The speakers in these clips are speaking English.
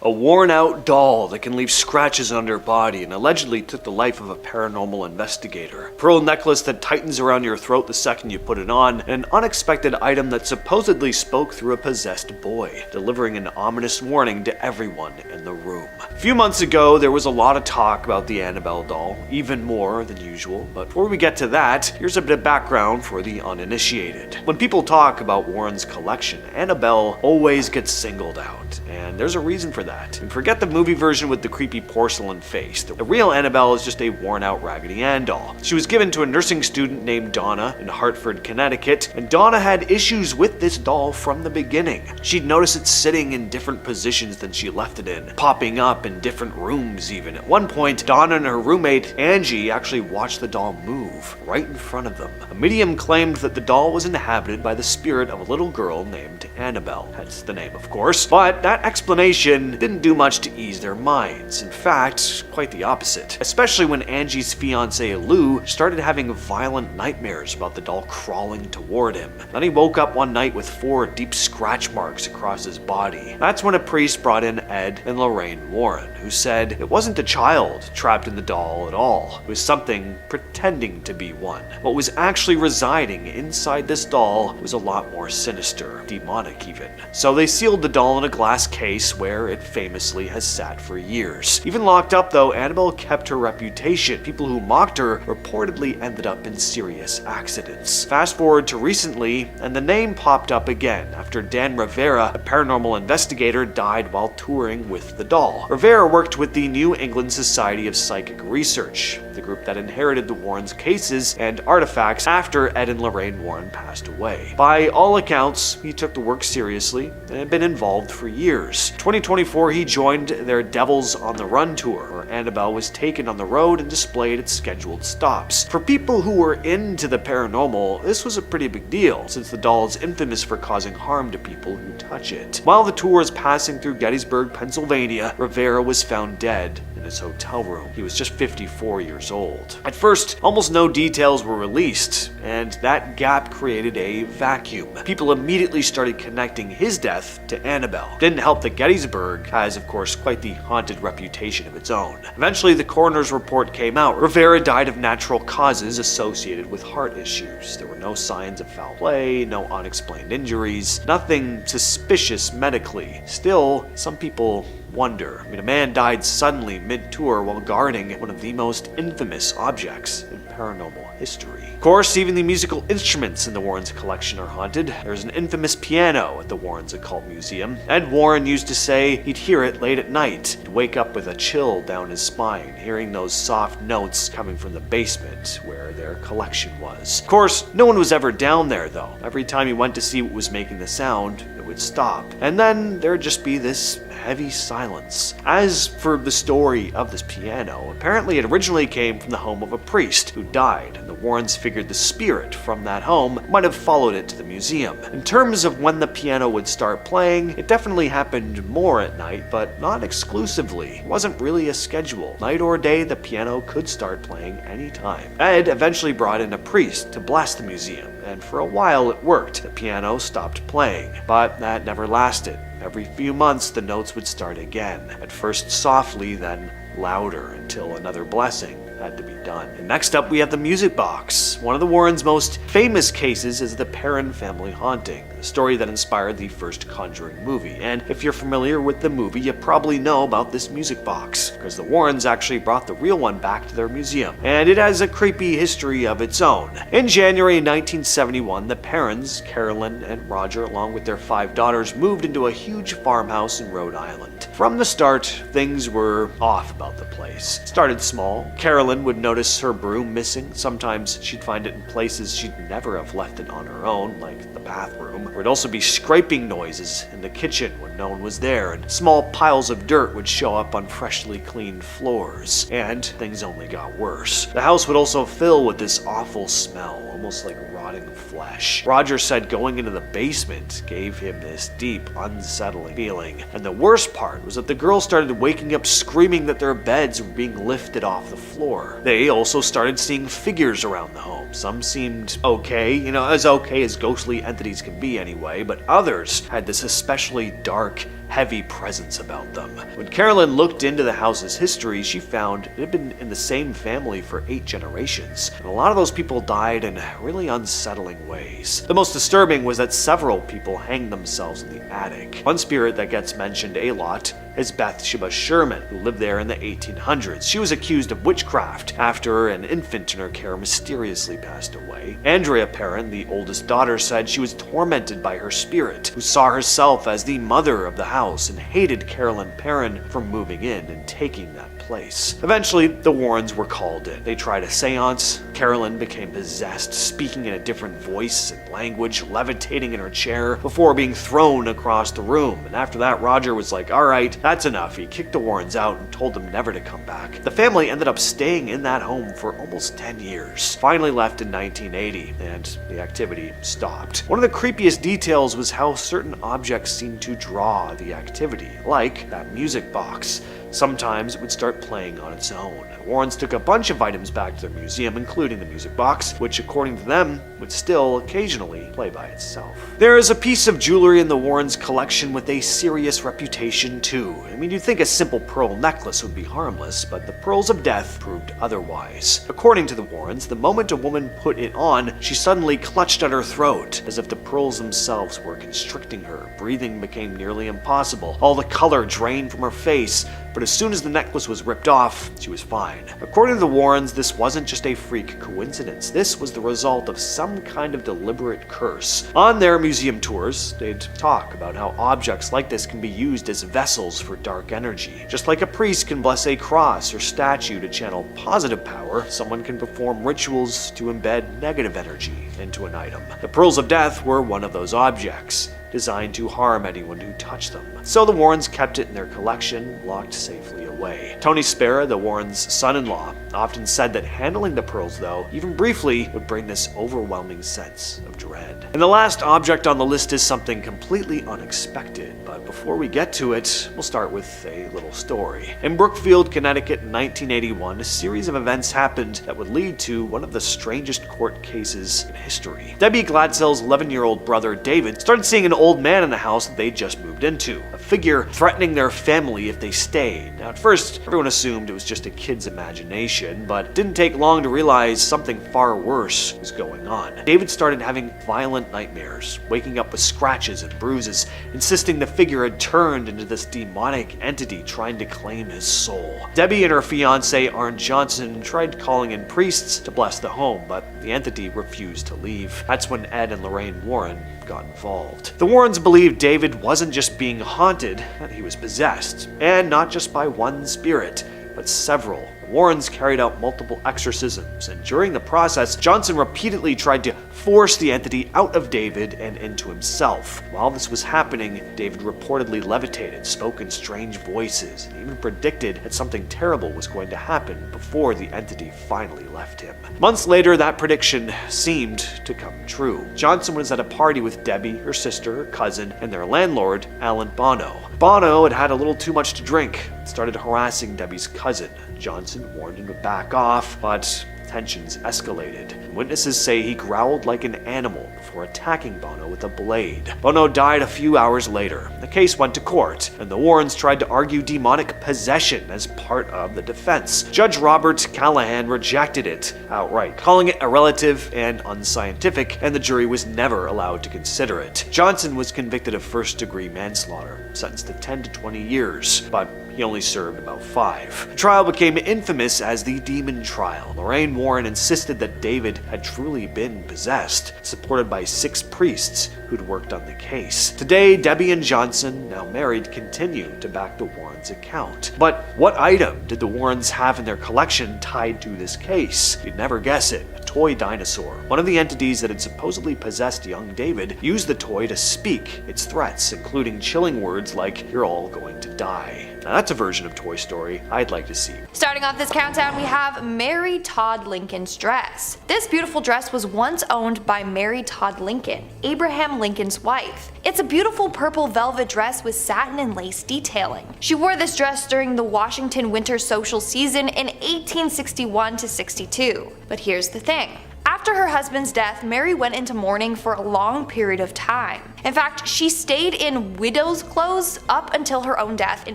A worn-out doll that can leave scratches on her body and allegedly took the life of a paranormal investigator. A pearl necklace that tightens around your throat the second you put it on. And an unexpected item that supposedly spoke through a possessed boy, delivering an ominous warning to everyone in the room. A few months ago, there was a lot of talk about the Annabelle doll, even more than usual. But before we get to that, here's a bit of background for the uninitiated. When people talk about Warren's collection, Annabelle always gets singled out, and there's a reason for that. And forget the movie version with the creepy porcelain face. The real Annabelle is just a worn-out Raggedy Ann doll. She was given to a nursing student named Donna in Hartford, Connecticut, and Donna had issues with this doll from the beginning. She'd notice it sitting in different positions than she left it in, popping up in different rooms even. At one point, Donna and her roommate, Angie, actually watched the doll move right in front of them. A medium claimed that the doll was inhabited by the spirit of a little girl named Annabelle, hence the name of course, but that explanation didn't do much to ease their minds. In fact, quite the opposite. Especially when Angie's fiance Lou started having violent nightmares about the doll crawling toward him. Then he woke up one night with 4 deep scratch marks across his body. That's when a priest brought in Ed and Lorraine Warren, who said it wasn't a child trapped in the doll at all. It was something pretending to be one. What was actually residing inside this doll was a lot more sinister, demonic even. So they sealed the doll in a glass case where it famously has sat for years. Even locked up though, Annabelle kept her reputation. People who mocked her reportedly ended up in serious accidents. Fast forward to recently, and the name popped up again after Dan Rivera, a paranormal investigator, died while touring with the doll. Rivera worked with the New England Society of Psychic Research, the group that inherited the Warrens' cases and artifacts after Ed and Lorraine Warren passed away. By all accounts, he took the work seriously and had been involved for years. 2024, he joined their Devils on the Run tour, where Annabelle was taken on the road and displayed at scheduled stops. For people who were into the paranormal, this was a pretty big deal, since the doll is infamous for causing harm to people who touch it. While the tour was passing through Gettysburg, Pennsylvania, Rivera was found dead in his hotel room. He was just 54 years old. At first, almost no details were released, and that gap created a vacuum. People immediately started connecting his death to Annabelle. Didn't help that Gettysburg has, of course, quite the haunted reputation of its own. Eventually, the coroner's report came out. Rivera died of natural causes associated with heart issues. There were no signs of foul play, no unexplained injuries, nothing suspicious medically. Still, some people wonder. A man died suddenly mid-tour while guarding one of the most infamous objects in paranormal history. Of course, even the musical instruments in the Warrens' collection are haunted. There's an infamous piano at the Warrens' Occult Museum. Ed Warren used to say he'd hear it late at night. He'd wake up with a chill down his spine, hearing those soft notes coming from the basement where their collection was. Of course, no one was ever down there though. Every time he went to see what was making the sound, it would stop. And then there'd just be this heavy silence. As for the story of this piano, apparently it originally came from the home of a priest who died, and the Warrens figured the spirit from that home might have followed it to the museum. In terms of when the piano would start playing, it definitely happened more at night, but not exclusively. It wasn't really a schedule. Night or day, the piano could start playing anytime. Ed eventually brought in a priest to bless the museum, and for a while it worked. The piano stopped playing, but that never lasted. Every few months, the notes would start again, at first softly, then louder, until another blessing had to be done. And next up, we have the music box. One of the Warrens' most famous cases is the Perron family haunting, the story that inspired the first Conjuring movie. And if you're familiar with the movie, you probably know about this music box, because the Warrens actually brought the real one back to their museum, and it has a creepy history of its own. In January 1971, the Perrons, Carolyn and Roger, along with their 5 daughters, moved into a huge farmhouse in Rhode Island. From the start, things were off about the place. It started small. Carolyn would notice her broom missing. Sometimes she'd find it in places she'd never have left it on her own, like the bathroom. There'd also be scraping noises in the kitchen when no one was there, and small piles of dirt would show up on freshly cleaned floors. And things only got worse. The house would also fill with this awful smell, almost like rotten rotting flesh. Roger said going into the basement gave him this deep, unsettling feeling. And the worst part was that the girls started waking up screaming that their beds were being lifted off the floor. They also started seeing figures around the home. Some seemed okay, as okay as ghostly entities can be anyway, but others had this especially dark, heavy presence about them. When Carolyn looked into the house's history, she found it had been in the same family for 8 generations, and a lot of those people died in really unsettling ways. The most disturbing was that several people hanged themselves in the attic. One spirit that gets mentioned a lot is Bathsheba Sherman, who lived there in the 1800s. She was accused of witchcraft after an infant in her care mysteriously passed away. Andrea Perron, the oldest daughter, said she was tormented by her spirit, who saw herself as the mother of the house and hated Carolyn Perron for moving in and taking that place. Eventually, the Warrens were called in. They tried a seance. Carolyn became possessed, speaking in a different voice and language, levitating in her chair before being thrown across the room. And after that, Roger was like, all right, that's enough. He kicked the Warrens out and told them never to come back. The family ended up staying in that home for almost 10 years. Finally left in 1980, and the activity stopped. One of the creepiest details was how certain objects seemed to draw the activity, like that music box. Sometimes it would start playing on its own. Warrens took a bunch of items back to their museum, including the music box, which according to them would still occasionally play by itself. There is a piece of jewelry in the Warrens' collection with a serious reputation too. You'd think a simple pearl necklace would be harmless, but the pearls of death proved otherwise. According to the Warrens, the moment a woman put it on, she suddenly clutched at her throat, as if the pearls themselves were constricting her. Breathing became nearly impossible. All the color drained from her face, but as soon as the necklace was ripped off, she was fine. According to the Warrens, this wasn't just a freak coincidence. This was the result of some kind of deliberate curse. On their museum tours, they'd talk about how objects like this can be used as vessels for dark energy. Just like a priest can bless a cross or statue to channel positive power, someone can perform rituals to embed negative energy into an item. The pearls of death were one of those objects, designed to harm anyone who touched them. So the Warrens kept it in their collection, locked safely away. Tony Spera, the Warrens' son-in-law, often said that handling the pearls, though, even briefly, would bring this overwhelming sense of dread. And the last object on the list is something completely unexpected, but before we get to it, we'll start with a little story. In Brookfield, Connecticut in 1981, a series of events happened that would lead to one of the strangest court cases in history. Debbie Gladsell's 11-year-old brother, David, started seeing an old man in the house that they just moved into, a figure threatening their family if they stayed. Now, at first, everyone assumed it was just a kid's imagination, but it didn't take long to realize something far worse was going on. David started having violent nightmares, waking up with scratches and bruises, insisting the figure had turned into this demonic entity trying to claim his soul. Debbie and her fiancé, Arn Johnson, tried calling in priests to bless the home, but the entity refused to leave. That's when Ed and Lorraine Warren got involved. The Warrens believed David wasn't just being haunted, that he was possessed, and not just by one spirit, but several. The Warrens carried out multiple exorcisms, and during the process, Johnson repeatedly tried to force the entity out of David and into himself. While this was happening, David reportedly levitated, spoke in strange voices, and even predicted that something terrible was going to happen before the entity finally left him. Months later, that prediction seemed to come true. Johnson was at a party with Debbie, her sister, her cousin, and their landlord, Alan Bono. Bono had had a little too much to drink and started harassing Debbie's cousin. Johnson warned him to back off, but tensions escalated. Witnesses say he growled like an animal before attacking Bono with a blade. Bono died a few hours later. The case went to court, and the Warrens tried to argue demonic possession as part of the defense. Judge Robert Callahan rejected it outright, calling it irrelative and unscientific, and the jury was never allowed to consider it. Johnson was convicted of first-degree manslaughter, sentenced to 10 to 20 years, but he only served about 5. The trial became infamous as the Demon Trial. Lorraine Warren insisted that David had truly been possessed, supported by 6 priests who'd worked on the case. Today, Debbie and Johnson, now married, continue to back the Warrens' account. But what item did the Warrens have in their collection tied to this case? You'd never guess it. A toy dinosaur. One of the entities that had supposedly possessed young David used the toy to speak its threats, including chilling words like, "You're all going to die." Now that's a version of Toy Story I'd like to see. Starting off this countdown, we have Mary Todd Lincoln's dress. This beautiful dress was once owned by Mary Todd Lincoln, Abraham Lincoln's wife. It's a beautiful purple velvet dress with satin and lace detailing. She wore this dress during the Washington winter social season in 1861 to 62. But here's the thing. After her husband's death, Mary went into mourning for a long period of time. In fact, she stayed in widow's clothes up until her own death in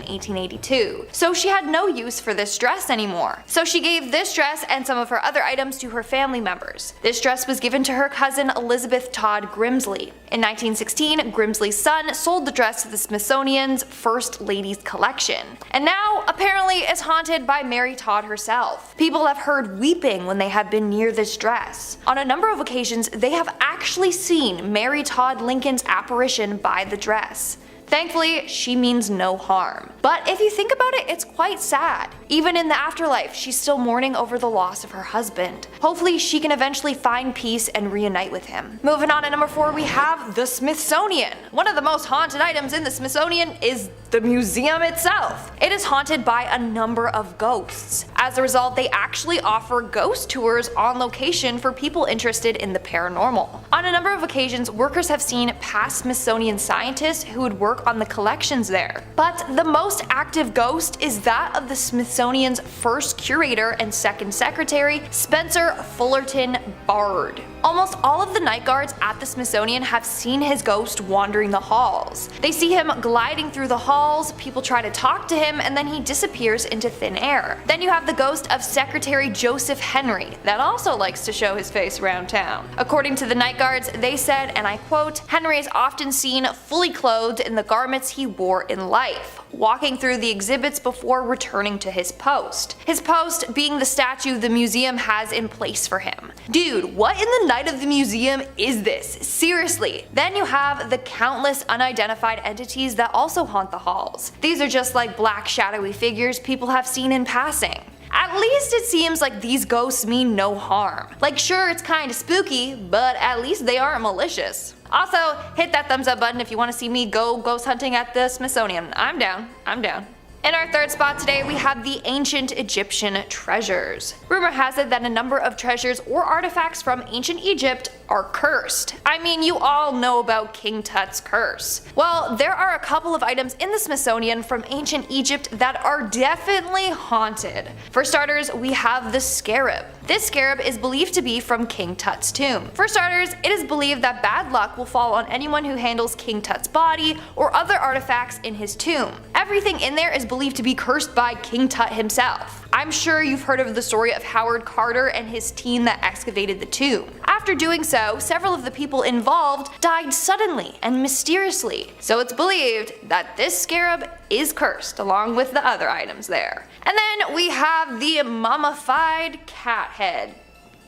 1882. So she had no use for this dress anymore. So she gave this dress and some of her other items to her family members. This dress was given to her cousin Elizabeth Todd Grimsley. In 1916, Grimsley's son sold the dress to the Smithsonian's First Ladies collection. And now, apparently, is haunted by Mary Todd herself. People have heard weeping when they have been near this dress. On a number of occasions, they have actually seen Mary Todd Lincoln's apparition by the dress. Thankfully, she means no harm. But if you think about it, it's quite sad. Even in the afterlife, she's still mourning over the loss of her husband. Hopefully, she can eventually find peace and reunite with him. Moving on to number 4, we have the Smithsonian. One of the most haunted items in the Smithsonian is the museum itself. It is haunted by a number of ghosts. As a result, they actually offer ghost tours on location for people interested in the paranormal. On a number of occasions, workers have seen past Smithsonian scientists who would work on the collections there. But the most active ghost is that of the Smithsonian's first curator and second secretary, Spencer Fullerton Bard. Almost all of the night guards at the Smithsonian have seen his ghost wandering the halls. They see him gliding through the halls, people try to talk to him, and then he disappears into thin air. Then you have the ghost of Secretary Joseph Henry that also likes to show his face around town. According to the night guards, they said, and I quote, "Henry is often seen fully clothed in the garments he wore in life, walking through the exhibits before returning to his post. His post being the statue the museum has in place for him." Dude, what in the night of the museum is this? Seriously. Then you have the countless unidentified entities that also haunt the halls. These are just like black shadowy figures people have seen in passing. At least it seems like these ghosts mean no harm. Like, sure, it's kinda spooky, but at least they aren't malicious. Also, hit that thumbs up button if you want to see me go ghost hunting at the Smithsonian. I'm down. I'm down. In our third spot today, we have the ancient Egyptian treasures. Rumor has it that a number of treasures or artifacts from ancient Egypt are cursed. I mean, you all know about King Tut's curse. Well, there are a couple of items in the Smithsonian from ancient Egypt that are definitely haunted. For starters, we have the scarab. This scarab is believed to be from King Tut's tomb. For starters, it is believed that bad luck will fall on anyone who handles King Tut's body or other artifacts in his tomb. Everything in there is believed to be cursed by King Tut himself. I'm sure you've heard of the story of Howard Carter and his team that excavated the tomb. After doing so, several of the people involved died suddenly and mysteriously, so it's believed that this scarab is cursed along with the other items there. And then we have the mummified cat head.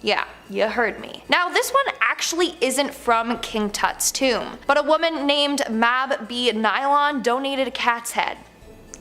Yeah, you heard me. Now this one actually isn't from King Tut's tomb, but a woman named Mab B. Nylon donated a cat's head.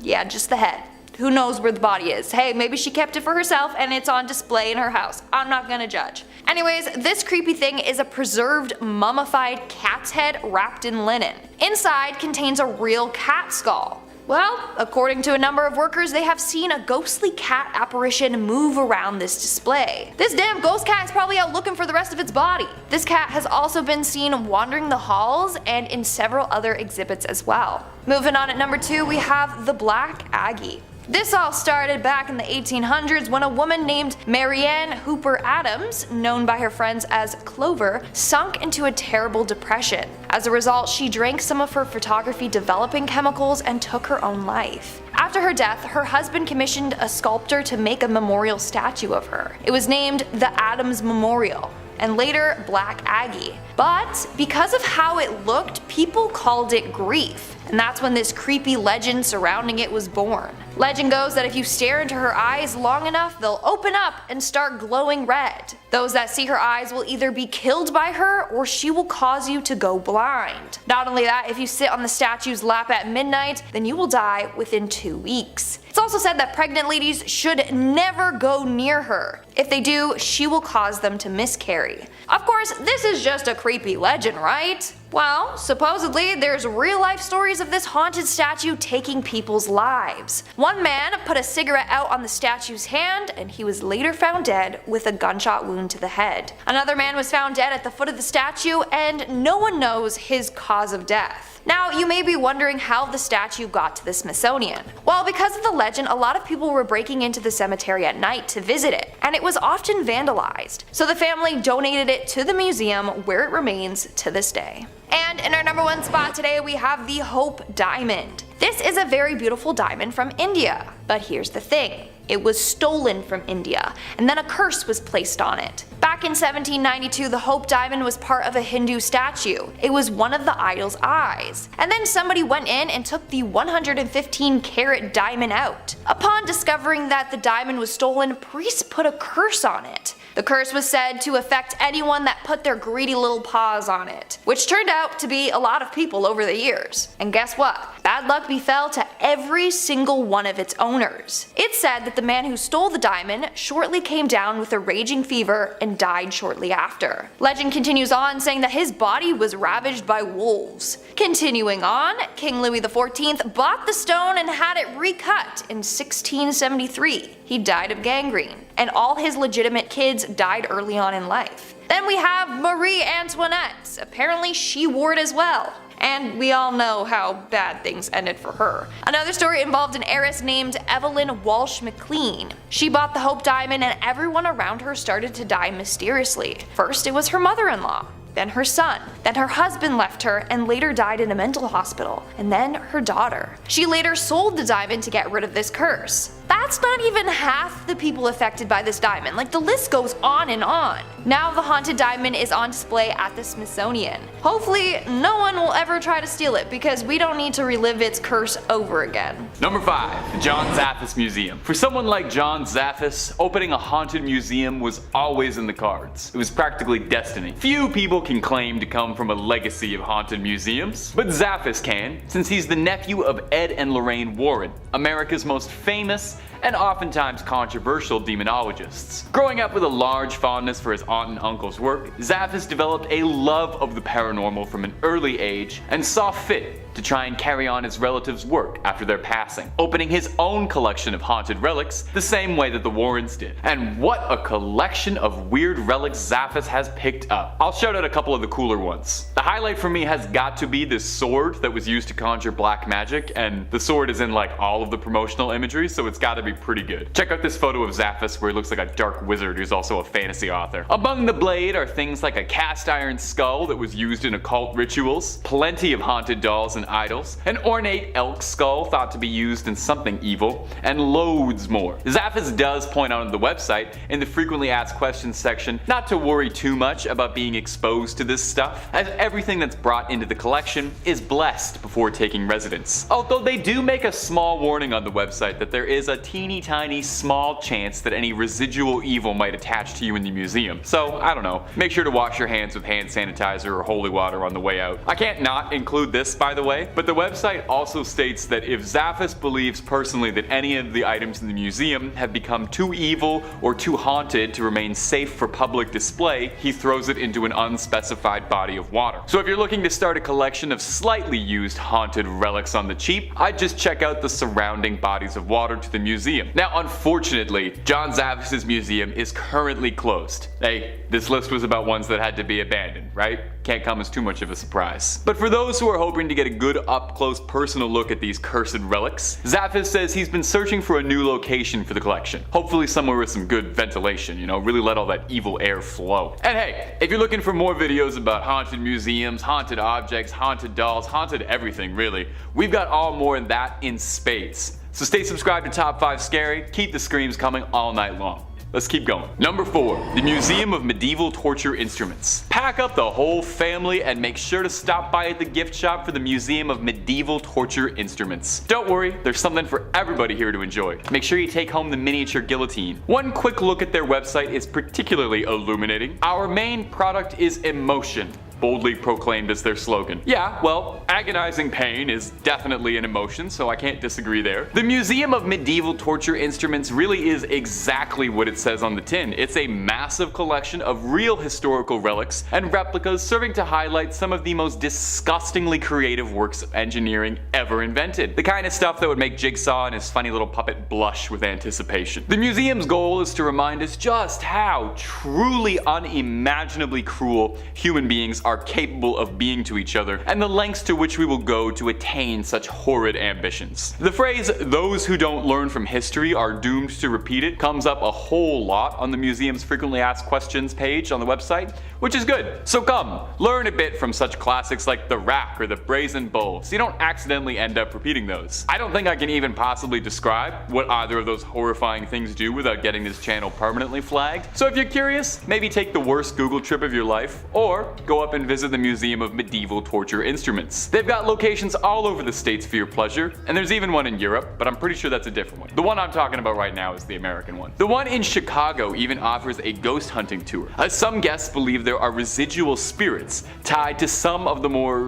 Yeah, just the head. Who knows where the body is? Hey, maybe she kept it for herself and it's on display in her house. I'm not gonna judge. Anyways, this creepy thing is a preserved mummified cat's head wrapped in linen. Inside contains a real cat skull. Well, according to a number of workers, they have seen a ghostly cat apparition move around this display. This damn ghost cat is probably out looking for the rest of its body. This cat has also been seen wandering the halls and in several other exhibits as well. Moving on at number 2, we have the Black Aggie. This all started back in the 1800s when a woman named Marianne Hooper Adams, known by her friends as Clover, sunk into a terrible depression. As a result, she drank some of her photography developing chemicals and took her own life. After her death, her husband commissioned a sculptor to make a memorial statue of her. It was named the Adams Memorial, and later Black Aggie. But because of how it looked, people called it Grief, and that's when this creepy legend surrounding it was born. Legend goes that if you stare into her eyes long enough, they'll open up and start glowing red. Those that see her eyes will either be killed by her or she will cause you to go blind. Not only that, if you sit on the statue's lap at midnight, then you will die within 2 weeks. It's also said that pregnant ladies should never go near her. If they do, she will cause them to miscarry. Of course, this is just a creepy legend, right? Well, supposedly there's real life stories of this haunted statue taking people's lives. One man put a cigarette out on the statue's hand and he was later found dead with a gunshot wound to the head. Another man was found dead at the foot of the statue and no one knows his cause of death. Now, you may be wondering how the statue got to the Smithsonian. Well, because of the legend, a lot of people were breaking into the cemetery at night to visit it, and it was often vandalized. So the family donated it to the museum where it remains to this day. And in our number 1 spot today, we have the Hope Diamond. This is a very beautiful diamond from India, but here's the thing. It was stolen from India, and then a curse was placed on it. Back in 1792, the Hope Diamond was part of a Hindu statue. It was one of the idol's eyes. And then somebody went in and took the 115-carat diamond out. Upon discovering that the diamond was stolen, priests put a curse on it. The curse was said to affect anyone that put their greedy little paws on it, which turned out to be a lot of people over the years. And guess what? Bad luck befell to every single one of its owners. It's said that the man who stole the diamond shortly came down with a raging fever and died shortly after. Legend continues on saying that his body was ravaged by wolves. Continuing on, King Louis XIV bought the stone and had it recut in 1673. He died of gangrene, and all his legitimate kids died early on in life. Then we have Marie Antoinette. Apparently she wore it as well. And we all know how bad things ended for her. Another story involved an heiress named Evelyn Walsh McLean. She bought the Hope Diamond and everyone around her started to die mysteriously. First it was her mother-in-law, then her son, then her husband left her and later died in a mental hospital, and then her daughter. She later sold the diamond to get rid of this curse. That's not even half the people affected by this diamond, like the list goes on and on. Now the haunted diamond is on display at the Smithsonian. Hopefully no one will ever try to steal it because we don't need to relive its curse over again. Number 5. The John Zaffis Museum. For someone like John Zaffis, opening a haunted museum was always in the cards. It was practically destiny. Few people can claim to come from a legacy of haunted museums, but Zaffis can, since he's the nephew of Ed and Lorraine Warren, America's most famous and oftentimes controversial demonologists. Growing up with a large fondness for his aunt and uncle's work, Zaffis developed a love of the paranormal from an early age and saw fit to try and carry on his relatives' work after their passing, opening his own collection of haunted relics the same way that the Warrens did. And what a collection of weird relics Zaffis has picked up. I'll shout out a couple of the cooler ones. The highlight for me has got to be this sword that was used to conjure black magic, and the sword is in like all of the promotional imagery, so it's gotta be pretty good. Check out this photo of Zaffis where he looks like a dark wizard who's also a fantasy author. Among the blade are things like a cast iron skull that was used in occult rituals, plenty of haunted dolls and idols, an ornate elk skull thought to be used in something evil, and loads more. Zaffis does point out on the website in the frequently asked questions section not to worry too much about being exposed to this stuff, as everything that's brought into the collection is blessed before taking residence. Although they do make a small warning on the website that there is a teeny tiny small chance that any residual evil might attach to you in the museum. So I don't know, make sure to wash your hands with hand sanitizer or holy water on the way out. I can't not include this, by the way, but the website also states that if Zaffis believes personally that any of the items in the museum have become too evil or too haunted to remain safe for public display, he throws it into an unspecified body of water. So if you're looking to start a collection of slightly used haunted relics on the cheap, I'd just check out the surrounding bodies of water to the museum. Now unfortunately, John Zaffis' museum is currently closed. Hey, this list was about ones that had to be abandoned, right? Can't come as too much of a surprise. But for those who are hoping to get a good up-close personal look at these cursed relics, Zaffis says he's been searching for a new location for the collection. Hopefully somewhere with some good ventilation, you know, really let all that evil air flow. And hey, if you're looking for more videos about haunted museums, haunted objects, haunted dolls, haunted everything really, we've got all more of that in spades. So stay subscribed to Top 5 Scary, keep the screams coming all night long. Let's keep going. Number 4. The Museum of Medieval Torture Instruments. Pack up the whole family and make sure to stop by at the gift shop for the Museum of Medieval Torture Instruments. Don't worry, there's something for everybody here to enjoy. Make sure you take home the miniature guillotine. One quick look at their website is particularly illuminating. Our main product is emotion. boldly proclaimed as their slogan. Yeah, well, agonizing pain is definitely an emotion, so I can't disagree there. The Museum of Medieval Torture Instruments really is exactly what it says on the tin. It's a massive collection of real historical relics and replicas serving to highlight some of the most disgustingly creative works of engineering ever invented. The kind of stuff that would make Jigsaw and his funny little puppet blush with anticipation. The museum's goal is to remind us just how truly unimaginably cruel human beings are capable of being to each other, and the lengths to which we will go to attain such horrid ambitions. The phrase, "those who don't learn from history are doomed to repeat it," comes up a whole lot on the museum's frequently asked questions page on the website, which is good. So come, learn a bit from such classics like the rack or the brazen bull, so you don't accidentally end up repeating those. I don't think I can even possibly describe what either of those horrifying things do without getting this channel permanently flagged. So if you're curious, maybe take the worst Google trip of your life, or go up and visit the Museum of Medieval Torture Instruments. They've got locations all over the states for your pleasure, and there's even one in Europe, but I'm pretty sure that's a different one. The one I'm talking about right now is the American one. The one in Chicago even offers a ghost hunting tour, as some guests believe there are residual spirits tied to some of the more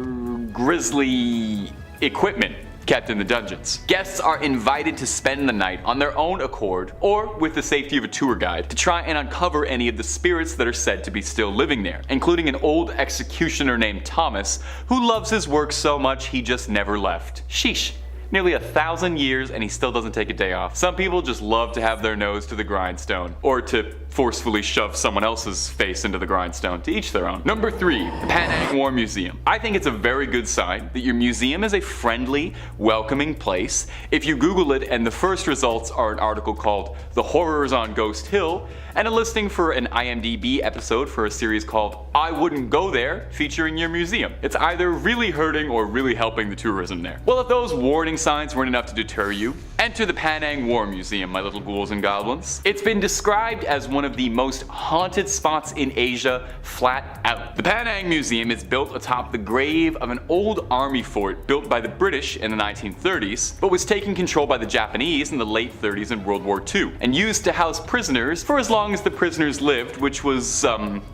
grisly equipment kept in the dungeons. Guests are invited to spend the night on their own accord, or with the safety of a tour guide, to try and uncover any of the spirits that are said to be still living there, including an old executioner named Thomas, who loves his work so much he just never left. Sheesh. Nearly 1,000 years and he still doesn't take a day off. Some people just love to have their nose to the grindstone, or to forcefully shove someone else's face into the grindstone, to each their own. Number 3, the Penang War Museum. I think it's a very good sign that your museum is a friendly, welcoming place. If you Google it and the first results are an article called "The Horrors on Ghost Hill" and a listing for an IMDb episode for a series called "I Wouldn't Go There" featuring your museum, it's either really hurting or really helping the tourism there. Well, if those warning signs weren't enough to deter you, enter the Penang War Museum, my little ghouls and goblins. It's been described as one of the most haunted spots in Asia, flat out. The Penang Museum is built atop the grave of an old army fort built by the British in the 1930s, but was taken control by the Japanese in the late 30s in World War II, and used to house prisoners for as long as the prisoners lived, which was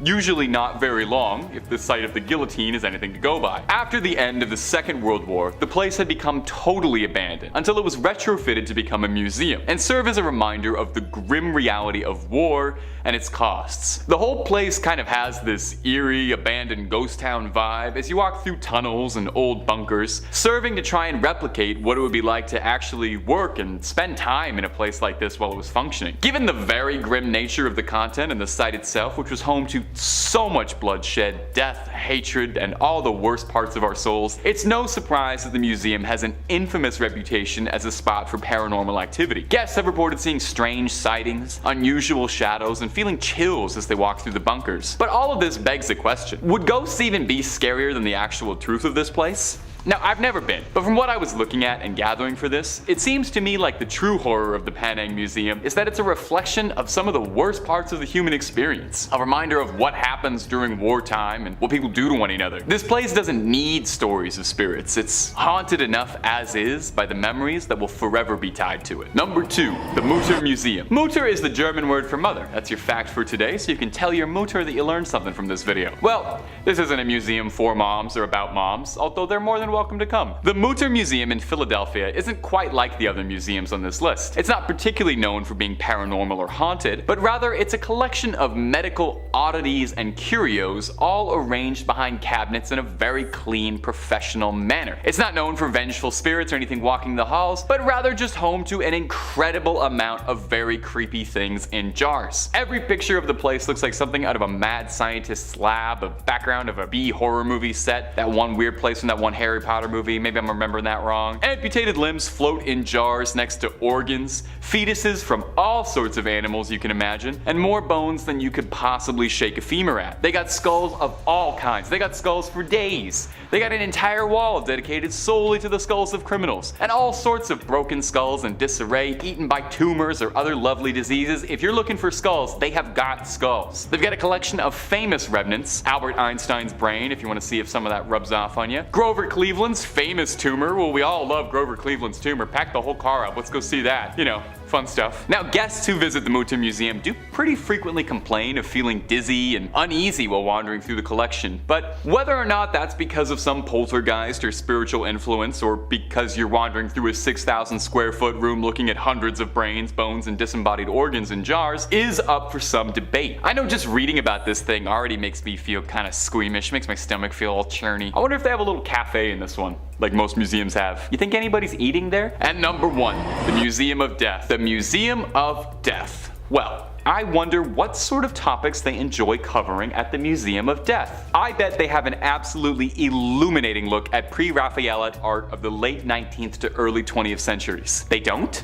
usually not very long, if the site of the guillotine is anything to go by. After the end of the Second World War, the place had become totally abandoned, until it was retrofitted to become a museum, and serve as a reminder of the grim reality of war and its costs. The whole place kind of has this eerie, abandoned ghost town vibe as you walk through tunnels and old bunkers, serving to try and replicate what it would be like to actually work and spend time in a place like this while it was functioning. Given the very grim nature of the content and the site itself, which was home to so much bloodshed, death, hatred, and all the worst parts of our souls, it's no surprise that the museum has an infamous reputation as a spot for paranormal activity. Guests have reported seeing strange sightings, unusual shadows, and feeling chills as they walk through the bunkers. But all of this begs the question, would ghosts even be scarier than the actual truth of this place? Now, I've never been, but from what I was looking at and gathering for this, it seems to me like the true horror of the Penang Museum is that it's a reflection of some of the worst parts of the human experience. A reminder of what happens during wartime and what people do to one another. This place doesn't need stories of spirits. It's haunted enough as is by the memories that will forever be tied to it. Number 2, the Mutter Museum. Mutter is the German word for mother. That's your fact for today, so you can tell your Mutter that you learned something from this video. Well, this isn't a museum for moms or about moms, although they're more than welcome to come. The Mutter Museum in Philadelphia isn't quite like the other museums on this list. It's not particularly known for being paranormal or haunted, but rather it's a collection of medical oddities and curios all arranged behind cabinets in a very clean, professional manner. It's not known for vengeful spirits or anything walking the halls, but rather just home to an incredible amount of very creepy things in jars. Every picture of the place looks like something out of a mad scientist's lab, a background of a B horror movie set, that one weird place in that one Harry Potter movie, maybe I'm remembering that wrong. Amputated limbs float in jars next to organs, fetuses from all sorts of animals you can imagine, and more bones than you could possibly shake a femur at. They got skulls of all kinds. They got skulls for days. They got an entire wall dedicated solely to the skulls of criminals, and all sorts of broken skulls in disarray, eaten by tumors or other lovely diseases. If you're looking for skulls, they have got skulls. They've got a collection of famous remnants, Albert Einstein's brain, if you want to see if some of that rubs off on you, Grover Cleveland's famous tumor. Well, we all love Grover Cleveland's tumor. Pack the whole car up. Let's go see that. You know, fun stuff. Now, guests who visit the Mutter Museum do pretty frequently complain of feeling dizzy and uneasy while wandering through the collection, but whether or not that's because of some poltergeist or spiritual influence, or because you're wandering through a 6,000 square foot room looking at hundreds of brains, bones, and disembodied organs in jars, is up for some debate. I know just reading about this thing already makes me feel kind of squeamish, makes my stomach feel all churny. I wonder if they have a little cafe in this one, like most museums have. You think anybody's eating there? And number 1, the Museum of Death. The Museum of Death. Well, I wonder what sort of topics they enjoy covering at the Museum of Death. I bet they have an absolutely illuminating look at pre-Raphaelite art of the late 19th to early 20th centuries. They don't?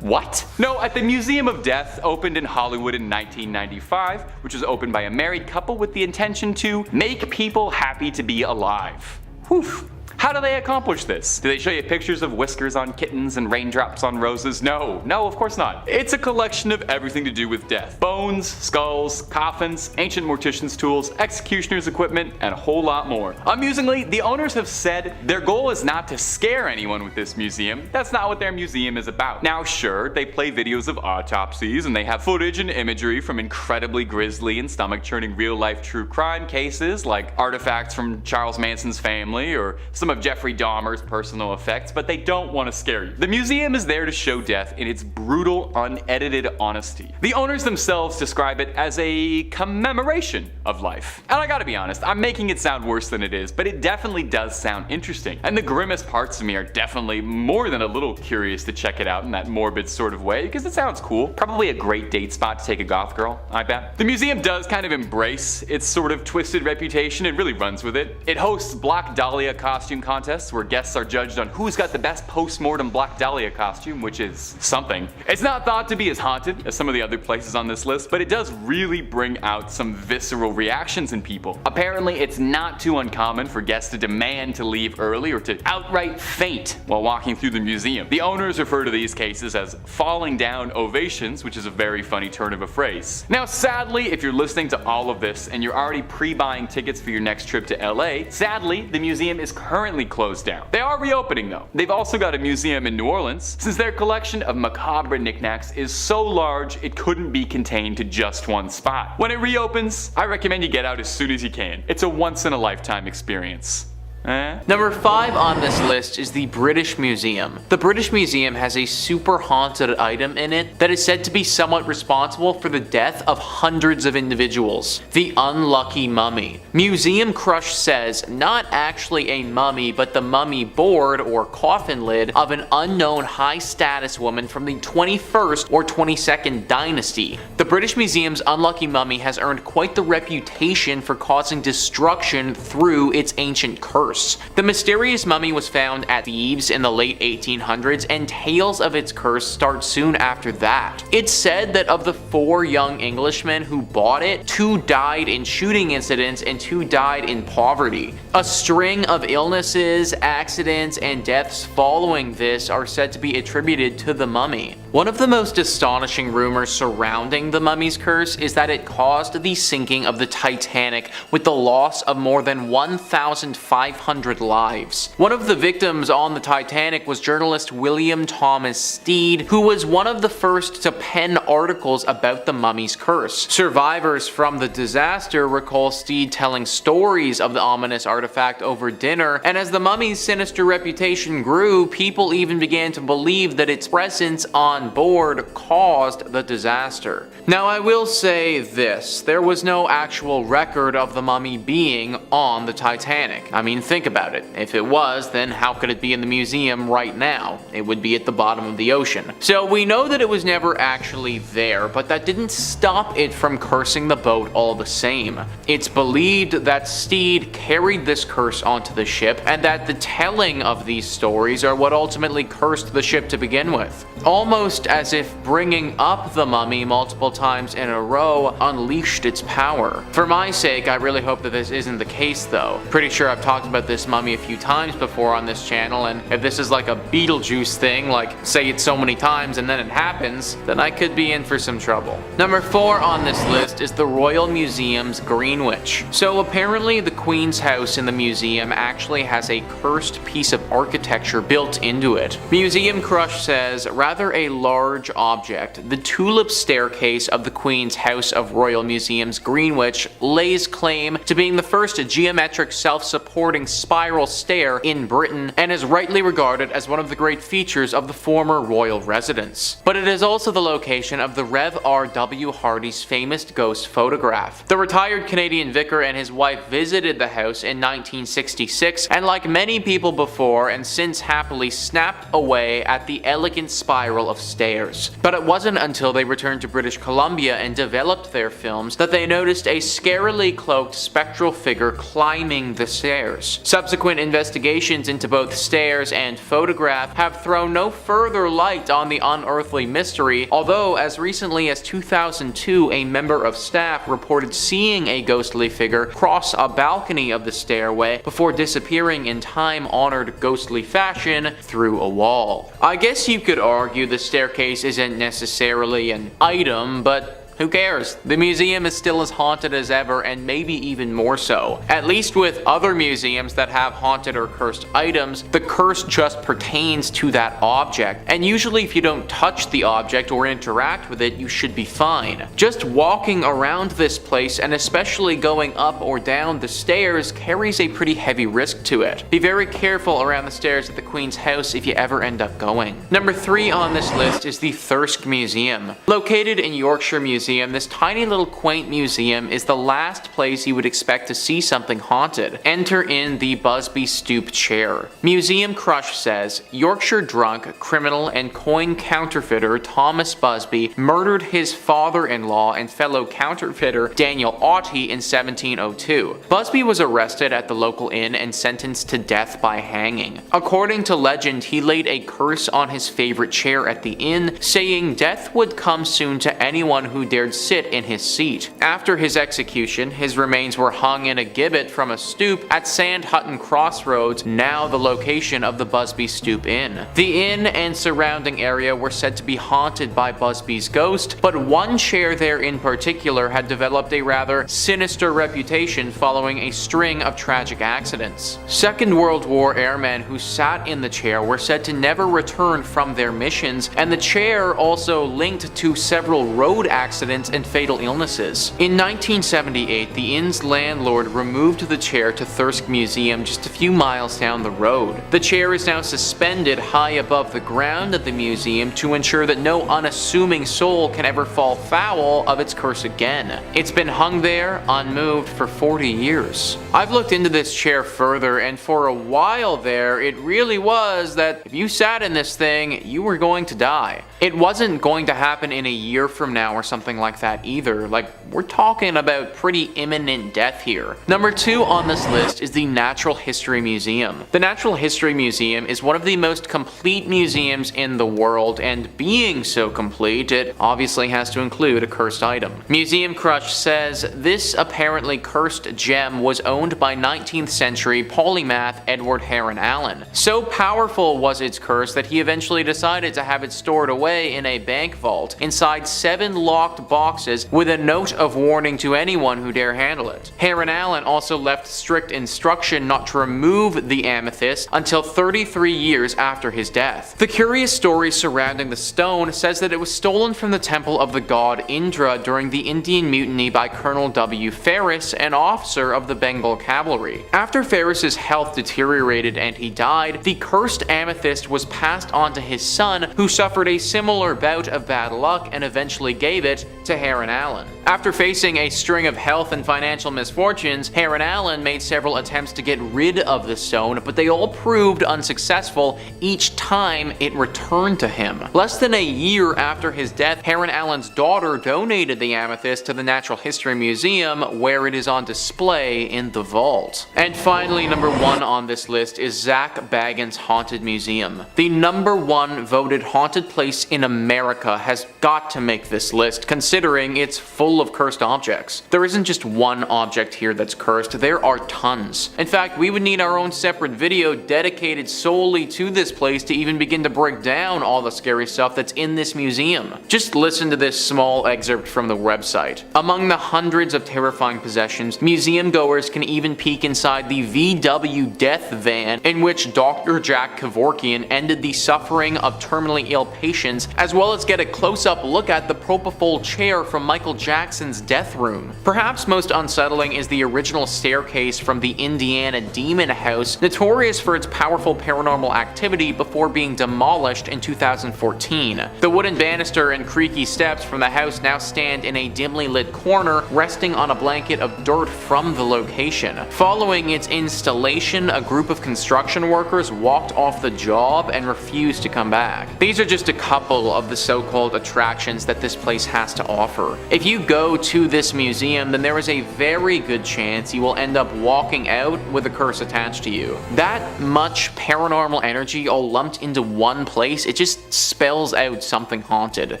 What? No, at the Museum of Death, opened in Hollywood in 1995, which was opened by a married couple with the intention to make people happy to be alive. Whew. How do they accomplish this? Do they show you pictures of whiskers on kittens and raindrops on roses? No, of course not. It's a collection of everything to do with death. Bones, skulls, coffins, ancient mortician's tools, executioner's equipment, and a whole lot more. Amusingly, the owners have said their goal is not to scare anyone with this museum. That's not what their museum is about. Now sure, they play videos of autopsies, and they have footage and imagery from incredibly grisly and stomach-churning real-life true crime cases, like artifacts from Charles Manson's family, or some of Jeffrey Dahmer's personal effects, but they don't want to scare you. The museum is there to show death in its brutal, unedited honesty. The owners themselves describe it as a commemoration of life. And I gotta be honest, I'm making it sound worse than it is, but it definitely does sound interesting. And the grimmest parts of me are definitely more than a little curious to check it out in that morbid sort of way, because it sounds cool. Probably a great date spot to take a goth girl, I bet. The museum does kind of embrace its sort of twisted reputation and really runs with it. It hosts Black Dahlia costume contests where guests are judged on who's got the best post-mortem Black Dahlia costume, which is something. It's not thought to be as haunted as some of the other places on this list, but it does really bring out some visceral reactions in people. Apparently, it's not too uncommon for guests to demand to leave early or to outright faint while walking through the museum. The owners refer to these cases as falling down ovations, which is a very funny turn of a phrase. Now, sadly, if you're listening to all of this and you're already pre-buying tickets for your next trip to LA, sadly, the museum is currently closed down. They are reopening though. They've also got a museum in New Orleans, since their collection of macabre knickknacks is so large it couldn't be contained to just one spot. When it reopens, I recommend you get out as soon as you can. It's a once-in-a-lifetime experience. Number 5 on this list is the British Museum. The British Museum has a super haunted item in it that is said to be somewhat responsible for the death of hundreds of individuals. The unlucky mummy. Museum Crush says not actually a mummy, but the mummy board or coffin lid of an unknown high status woman from the 21st or 22nd dynasty. The British Museum's unlucky mummy has earned quite the reputation for causing destruction through its ancient curse. The mysterious mummy was found at Thebes in the late 1800s, and tales of its curse start soon after that. It's said that of the 4 young Englishmen who bought it, 2 died in shooting incidents and 2 died in poverty. A string of illnesses, accidents, and deaths following this are said to be attributed to the mummy. One of the most astonishing rumors surrounding the mummy's curse is that it caused the sinking of the Titanic with the loss of more than 1,500 lives. One of the victims on the Titanic was journalist William Thomas Stead, who was one of the first to pen articles about the mummy's curse. Survivors from the disaster recall Stead telling stories of the ominous artifact over dinner, and as the mummy's sinister reputation grew, people even began to believe that its presence on board caused the disaster. Now, I will say this, there was no actual record of the mummy being on the Titanic. I mean, think about it. If it was, then how could it be in the museum right now? It would be at the bottom of the ocean. So we know that it was never actually there, but that didn't stop it from cursing the boat all the same. It's believed that Stead carried this curse onto the ship, and that the telling of these stories are what ultimately cursed the ship to begin with. Almost as if bringing up the mummy multiple times in a row unleashed its power. For my sake, I really hope that this isn't the case though. Pretty sure I've talked about about this mummy a few times before on this channel, and if this is like a Beetlejuice thing, like say it so many times and then it happens, then I could be in for some trouble. Number 4 on this list is the Royal Museum's Greenwich. So apparently the Queen's house in the museum actually has a cursed piece of architecture built into it. Museum Crush says, rather a large object, the tulip staircase of the Queen's House of Royal Museum's Greenwich lays claim to being the first geometric self-supporting spiral stair in Britain and is rightly regarded as one of the great features of the former royal residence. But it is also the location of the Rev. R.W. Hardy's famous ghost photograph. The retired Canadian vicar and his wife visited the house in 1966 and, like many people before and since, happily snapped away at the elegant spiral of stairs. But it wasn't until they returned to British Columbia and developed their films that they noticed a scarily cloaked spectral figure climbing the stairs. Subsequent investigations into both stairs and photograph have thrown no further light on the unearthly mystery, although as recently as 2002 a member of staff reported seeing a ghostly figure cross a balcony of the stairway before disappearing in time-honored ghostly fashion through a wall. I guess you could argue the staircase isn't necessarily an item, but who cares? The museum is still as haunted as ever, and maybe even more so. At least with other museums that have haunted or cursed items, the curse just pertains to that object, and usually if you don't touch the object or interact with it, you should be fine. Just walking around this place, and especially going up or down the stairs, carries a pretty heavy risk to it. Be very careful around the stairs at the Queen's house if you ever end up going. Number 3 on this list is the Thirsk Museum. Located in Yorkshire Museum, this tiny little quaint museum is the last place you would expect to see something haunted. Enter in the Busby stoop chair. Museum Crush says, Yorkshire drunk, criminal, and coin counterfeiter Thomas Busby murdered his father-in-law and fellow counterfeiter Daniel Aughty in 1702. Busby was arrested at the local inn and sentenced to death by hanging. According to legend, he laid a curse on his favorite chair at the inn, saying death would come soon to anyone who dared sit in his seat. After his execution, his remains were hung in a gibbet from a stoop at Sand Hutton Crossroads, now the location of the Busby Stoop Inn. The inn and surrounding area were said to be haunted by Busby's ghost, but one chair there in particular had developed a rather sinister reputation following a string of tragic accidents. Second World War airmen who sat in the chair were said to never return from their missions, and the chair also linked to several road accidents and fatal illnesses. In 1978, the inn's landlord removed the chair to Thirsk Museum just a few miles down the road. The chair is now suspended high above the ground at the museum to ensure that no unassuming soul can ever fall foul of its curse again. It's been hung there, unmoved, for 40 years. I've looked into this chair further, and for a while there, it really was that if you sat in this thing, you were going to die. It wasn't going to happen in a year from now or something like that either. Like, we're talking about pretty imminent death here. Number 2 on this list is the Natural History Museum. The Natural History Museum is one of the most complete museums in the world, and being so complete, it obviously has to include a cursed item. Museum Crush says this apparently cursed gem was owned by 19th century polymath Edward Heron Allen. So powerful was its curse that he eventually decided to have it stored away in a bank vault inside 7 locked boxes with a note of warning to anyone who dare handle it. Heron Allen also left strict instruction not to remove the amethyst until 33 years after his death. The curious story surrounding the stone says that it was stolen from the temple of the god Indra during the Indian Mutiny by Colonel W. Ferris, an officer of the Bengal Cavalry. After Ferris's health deteriorated and he died, the cursed amethyst was passed on to his son, who suffered a similar bout of bad luck and eventually gave it to Heron Allen. After facing a string of health and financial misfortunes, Heron Allen made several attempts to get rid of the stone, but they all proved unsuccessful each time it returned to him. Less than a year after his death, Heron Allen's daughter donated the amethyst to the Natural History Museum, where it is on display in the vault. And finally, number 1 on this list is Zack Bagans' Haunted Museum. The number 1 voted haunted place in America has got to make this list, considering considering it's full of cursed objects. There isn't just one object here that's cursed, there are tons. In fact, we would need our own separate video dedicated solely to this place to even begin to break down all the scary stuff that's in this museum. Just listen to this small excerpt from the website. Among the hundreds of terrifying possessions, museum goers can even peek inside the VW death van in which Dr. Jack Kevorkian ended the suffering of terminally ill patients, as well as get a close-up look at the propofol chair from Michael Jackson's death room. Perhaps most unsettling is the original staircase from the Indiana Demon House, notorious for its powerful paranormal activity before being demolished in 2014. The wooden banister and creaky steps from the house now stand in a dimly lit corner, resting on a blanket of dirt from the location. Following its installation, a group of construction workers walked off the job and refused to come back. These are just a couple of the so-called attractions that this place has to offer. If you go to this museum, then there is a very good chance you will end up walking out with a curse attached to you. That much paranormal energy all lumped into one place, it just spells out something haunted.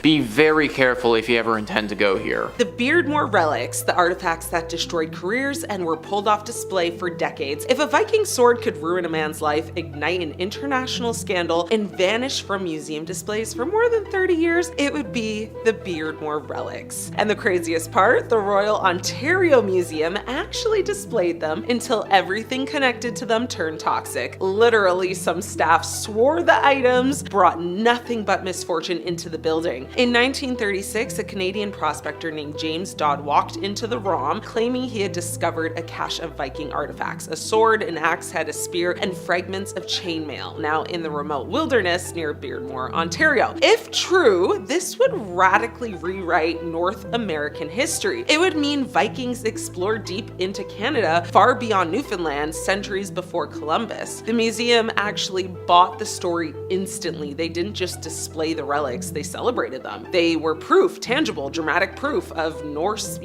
Be very careful if you ever intend to go here. The Beardmore relics, the artifacts that destroyed careers and were pulled off display for decades. If a Viking sword could ruin a man's life, ignite an international scandal, and vanish from museum displays for more than 30 years, it would be the Beardmore relics. And the craziest part, the Royal Ontario Museum actually displayed them until everything connected to them turned toxic. Literally, some staff swore the items brought nothing but misfortune into the building. In 1936, a Canadian prospector named James Dodd walked into the ROM claiming he had discovered a cache of Viking artifacts, a sword, an axe head, a spear, and fragments of chainmail, now in the remote wilderness near Beardmore, Ontario. If true, this would radically rewrite North American history. It would mean Vikings explored deep into Canada, far beyond Newfoundland, centuries before Columbus. The museum actually bought the story instantly. They didn't just display the relics, they celebrated them. They were proof, tangible, dramatic proof of Norse,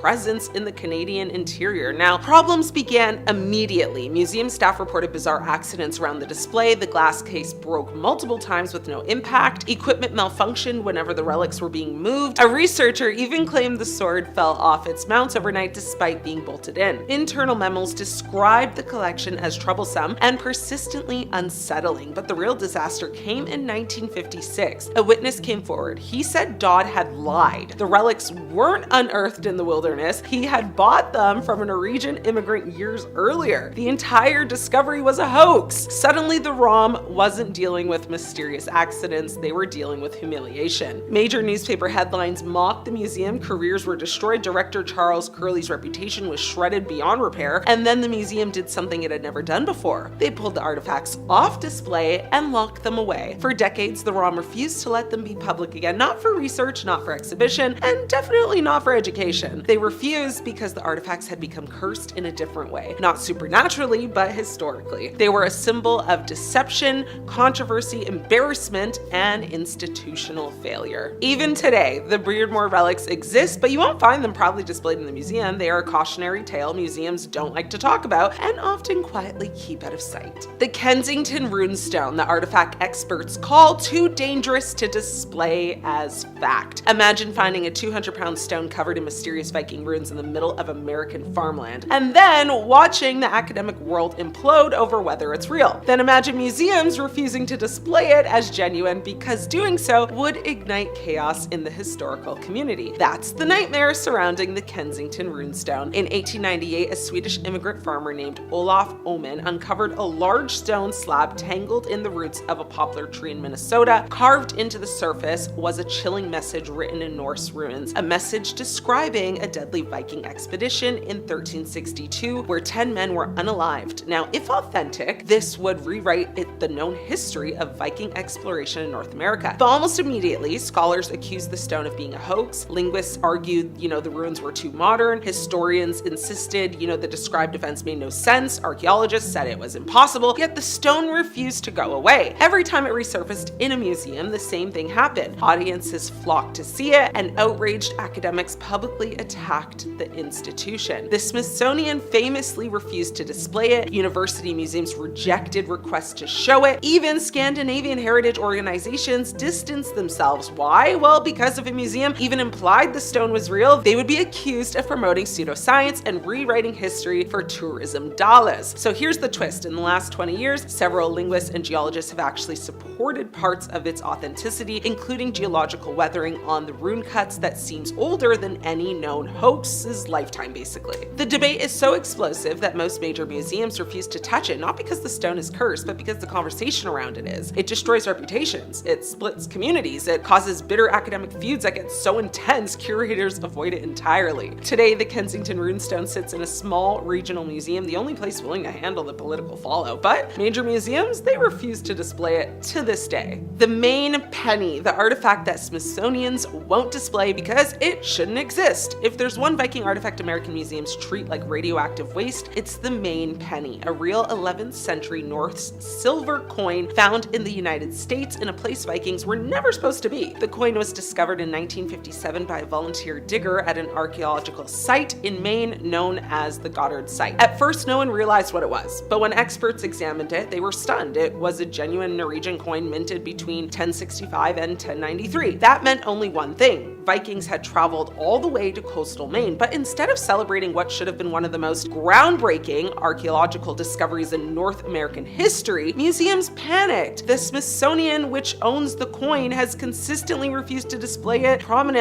presence in the Canadian interior. Now, problems began immediately. Museum staff reported bizarre accidents around the display. The glass case broke multiple times with no impact. Equipment malfunctioned whenever the relics were being moved. A researcher even claimed the sword fell off its mounts overnight despite being bolted in. Internal memos described the collection as troublesome and persistently unsettling, but the real disaster came in 1956. A witness came forward. He said Dodd had lied. The relics weren't unearthed in the wilderness. He had bought them from a Norwegian immigrant years earlier. The entire discovery was a hoax. Suddenly, the ROM wasn't dealing with mysterious accidents, they were dealing with humiliation. Major newspaper headlines mocked the museum, careers were destroyed, director Charles Curley's reputation was shredded beyond repair, and then the museum did something it had never done before. They pulled the artifacts off display and locked them away. For decades, the ROM refused to let them be public again, not for research, not for exhibition, and definitely not for education. They refused because the artifacts had become cursed in a different way. Not supernaturally, but historically. They were a symbol of deception, controversy, embarrassment, and institutional failure. Even today, the Beardmore relics exist, but you won't find them proudly displayed in the museum. They are a cautionary tale museums don't like to talk about and often quietly keep out of sight. The Kensington runestone, the artifact experts call too dangerous to display as fact. Imagine finding a 200-pound stone covered in mysterious Viking runes in the middle of American farmland, and then watching the academic world implode over whether it's real. Then imagine museums refusing to display it as genuine because doing so would ignite chaos in the historical community. That's the nightmare surrounding the Kensington runestone. In 1898, a Swedish immigrant farmer named Olof Oman uncovered a large stone slab tangled in the roots of a poplar tree in Minnesota. Carved into the surface was a chilling message written in Norse runes, a message describing a deadly Viking expedition in 1362 where 10 men were unalived. Now, if authentic, this would rewrite the known history of Viking exploration in North America. But almost immediately, scholars accused the stone of being a hoax. Linguists argued, the ruins were too modern. Historians insisted, the described events made no sense. Archaeologists said it was impossible, yet the stone refused to go away. Every time it resurfaced in a museum, the same thing happened. Audiences flocked to see it, and outraged academics publicly attacked the institution. The Smithsonian famously refused to display it. University museums rejected requests to show it. Even Scandinavian heritage organizations distanced themselves. Why? Well, because if a museum even implied the stone was real, they would be accused of promoting pseudoscience and rewriting history for tourism dollars. So here's the twist. In the last 20 years, several linguists and geologists have actually supported parts of its authenticity, including geological weathering on the rune cuts that seems older than any known hoax's lifetime, basically. The debate is so explosive that most major museums refuse to touch it, not because the stone is cursed, but because the conversation around it is. It destroys reputations, it splits communities, it causes bitter academic feuds that get so intense curators avoid it entirely. Today, the Kensington runestone sits in a small regional museum, the only place willing to handle the political fallout, but major museums, they refuse to display it to this day. The Maine penny, the artifact that Smithsonians won't display because it shouldn't exist. If there's one Viking artifact American museums treat like radioactive waste, it's the Maine penny, a real 11th century Norse silver coin found in the United States in a place Vikings were never supposed to be. The coin was discovered in 1957 by a volunteer digger at an archaeological site in Maine known as the Goddard Site. At first, no one realized what it was, but when experts examined it, they were stunned. It was a genuine Norwegian coin minted between 1065 and 1093. That meant only one thing. Vikings had traveled all the way to coastal Maine, but instead of celebrating what should have been one of the most groundbreaking archaeological discoveries in North American history, museums panicked. The Smithsonian, which owns the coin, has consistently refused to display it prominently.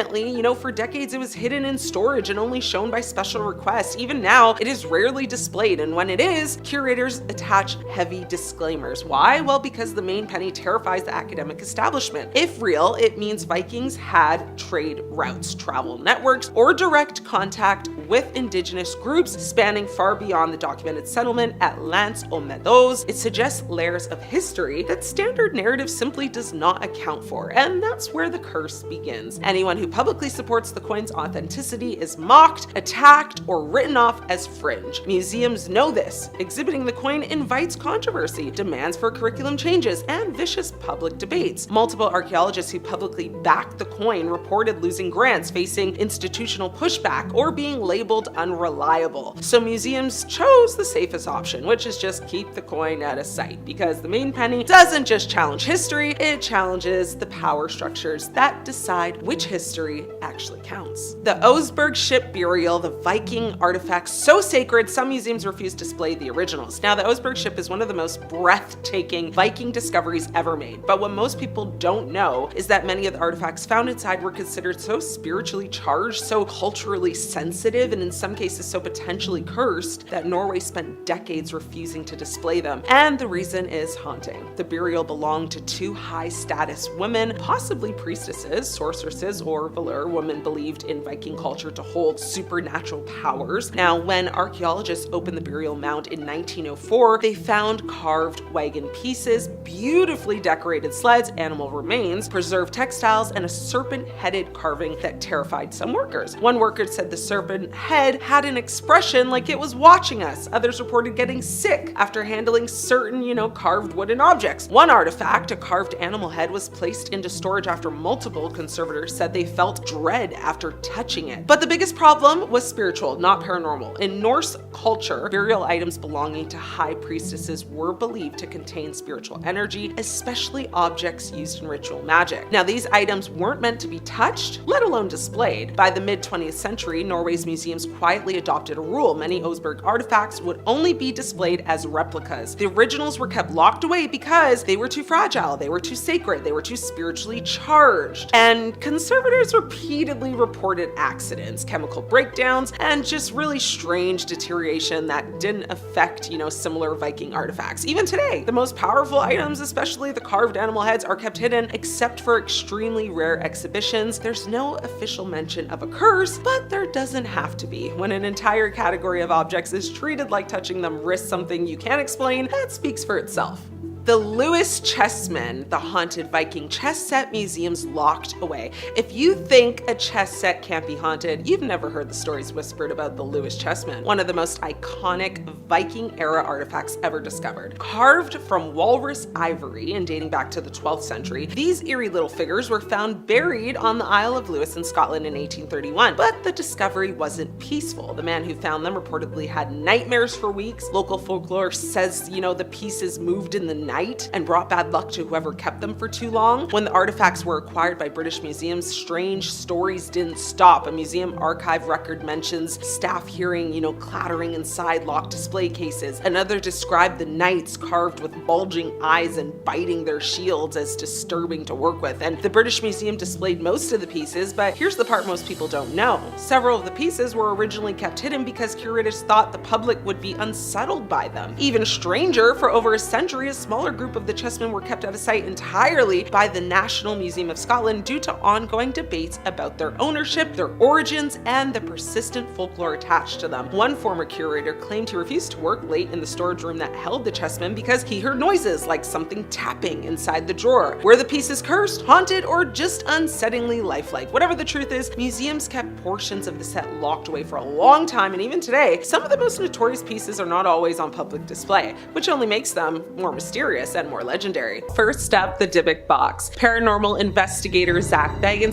For decades it was hidden in storage and only shown by special request. Even now, it is rarely displayed, and when it is, curators attach heavy disclaimers. Why? Well, because the Maine penny terrifies the academic establishment. If real, it means Vikings had trade routes, travel networks, or direct contact with indigenous groups spanning far beyond the documented settlement at Lance aux Meadows. It suggests layers of history that standard narrative simply does not account for, and that's where the curse begins. Anyone who publicly supports the coin's authenticity is mocked, attacked, or written off as fringe. Museums know this. Exhibiting the coin invites controversy, demands for curriculum changes, and vicious public debates. Multiple archaeologists who publicly backed the coin reported losing grants, facing institutional pushback, or being labeled unreliable. So museums chose the safest option, which is just keep the coin at a site, because the Maine penny doesn't just challenge history, it challenges the power structures that decide which history actually counts. The Oseberg ship burial, the Viking artifact so sacred, some museums refuse to display the originals. Now, the Oseberg ship is one of the most breathtaking Viking discoveries ever made, but what most people don't know is that many of the artifacts found inside were considered so spiritually charged, so culturally sensitive, and in some cases so potentially cursed that Norway spent decades refusing to display them. And the reason is haunting. The burial belonged to two high-status women, possibly priestesses, sorceresses, or valor, women believed in Viking culture to hold supernatural powers. Now, when archaeologists opened the burial mound in 1904, they found carved wagon pieces, beautifully decorated sleds, animal remains, preserved textiles, and a serpent-headed carving that terrified some workers. One worker said the serpent head had an expression like it was watching us. Others reported getting sick after handling certain, carved wooden objects. One artifact, a carved animal head, was placed into storage after multiple conservators said they felt dread after touching it. But the biggest problem was spiritual, not paranormal. In Norse culture, burial items belonging to high priestesses were believed to contain spiritual energy, especially objects used in ritual magic. Now, these items weren't meant to be touched, let alone displayed. By the mid-20th century, Norway's museums quietly adopted a rule. Many Oseberg artifacts would only be displayed as replicas. The originals were kept locked away because they were too fragile, they were too sacred, they were too spiritually charged. And conservators repeatedly reported accidents, chemical breakdowns, and just really strange deterioration that didn't affect, similar Viking artifacts. Even today, the most powerful items, especially the carved animal heads, are kept hidden except for extremely rare exhibitions. There's no official mention of a curse, but there doesn't have to be. When an entire category of objects is treated like touching them risks something you can't explain, that speaks for itself. The Lewis Chessmen, the haunted Viking chess set museums locked away. If you think a chess set can't be haunted, you've never heard the stories whispered about the Lewis Chessmen, one of the most iconic Viking era artifacts ever discovered. Carved from walrus ivory and dating back to the 12th century, these eerie little figures were found buried on the Isle of Lewis in Scotland in 1831. But the discovery wasn't peaceful. The man who found them reportedly had nightmares for weeks. Local folklore says, the pieces moved in the night night and brought bad luck to whoever kept them for too long. When the artifacts were acquired by British museums, strange stories didn't stop. A museum archive record mentions staff hearing, clattering inside locked display cases. Another described the knights carved with bulging eyes and biting their shields as disturbing to work with. And the British Museum displayed most of the pieces, but here's the part most people don't know. Several of the pieces were originally kept hidden because curators thought the public would be unsettled by them. Even stranger, for over a century, a smaller group of the chessmen were kept out of sight entirely by the National Museum of Scotland due to ongoing debates about their ownership, their origins, and the persistent folklore attached to them. One former curator claimed he refused to work late in the storage room that held the chessmen because he heard noises like something tapping inside the drawer. Were the pieces cursed, haunted, or just unsettlingly lifelike? Whatever the truth is, museums kept portions of the set locked away for a long time, and even today, some of the most notorious pieces are not always on public display, which only makes them more mysterious and more legendary. First up, the Dybbuk box. Paranormal investigator Zack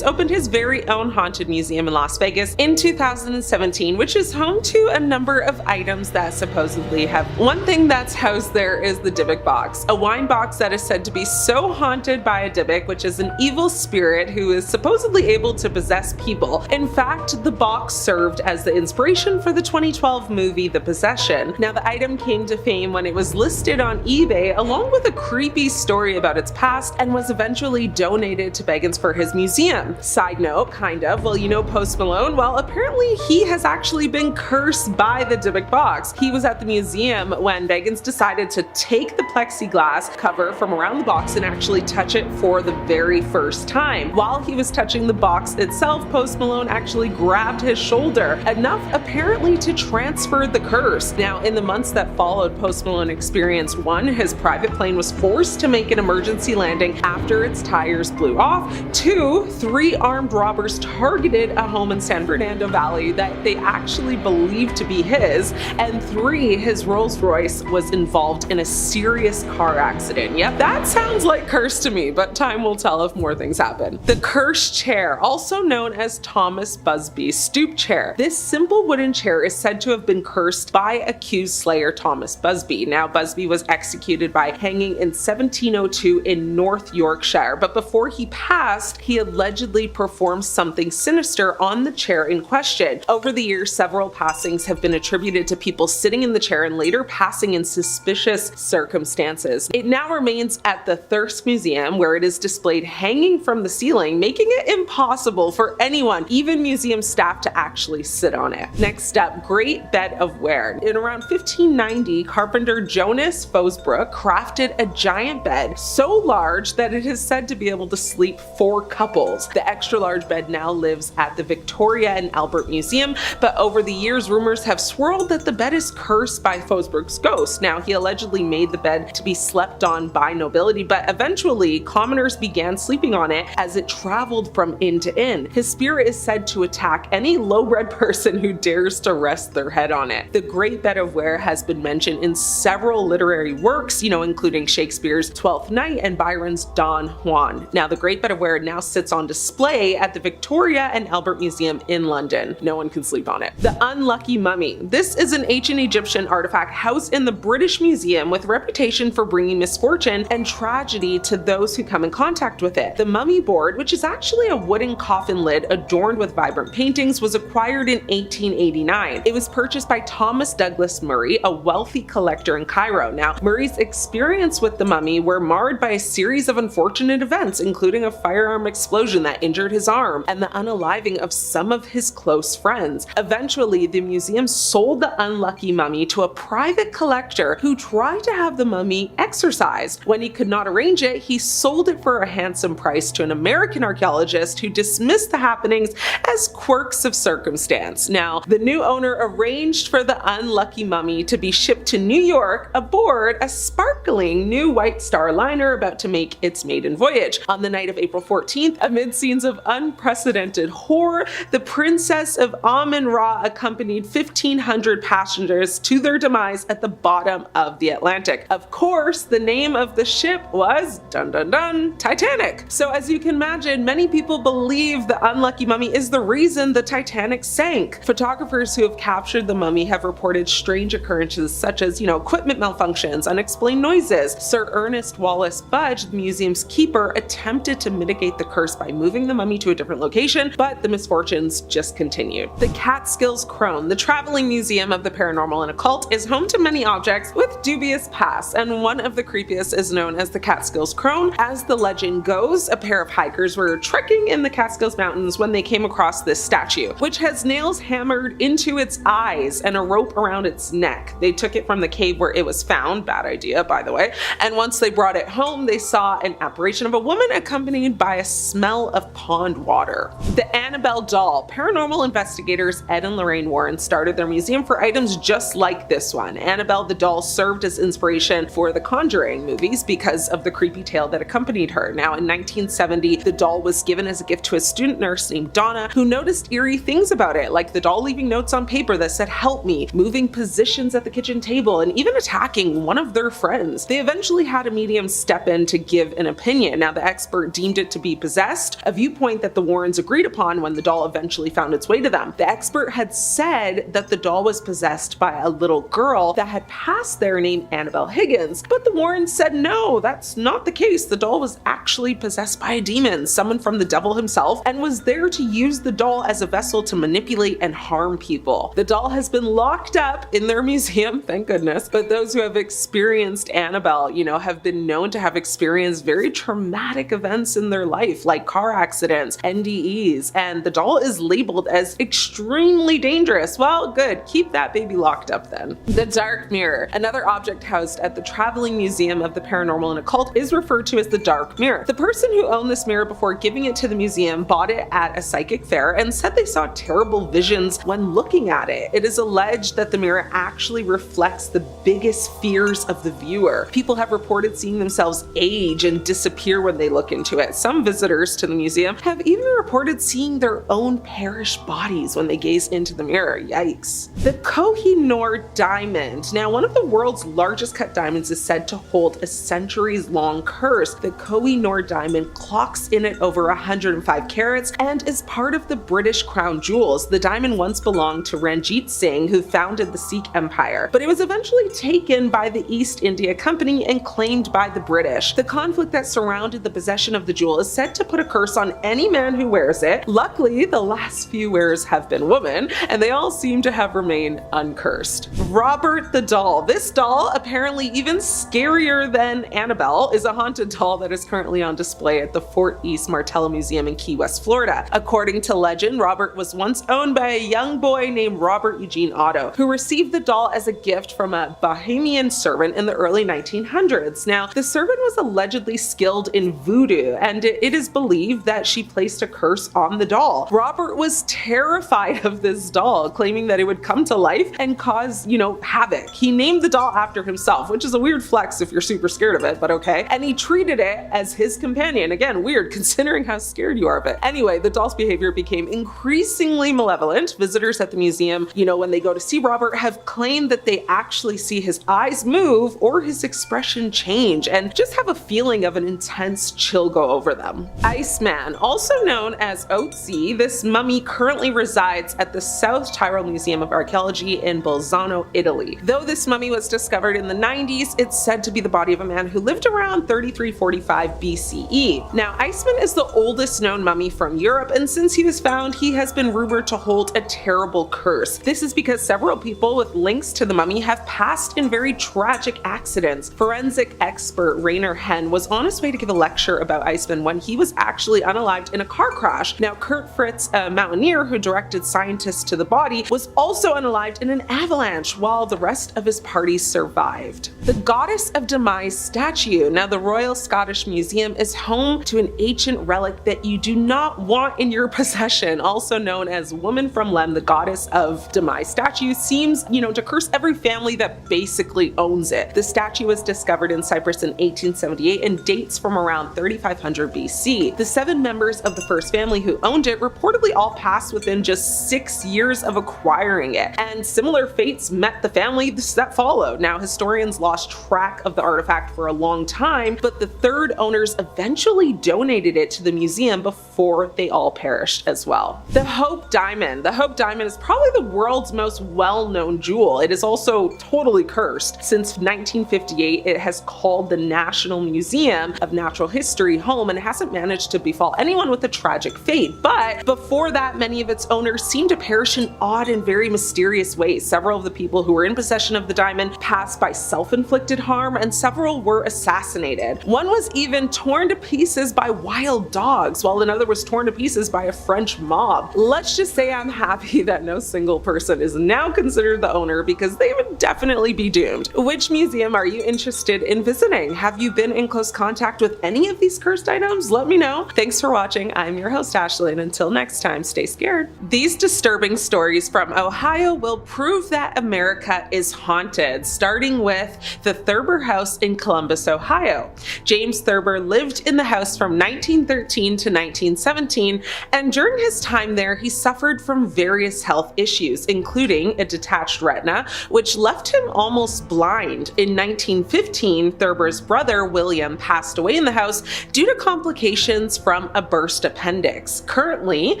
opened his very own haunted museum in Las Vegas in 2017, which is home to a number of items that supposedly have. One thing that's housed there is the Dybbuk box, a wine box that is said to be so haunted by a Dybbuk, which is an evil spirit who is supposedly able to possess people. In fact, the box served as the inspiration for the 2012 movie The Possession. Now, the item came to fame when it was listed on eBay along with a creepy story about its past and was eventually donated to Bagans for his museum. Side note, kind of, well, Post Malone? Well, apparently he has actually been cursed by the Dybbuk box. He was at the museum when Bagans decided to take the plexiglass cover from around the box and actually touch it for the very first time. While he was touching the box itself, Post Malone actually grabbed his shoulder, enough apparently to transfer the curse. Now, in the months that followed, Post Malone experienced one, his private plane was forced to make an emergency landing after its tires blew off. Two, 3 armed robbers targeted a home in San Fernando Valley that they actually believed to be his. And 3, his Rolls Royce was involved in a serious car accident. Yep, that sounds like curse to me, but time will tell if more things happen. The cursed chair, also known as Thomas Busby's stoop chair. This simple wooden chair is said to have been cursed by accused slayer Thomas Busby. Now, Busby was executed by hanging in 1702 in North Yorkshire, but before he passed, he allegedly performed something sinister on the chair in question. Over the years, several passings have been attributed to people sitting in the chair and later passing in suspicious circumstances. It now remains at the Thirsk Museum, where it is displayed hanging from the ceiling, making it impossible for anyone, even museum staff, to actually sit on it. Next up, Great Bed of Ware. In around 1590, carpenter Jonas Fosbrook crafted a giant bed so large that it is said to be able to sleep 4 couples. The extra large bed now lives at the Victoria and Albert Museum, but over the years, rumors have swirled that the bed is cursed by Fosbrook's ghost. Now, he allegedly made the bed to be slept on by nobility, but eventually commoners began sleeping on it as it traveled from inn to inn. His spirit is said to attack any low-bred person who dares to rest their head on it. The Great Bed of Ware has been mentioned in several literary works, including Shakespeare's Twelfth Night and Byron's Don Juan. Now, the Great Bed of Ware now sits on display at the Victoria and Albert Museum in London. No one can sleep on it. The Unlucky Mummy. This is an ancient Egyptian artifact housed in the British Museum with a reputation for bringing misfortune and tragedy to those who come in contact with it. The mummy board, which is actually a wooden coffin lid adorned with vibrant paintings, was acquired in 1889. It was purchased by Thomas Douglas Murray, a wealthy collector in Cairo. Now, Murray's experience with the mummy were marred by a series of unfortunate events, including a firearm explosion that injured his arm and the unaliving of some of his close friends. Eventually, the museum sold the unlucky mummy to a private collector who tried to have the mummy exorcised. When he could not arrange it, he sold it for a handsome price to an American archaeologist who dismissed the happenings as quirks of circumstance. Now, the new owner arranged for the unlucky mummy to be shipped to New York aboard a sparkling new White Star liner about to make its maiden voyage. On the night of April 14th, amid scenes of unprecedented horror, the Princess of Amun-Ra accompanied 1,500 passengers to their demise at the bottom of the Atlantic. Of course, the name of the ship was, dun dun dun, Titanic. So as you can imagine, many people believe the unlucky mummy is the reason the Titanic sank. Photographers who have captured the mummy have reported strange occurrences such as, equipment malfunctions, unexplained noises, phases. Sir Ernest Wallace Budge, the museum's keeper, attempted to mitigate the curse by moving the mummy to a different location, but the misfortunes just continued. The Catskills Crone, the traveling museum of the paranormal and occult, is home to many objects with dubious pasts, and one of the creepiest is known as the Catskills Crone. As the legend goes, a pair of hikers were trekking in the Catskills Mountains when they came across this statue, which has nails hammered into its eyes and a rope around its neck. They took it from the cave where it was found, bad idea by the way, and once they brought it home, they saw an apparition of a woman accompanied by a smell of pond water. The Annabelle doll. Paranormal investigators Ed and Lorraine Warren started their museum for items just like this one. Annabelle the doll served as inspiration for the Conjuring movies because of the creepy tale that accompanied her. Now in 1970, the doll was given as a gift to a student nurse named Donna, who noticed eerie things about it, like the doll leaving notes on paper that said "help me," moving positions at the kitchen table, and even attacking one of their friends. They eventually had a medium step in to give an opinion. Now the expert deemed it to be possessed, a viewpoint that the Warrens agreed upon when the doll eventually found its way to them. The expert had said that the doll was possessed by a little girl that had passed there named Annabelle Higgins, but the Warrens said no, that's not the case. The doll was actually possessed by a demon, summoned from the devil himself, and was there to use the doll as a vessel to manipulate and harm people. The doll has been locked up in their museum, thank goodness, but those who have experienced Annabelle, have been known to have experienced very traumatic events in their life, like car accidents, NDEs, and the doll is labeled as extremely dangerous. Well, good, keep that baby locked up then. The Dark Mirror, another object housed at the Traveling Museum of the Paranormal and Occult, is referred to as the Dark Mirror. The person who owned this mirror before giving it to the museum bought it at a psychic fair and said they saw terrible visions when looking at it. It is alleged that the mirror actually reflects the biggest fears of the viewer. People have reported seeing themselves age and disappear when they look into it. Some visitors to the museum have even reported seeing their own perished bodies when they gaze into the mirror. Yikes. The Koh-i-Noor diamond. Now, one of the world's largest cut diamonds is said to hold a centuries-long curse. The Koh-i-Noor diamond clocks in at over 105 carats and is part of the British crown jewels. The diamond once belonged to Ranjit Singh, who founded the Sikh Empire, but it was eventually taken by the East India Company and claimed by the British. The conflict that surrounded the possession of the jewel is said to put a curse on any man who wears it. Luckily, the last few wearers have been women, and they all seem to have remained uncursed. Robert the doll. This doll, apparently even scarier than Annabelle, is a haunted doll that is currently on display at the Fort East Martello Museum in Key West, Florida. According to legend, Robert was once owned by a young boy named Robert Eugene Otto, who received the doll as a gift from a Bahamian servant in the early 1900s. Now, the servant was allegedly skilled in voodoo, and it is believed that she placed a curse on the doll. Robert was terrified of this doll, claiming that it would come to life and cause, havoc. He named the doll after himself, which is a weird flex if you're super scared of it, but okay. And he treated it as his companion. Again, weird considering how scared you are of it. Anyway, the doll's behavior became increasingly malevolent. Visitors at the museum, when they go to see Robert, have claimed that they actually see his eyes move or his expression change and just have a feeling of an intense chill go over them. Iceman, also known as Otzi, this mummy currently resides at the South Tyrol Museum of Archaeology in Bolzano, Italy. Though this mummy was discovered in the 90s, it's said to be the body of a man who lived around 3345 BCE. Now, Iceman is the oldest known mummy from Europe, and since he was found, he has been rumored to hold a terrible curse. This is because several people with links to the mummy have passed in very tragic accidents. Forensic expert Rainer Henn was on his way to give a lecture about Iceman when he was actually unalived in a car crash. Now, Kurt Fritz, a mountaineer who directed scientists to the body, was also unalived in an avalanche, while the rest of his party survived. The Goddess of Demise statue. Now, the Royal Scottish Museum is home to an ancient relic that you do not want in your possession, also known as Woman from Lem, the Goddess of Demise statue, seems, to curse every family that basically owns it. The statue was discovered in Cyprus in 1878 and dates from around 3500 BC. The 7 members of the first family who owned it reportedly all passed within just 6 years of acquiring it, and similar fates met the family that followed. Now, historians lost track of the artifact for a long time, but the third owners eventually donated it to the museum before they all perished as well. The Hope Diamond. The Hope Diamond is probably the world's most well-known jewel. It is also totally cursed. Since 1958, 1968, it has called the National Museum of Natural History home and hasn't managed to befall anyone with a tragic fate. But before that, many of its owners seemed to perish in odd and very mysterious ways. Several of the people who were in possession of the diamond passed by self-inflicted harm, and several were assassinated. One was even torn to pieces by wild dogs, while another was torn to pieces by a French mob. Let's just say I'm happy that no single person is now considered the owner, because they would definitely be doomed. Which museum are you interested in visiting? Have you been in close contact with any of these cursed items? Let me know. Thanks for watching. I'm your host Ashley, and until next time, stay scared. These disturbing stories from Ohio will prove that America is haunted, starting with the Thurber House in Columbus, Ohio. James Thurber lived in the house from 1913 to 1917, and during his time there, he suffered from various health issues, including a detached retina, which left him almost blind. In 1915, Thurber's brother, William, passed away in the house due to complications from a burst appendix. Currently,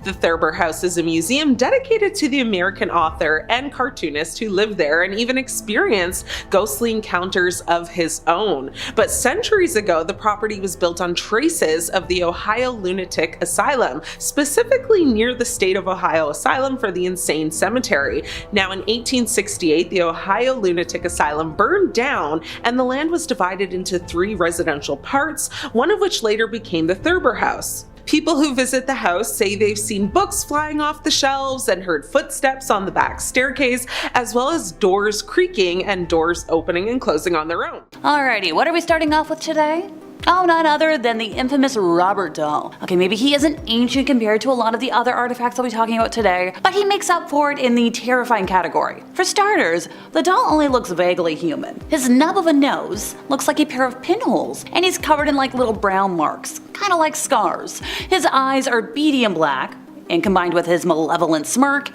the Thurber House is a museum dedicated to the American author and cartoonist who lived there and even experienced ghostly encounters of his own. But centuries ago, the property was built on traces of the Ohio Lunatic Asylum, specifically near the State of Ohio Asylum for the Insane Cemetery. Now, in 1868, the Ohio Lunatic Asylum burned down and the land was divided into 3 residential parts, one of which later became the Thurber House. People who visit the house say they've seen books flying off the shelves and heard footsteps on the back staircase, as well as doors creaking and doors opening and closing on their own. Alrighty, what are we starting off with today? Oh, none other than the infamous Robert doll. Okay, maybe he isn't ancient compared to a lot of the other artifacts I'll be talking about today, but he makes up for it in the terrifying category. For starters, the doll only looks vaguely human. His nub of a nose looks like a pair of pinholes, and he's covered in like little brown marks, kinda like scars. His eyes are beady and black, and combined with his malevolent smirk,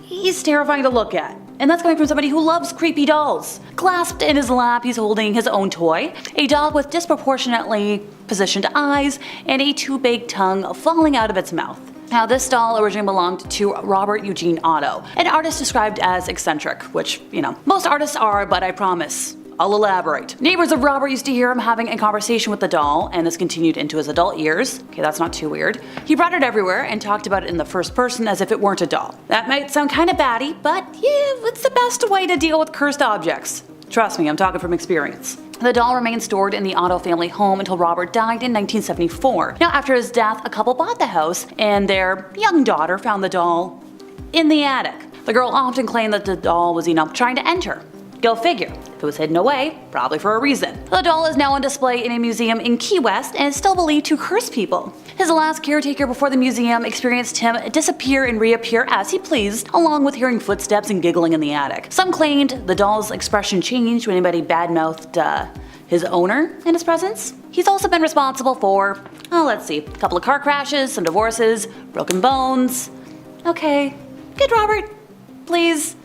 he's terrifying to look at. And that's coming from somebody who loves creepy dolls. Clasped in his lap, he's holding his own toy, a doll with disproportionately positioned eyes and a too big tongue falling out of its mouth. Now, this doll originally belonged to Robert Eugene Otto, an artist described as eccentric, which, most artists are, but I promise, I'll elaborate. Neighbors of Robert used to hear him having a conversation with the doll, and this continued into his adult years. Okay, that's not too weird. He brought it everywhere and talked about it in the first person as if it weren't a doll. That might sound kinda batty, but yeah, it's the best way to deal with cursed objects. Trust me, I'm talking from experience. The doll remained stored in the Otto family home until Robert died in 1974. Now, after his death, a couple bought the house, and their young daughter found the doll in the attic. The girl often claimed that the doll was trying to enter. Go figure. If it was hidden away, probably for a reason. The doll is now on display in a museum in Key West and is still believed to curse people. His last caretaker before the museum experienced him disappear and reappear as he pleased, along with hearing footsteps and giggling in the attic. Some claimed the doll's expression changed when anybody badmouthed his owner in his presence. He's also been responsible for, a couple of car crashes, some divorces, broken bones. Okay, good Robert, please.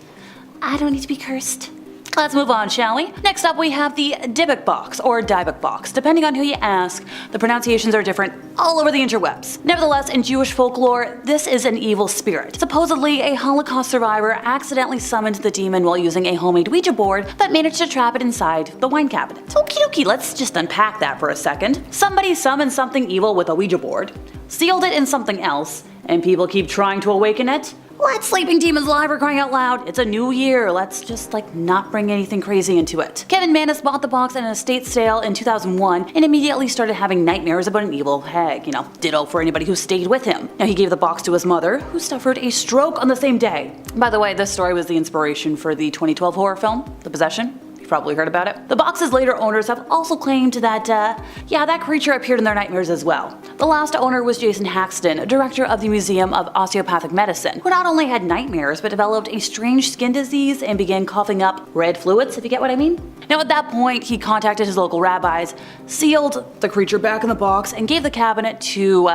I don't need to be cursed. Let's move on, shall we? Next up, we have the Dybbuk box, or Dybbuk box. Depending on who you ask, the pronunciations are different all over the interwebs. Nevertheless, in Jewish folklore, this is an evil spirit. Supposedly, a Holocaust survivor accidentally summoned the demon while using a homemade Ouija board that managed to trap it inside the wine cabinet. Okie dokie, let's just unpack that for a second. Somebody summoned something evil with a Ouija board, sealed it in something else, and people keep trying to awaken it? Let sleeping demons lie, we're crying out loud. It's a new year. Let's just not bring anything crazy into it. Kevin Mannis bought the box at an estate sale in 2001 and immediately started having nightmares about an evil hag. Ditto for anybody who stayed with him. Now, he gave the box to his mother, who suffered a stroke on the same day. By the way, this story was the inspiration for the 2012 horror film, The Possession. Probably heard about it. The box's later owners have also claimed that, that creature appeared in their nightmares as well. The last owner was Jason Haxton, director of the Museum of Osteopathic Medicine, who not only had nightmares but developed a strange skin disease and began coughing up red fluids, if you get what I mean. Now, at that point, he contacted his local rabbis, sealed the creature back in the box, and gave the cabinet to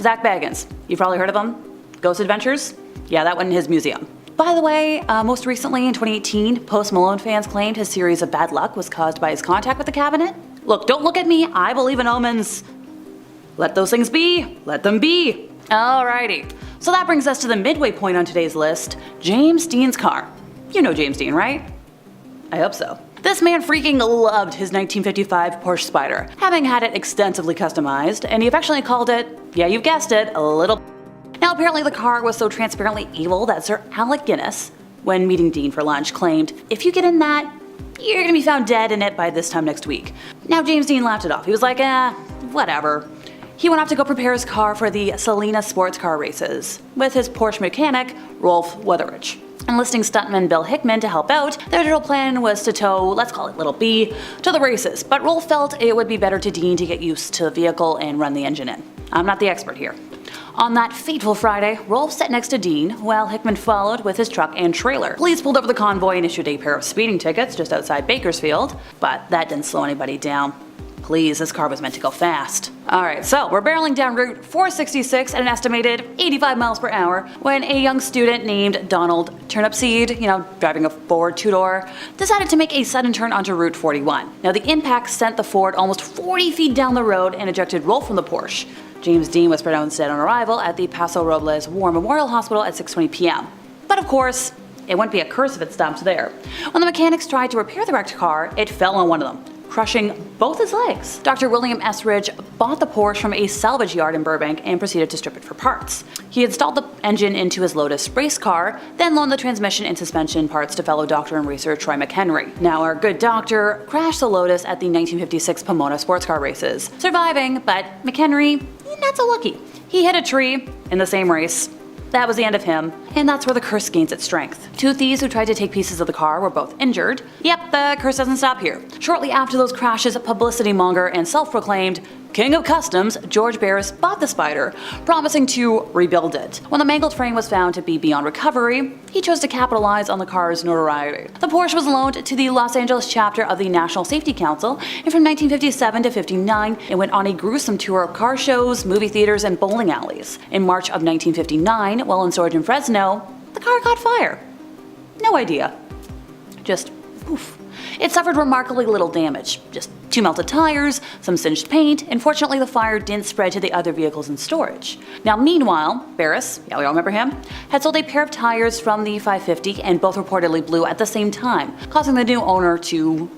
Zack Bagans. You've probably heard of him? Ghost Adventures? Yeah, that went in his museum. By the way, most recently in 2018, Post Malone fans claimed his series of bad luck was caused by his contact with the cabinet. Look, don't look at me, I believe in omens. Let those things be, let them be. Alrighty, so that brings us to the midway point on today's list, James Dean's car. You know James Dean, right? I hope so. This man freaking loved his 1955 Porsche Spider, having had it extensively customized, and he affectionately called it, yeah, you guessed it, a little. Now apparently the car was so transparently evil that Sir Alec Guinness, when meeting Dean for lunch, claimed, if you get in that, you're gonna be found dead in it by this time next week. Now James Dean laughed it off. He was like, whatever. He went off to go prepare his car for the Salina sports car races, with his Porsche mechanic, Rolf Weatherich. Enlisting stuntman Bill Hickman to help out, their original plan was to tow, let's call it Little B, to the races, but Rolf felt it would be better to Dean to get used to the vehicle and run the engine in. I'm not the expert here. On that fateful Friday, Rolf sat next to Dean, while Hickman followed with his truck and trailer. Police pulled over the convoy and issued a pair of speeding tickets just outside Bakersfield, but that didn't slow anybody down. Please, this car was meant to go fast. Alright, so we're barreling down Route 466 at an estimated 85 miles per hour when a young student named Donald Turnipseed, driving a Ford two-door, decided to make a sudden turn onto Route 41. Now the impact sent the Ford almost 40 feet down the road and ejected Rolf from the Porsche. James Dean was pronounced dead on arrival at the Paso Robles War Memorial Hospital at 6:20 p.m. But of course, it wouldn't be a curse if it stopped there. When the mechanics tried to repair the wrecked car, it fell on one of them, crushing both his legs. Dr. William S. Ridge bought the Porsche from a salvage yard in Burbank and proceeded to strip it for parts. He installed the engine into his Lotus race car, then loaned the transmission and suspension parts to fellow doctor and racer Troy McHenry. Now our good doctor crashed the Lotus at the 1956 Pomona sports car races, surviving, but McHenry, not so lucky. He hit a tree in the same race. That was the end of him, and that's where the curse gains its strength. Two thieves who tried to take pieces of the car were both injured. Yep, the curse doesn't stop here. Shortly after those crashes, publicity monger and self-proclaimed King of Customs, George Barris, bought the Spider, promising to rebuild it. When the mangled frame was found to be beyond recovery, he chose to capitalize on the car's notoriety. The Porsche was loaned to the Los Angeles chapter of the National Safety Council, and from 1957 to 59, it went on a gruesome tour of car shows, movie theaters, and bowling alleys. In March of 1959, while in storage in Fresno, the car caught fire. No idea. Just poof. It suffered remarkably little damage, just 2 melted tires, some singed paint, and fortunately the fire didn't spread to the other vehicles in storage. Now meanwhile, Barris, yeah we all remember him, had sold a pair of tires from the 550 and both reportedly blew at the same time, causing the new owner to,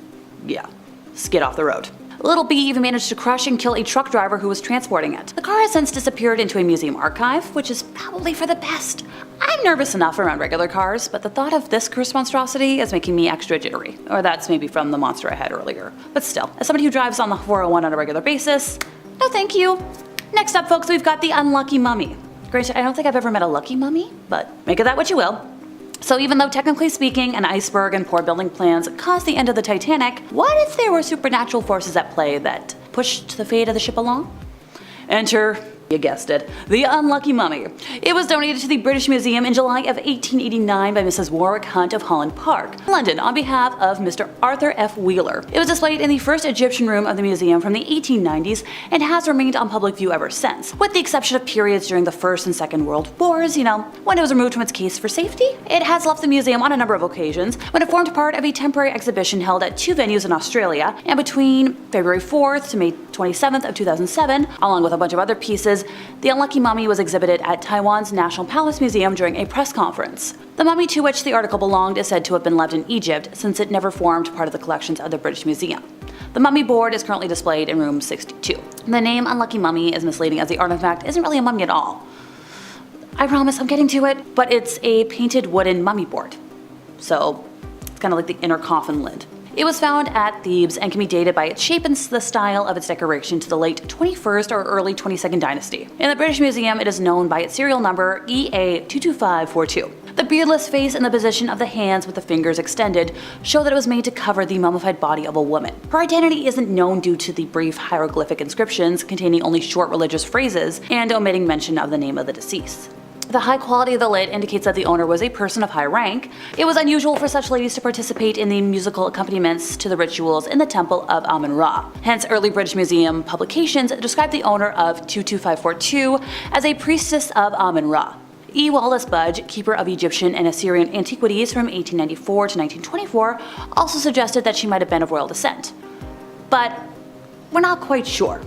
skid off the road. Little B even managed to crush and kill a truck driver who was transporting it. The car has since disappeared into a museum archive, which is probably for the best. I'm nervous enough around regular cars, but the thought of this cursed monstrosity is making me extra jittery. Or that's maybe from the monster I had earlier. But still, as somebody who drives on the 401 on a regular basis, no thank you. Next up folks, we've got the unlucky mummy. Granted, I don't think I've ever met a lucky mummy, but make of that what you will. So even though technically speaking, an iceberg and poor building plans caused the end of the Titanic, what if there were supernatural forces at play that pushed the fate of the ship along? Enter, you guessed it, the unlucky mummy. It was donated to the British Museum in July of 1889 by Mrs. Warwick Hunt of Holland Park, London, on behalf of Mr. Arthur F. Wheeler. It was displayed in the first Egyptian room of the museum from the 1890s and has remained on public view ever since, with the exception of periods during the First and Second World Wars, when it was removed from its case for safety. It has left the museum on a number of occasions when it formed part of a temporary exhibition held at 2 venues in Australia, and between February 4th to May 27th of 2007, along with a bunch of other pieces, the unlucky mummy was exhibited at Taiwan's National Palace Museum during a press conference. The mummy to which the article belonged is said to have been left in Egypt since it never formed part of the collections of the British Museum. The mummy board is currently displayed in room 62. The name unlucky mummy is misleading as the artifact isn't really a mummy at all. I promise I'm getting to it, but it's a painted wooden mummy board. So it's kind of like the inner coffin lid. It was found at Thebes and can be dated by its shape and the style of its decoration to the late 21st or early 22nd dynasty. In the British Museum, it is known by its serial number EA22542. The beardless face and the position of the hands with the fingers extended show that it was made to cover the mummified body of a woman. Her identity isn't known due to the brief hieroglyphic inscriptions containing only short religious phrases and omitting mention of the name of the deceased. The high quality of the lid indicates that the owner was a person of high rank. It was unusual for such ladies to participate in the musical accompaniments to the rituals in the temple of Amun-Ra. Hence, early British Museum publications described the owner of 22542 as a priestess of Amun-Ra. E. Wallace Budge, keeper of Egyptian and Assyrian antiquities from 1894 to 1924, also suggested that she might have been of royal descent. But we're not quite sure.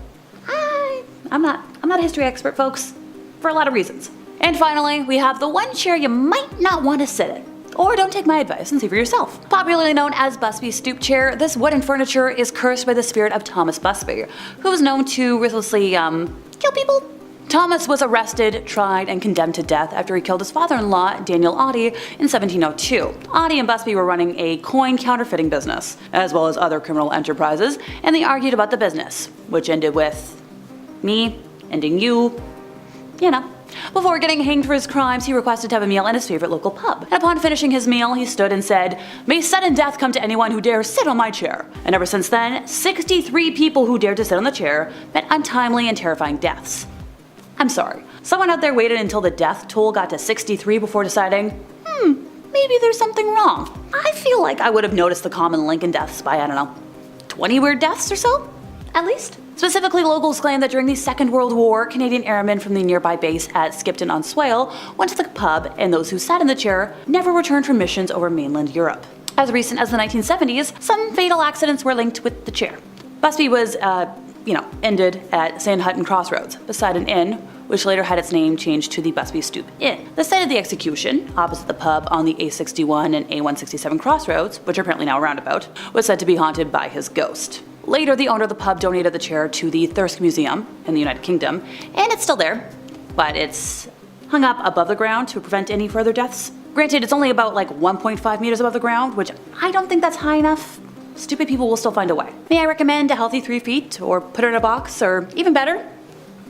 I'm not a history expert, folks, for a lot of reasons. And finally, we have the one chair you might not want to sit in. Or don't take my advice and see for yourself. Popularly known as Busby's stoop chair, this wooden furniture is cursed by the spirit of Thomas Busby, who was known to ruthlessly, kill people. Thomas was arrested, tried, and condemned to death after he killed his father-in-law, Daniel Oddie, in 1702. Oddie and Busby were running a coin counterfeiting business, as well as other criminal enterprises, and they argued about the business, which ended with me ending you, you know. Before getting hanged for his crimes, he requested to have a meal in his favorite local pub. And upon finishing his meal, he stood and said, "May sudden death come to anyone who dares sit on my chair." And ever since then, 63 people who dared to sit on the chair met untimely and terrifying deaths. I'm sorry, someone out there waited until the death toll got to 63 before deciding, maybe there's something wrong. I feel like I would have noticed the common Lincoln deaths by, I don't know, 20 weird deaths or so, at least. Specifically, locals claim that during the Second World War, Canadian airmen from the nearby base at Skipton-on-Swale went to the pub, and those who sat in the chair never returned from missions over mainland Europe. As recent as the 1970s, some fatal accidents were linked with the chair. Busby was, ended at Sand Hutton Crossroads, beside an inn, which later had its name changed to the Busby Stoop Inn. The site of the execution, opposite the pub on the A61 and A167 crossroads, which are apparently now a roundabout, was said to be haunted by his ghost. Later, the owner of the pub donated the chair to the Thirsk Museum in the United Kingdom, and it's still there, but it's hung up above the ground to prevent any further deaths. Granted, it's only about 1.5 meters above the ground, which I don't think that's high enough. Stupid people will still find a way. May I recommend a healthy 3 feet, or put it in a box, or even better,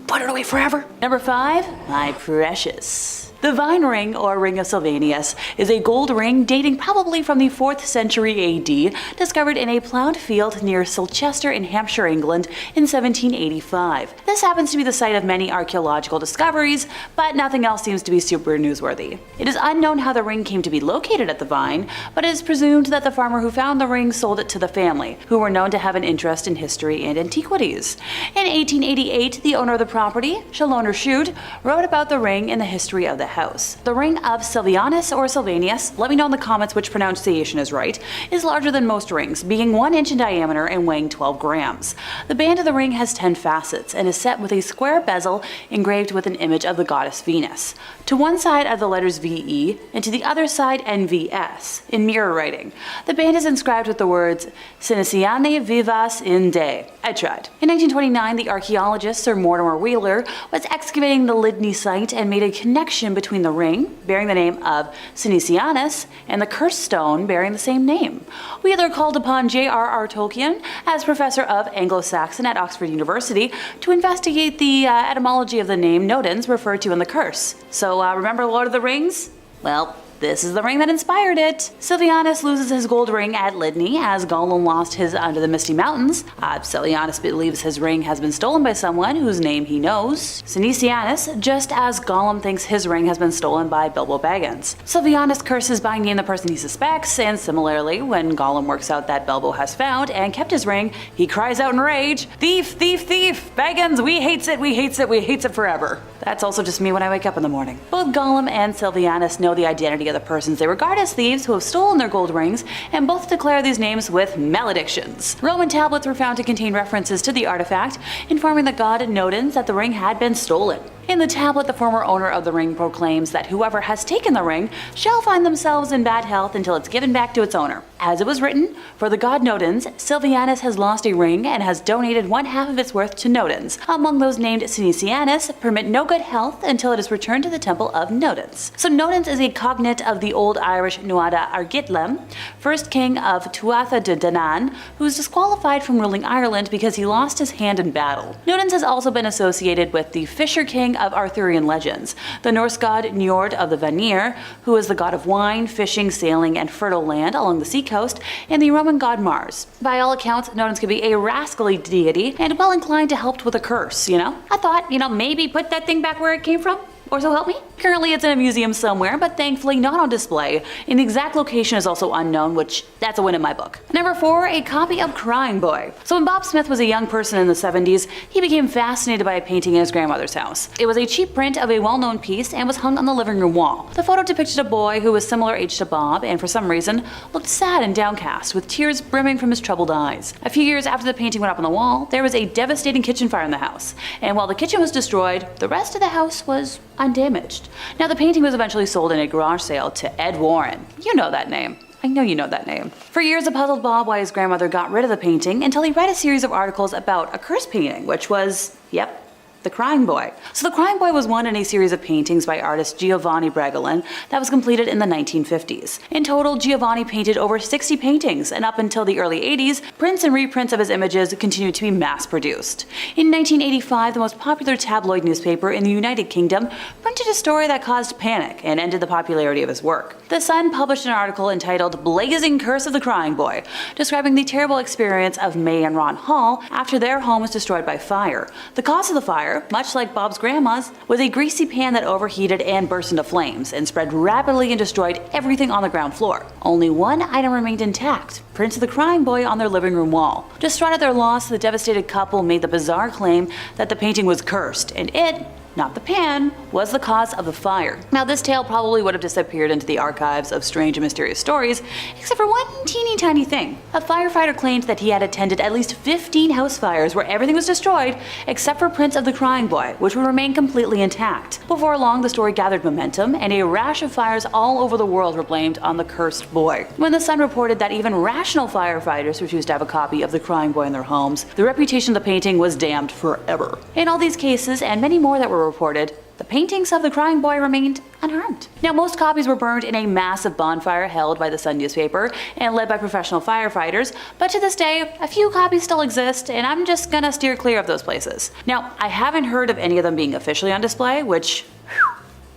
put it away forever. Number 5, my precious. The Vine Ring, or Ring of Sylvanus, is a gold ring dating probably from the 4th century AD, discovered in a plowed field near Silchester in Hampshire, England in 1785. This happens to be the site of many archaeological discoveries, but nothing else seems to be super newsworthy. It is unknown how the ring came to be located at the Vine, but it is presumed that the farmer who found the ring sold it to the family, who were known to have an interest in history and antiquities. In 1888, the owner of the property, Shalloner Shute, wrote about the ring in the history of the house. The ring of Sylvanus or Sylvanus, let me know in the comments which pronunciation is right, is larger than most rings, being 1 inch in diameter and weighing 12 grams. The band of the ring has 10 facets and is set with a square bezel engraved with an image of the goddess Venus. To one side are the letters VE and to the other side NVS in mirror writing. The band is inscribed with the words Siniciane vivas in de. I tried. In 1929, the archaeologist Sir Mortimer Wheeler was excavating the Lydney site and made a connection between the ring, bearing the name of Sinicianus, and the cursed stone bearing the same name. Wheeler called upon J.R.R. Tolkien, as professor of Anglo-Saxon at Oxford University, to investigate the etymology of the name Nodens referred to in the curse. So remember Lord of the Rings? Well, this is the ring that inspired it. Sylvanus loses his gold ring at Lydney as Gollum lost his under the Misty Mountains. Sylvanus believes his ring has been stolen by someone whose name he knows, Sinicianus, just as Gollum thinks his ring has been stolen by Bilbo Bagans. Sylvanus curses by naming the person he suspects, and similarly, when Gollum works out that Bilbo has found and kept his ring, he cries out in rage, "Thief, thief, thief! Bagans, we hates it, we hates it, we hates it forever." That's also just me when I wake up in the morning. Both Gollum and Sylvanus know the identity of the persons they regard as thieves who have stolen their gold rings, and both declare these names with maledictions. Roman tablets were found to contain references to the artifact, informing the god Nodens that the ring had been stolen. In the tablet, the former owner of the ring proclaims that whoever has taken the ring shall find themselves in bad health until it's given back to its owner. As it was written, for the god Nodens, Sylvanus has lost a ring and has donated 1/2 of its worth to Nodens. Among those named Sinicianus, permit no good health until it is returned to the temple of Nodens. So Nodens is a cognate of the Old Irish Nuada Argitlem, first king of Tuatha de Danann, who was disqualified from ruling Ireland because he lost his hand in battle. Nodens has also been associated with the Fisher King of Arthurian legends, the Norse god Njord of the Vanir, who is the god of wine, fishing, sailing, and fertile land along the seacoast, and the Roman god Mars. By all accounts, Nodens could be a rascally deity and well inclined to help with a curse, I thought, maybe put that thing back where it came from. Or so help me? Currently it's in a museum somewhere, but thankfully not on display, and the exact location is also unknown, which that's a win in my book. Number 4, a copy of Crying Boy. So when Bob Smith was a young person in the 70s, he became fascinated by a painting in his grandmother's house. It was a cheap print of a well-known piece and was hung on the living room wall. The photo depicted a boy who was similar age to Bob and for some reason looked sad and downcast, with tears brimming from his troubled eyes. A few years after the painting went up on the wall, there was a devastating kitchen fire in the house, and while the kitchen was destroyed, the rest of the house was undamaged. Now, the painting was eventually sold in a garage sale to Ed Warren. You know that name. I know you know that name. For years, it puzzled Bob why his grandmother got rid of the painting until he read a series of articles about a cursed painting, which was, yep, The Crying Boy. So The Crying Boy was one in a series of paintings by artist Giovanni Bregolin that was completed in the 1950s. In total, Giovanni painted over 60 paintings, and up until the early 80s, prints and reprints of his images continued to be mass-produced. In 1985, the most popular tabloid newspaper in the United Kingdom printed a story that caused panic and ended the popularity of his work. The Sun published an article entitled Blazing Curse of the Crying Boy, describing the terrible experience of May and Ron Hall after their home was destroyed by fire. The cause of the fire, much like Bob's grandma's, was a greasy pan that overheated and burst into flames and spread rapidly and destroyed everything on the ground floor. Only one item remained intact: prints of the Crying Boy on their living room wall. Distraught at their loss, the devastated couple made the bizarre claim that the painting was cursed, and it, not the pan, was the cause of the fire. Now, this tale probably would have disappeared into the archives of strange and mysterious stories, except for one teeny tiny thing. A firefighter claimed that he had attended at least 15 house fires where everything was destroyed except for prints of the Crying Boy, which would remain completely intact. Before long, the story gathered momentum, and a rash of fires all over the world were blamed on the cursed boy. When the Sun reported that even rational firefighters refused to have a copy of the Crying Boy in their homes, the reputation of the painting was damned forever. In all these cases, and many more that were reported, the paintings of the Crying Boy remained unharmed. Now, most copies were burned in a massive bonfire held by the Sun newspaper and led by professional firefighters, but to this day, a few copies still exist, and I'm just gonna steer clear of those places. Now, I haven't heard of any of them being officially on display, which,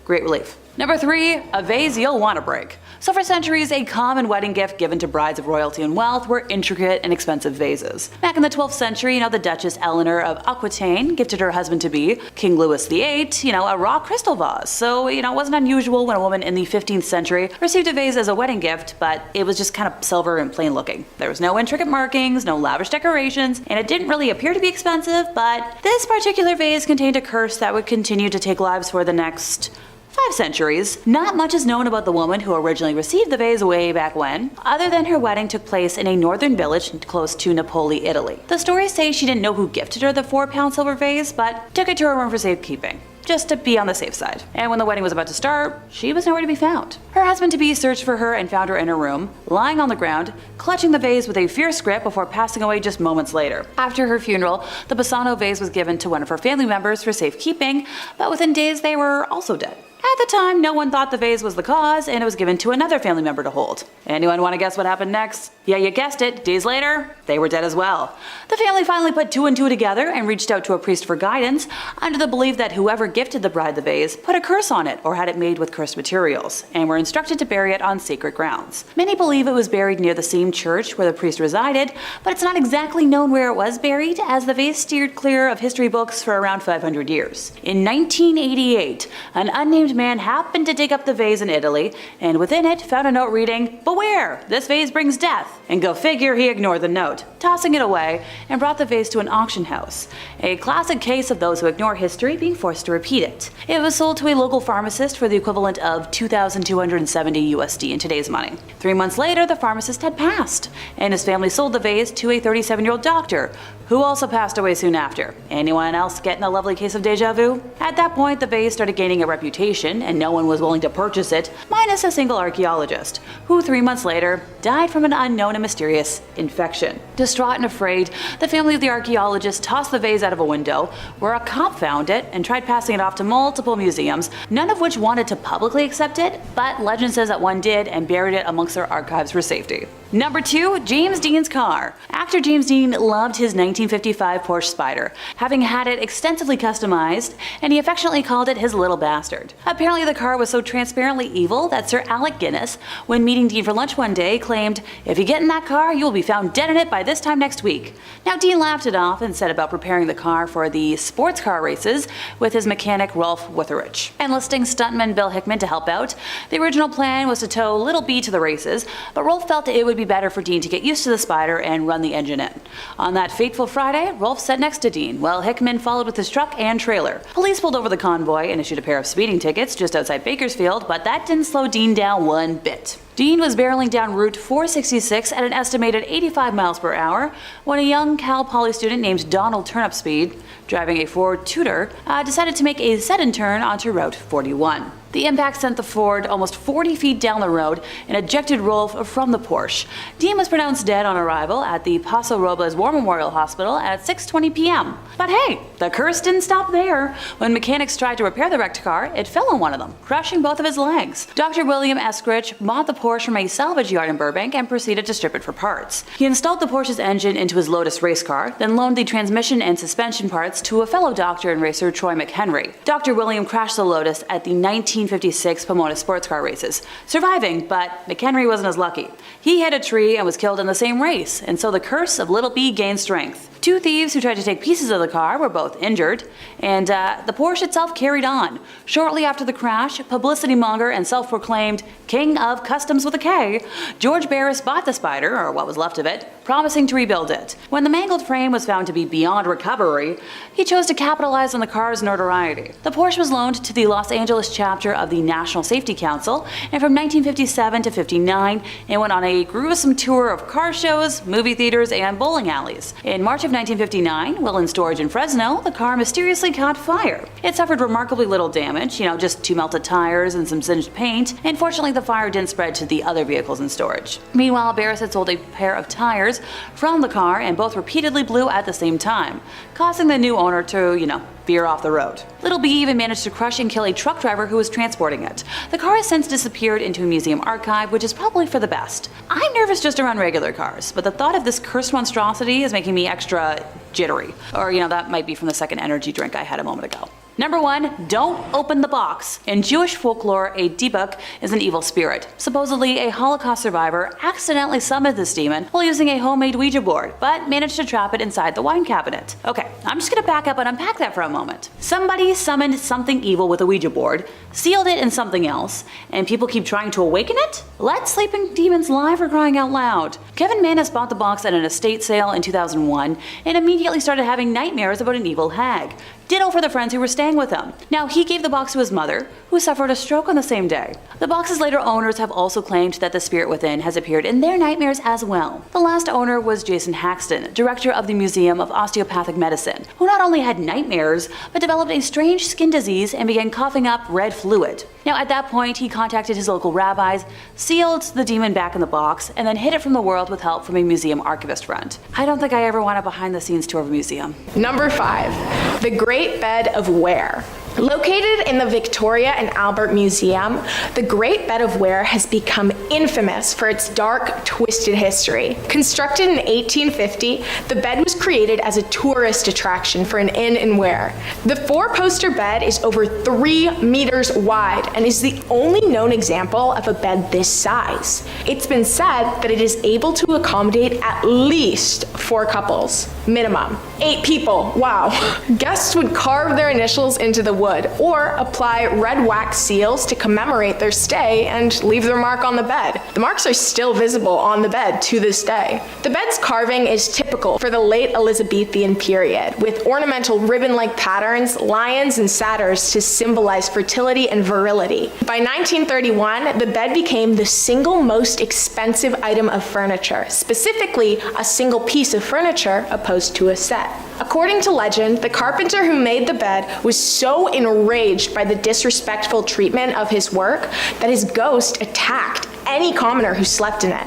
great relief. Number 3, a vase you'll want to break. So for centuries, a common wedding gift given to brides of royalty and wealth were intricate and expensive vases. Back in the 12th century, the Duchess Eleanor of Aquitaine gifted her husband-to-be, King Louis VIII, a raw crystal vase. So, it wasn't unusual when a woman in the 15th century received a vase as a wedding gift, but it was just kind of silver and plain looking. There was no intricate markings, no lavish decorations, and it didn't really appear to be expensive, but this particular vase contained a curse that would continue to take lives for the next 5 centuries. Not much is known about the woman who originally received the vase way back when, other than her wedding took place in a northern village close to Napoli, Italy. The stories say she didn't know who gifted her the 4-pound silver vase, but took it to her room for safekeeping, just to be on the safe side. And when the wedding was about to start, she was nowhere to be found. Her husband-to-be searched for her and found her in her room, lying on the ground, clutching the vase with a fierce grip before passing away just moments later. After her funeral, the Bassano vase was given to one of her family members for safekeeping, but within days they were also dead. At the time, no one thought the vase was the cause, and it was given to another family member to hold. Anyone want to guess what happened next? Yeah, you guessed it. Days later, they were dead as well. The family finally put 2 and 2 together and reached out to a priest for guidance, under the belief that whoever gifted the bride the vase put a curse on it or had it made with cursed materials, and were instructed to bury it on sacred grounds. Many believe it was buried near the same church where the priest resided, but it's not exactly known where it was buried, as the vase steered clear of history books for around 500 years. In 1988, an unnamed man happened to dig up the vase in Italy, and within it found a note reading, "Beware, this vase brings death." And go figure, he ignored the note, tossing it away, and brought the vase to an auction house. A classic case of those who ignore history being forced to repeat it. It was sold to a local pharmacist for the equivalent of $2,270 USD in today's money. 3 months later, the pharmacist had passed, and his family sold the vase to a 37-year-old doctor, who also passed away soon after. Anyone else getting a lovely case of deja vu? At that point, the vase started gaining a reputation, and no one was willing to purchase it, minus a single archaeologist, who 3 months later died from an unknown and mysterious infection. Distraught and afraid, the family of the archaeologist tossed the vase out of a window, where a cop found it and tried passing it off to multiple museums, none of which wanted to publicly accept it, but legend says that one did and buried it amongst their archives for safety. Number 2, James Dean's car. Actor James Dean loved his 1955 Porsche Spyder, having had it extensively customized, and he affectionately called it his little bastard. Apparently the car was so transparently evil that Sir Alec Guinness, when meeting Dean for lunch one day, claimed, "If you get in that car, you will be found dead in it by this time next week." Now, Dean laughed it off and set about preparing the car for the sports car races with his mechanic Rolf Witherich. Enlisting stuntman Bill Hickman to help out, the original plan was to tow Little B to the races, but Rolf felt that it would be better for Dean to get used to the Spyder and run the engine in. On that fateful Friday, Rolf sat next to Dean, while Hickman followed with his truck and trailer. Police pulled over the convoy and issued a pair of speeding tickets just outside Bakersfield, but that didn't slow Dean down one bit. Dean was barreling down Route 466 at an estimated 85 miles per hour when a young Cal Poly student named Donald Turnipspeed, driving a Ford Tudor, decided to make a sudden turn onto Route 41. The impact sent the Ford almost 40 feet down the road and ejected Rolfe from the Porsche. Dean was pronounced dead on arrival at the Paso Robles War Memorial Hospital at 6:20 p.m. But hey, the curse didn't stop there. When mechanics tried to repair the wrecked car, it fell on one of them, crushing both of his legs. Dr. William Eskridge bought the Porsche from a salvage yard in Burbank and proceeded to strip it for parts. He installed the Porsche's engine into his Lotus race car, then loaned the transmission and suspension parts to a fellow doctor and racer, Troy McHenry. Dr. William crashed the Lotus at the 1956 Pomona sports car races, surviving, but McHenry wasn't as lucky. He hit a tree and was killed in the same race, and so the curse of Little B gained strength. Two thieves who tried to take pieces of the car were both injured, and the Porsche itself carried on. Shortly after the crash, publicity monger and self-proclaimed King of Customs with a K, George Barris bought the Spider, or what was left of it, promising to rebuild it. When the mangled frame was found to be beyond recovery, he chose to capitalize on the car's notoriety. The Porsche was loaned to the Los Angeles chapter of the National Safety Council, and from 1957 to 59, it went on a gruesome tour of car shows, movie theaters, and bowling alleys. In March of 1959, while in storage in Fresno, the car mysteriously caught fire. It suffered remarkably little damage, just 2 melted tires and some singed paint, and fortunately the fire didn't spread to the other vehicles in storage. Meanwhile, Barris had sold a pair of tires from the car, and both repeatedly blew at the same time, causing the new owner to, veer off the road. Little B even managed to crush and kill a truck driver who was transporting it. The car has since disappeared into a museum archive, which is probably for the best. I'm nervous just around regular cars, but the thought of this cursed monstrosity is making me extra jittery. Or, that might be from the second energy drink I had a moment ago. Number 1, don't open the box. In Jewish folklore, a dibuk is an evil spirit. Supposedly, a Holocaust survivor accidentally summoned this demon while using a homemade Ouija board, but managed to trap it inside the wine cabinet. Okay, I'm just gonna back up and unpack that for a moment. Somebody summoned something evil with a Ouija board, sealed it in something else, and people keep trying to awaken it? Let sleeping demons lie, for crying out loud. Kevin Manis bought the box at an estate sale in 2001 and immediately started having nightmares about an evil hag. Ditto for the friends who were staying with him. Now, he gave the box to his mother, who suffered a stroke on the same day. The box's later owners have also claimed that the spirit within has appeared in their nightmares as well. The last owner was Jason Haxton, director of the Museum of Osteopathic Medicine, who not only had nightmares, but developed a strange skin disease and began coughing up red fluid. Now, at that point, he contacted his local rabbis, sealed the demon back in the box, and then hid it from the world with help from a museum archivist friend. I don't think I ever want a behind-the-scenes tour of a museum. Number 5, the Great Bed of Ware. Located in the Victoria and Albert Museum, the Great Bed of Ware has become infamous for its dark, twisted history. Constructed in 1850, the bed was created as a tourist attraction for an inn in Ware. The 4-poster bed is over 3 meters wide and is the only known example of a bed this size. It's been said that it is able to accommodate at least 4 couples, minimum. 8 people, wow. Guests would carve their initials into the wood or apply red wax seals to commemorate their stay and leave their mark on the bed. The marks are still visible on the bed to this day. The bed's carving is typical for the late Elizabethan period, with ornamental ribbon-like patterns, lions and satyrs to symbolize fertility and virility. By 1931, the bed became the single most expensive item of furniture, specifically a single piece of furniture opposed to a set. According to legend, the carpenter who made the bed was so enraged by the disrespectful treatment of his work that his ghost attacked any commoner who slept in it.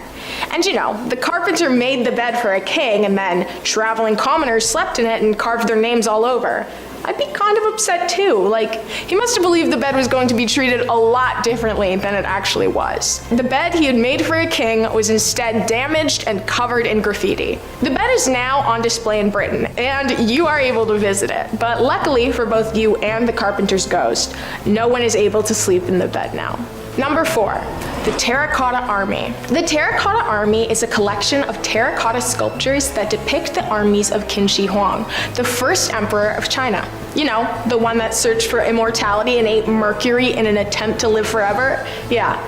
And the carpenter made the bed for a king, and then traveling commoners slept in it and carved their names all over. I'd be kind of upset too. He must have believed the bed was going to be treated a lot differently than it actually was. The bed he had made for a king was instead damaged and covered in graffiti. The bed is now on display in Britain, and you are able to visit it. But luckily for both you and the carpenter's ghost, no one is able to sleep in the bed now. Number 4, the Terracotta Army. The Terracotta Army is a collection of terracotta sculptures that depict the armies of Qin Shi Huang, the first emperor of China. The one that searched for immortality and ate mercury in an attempt to live forever? Yeah.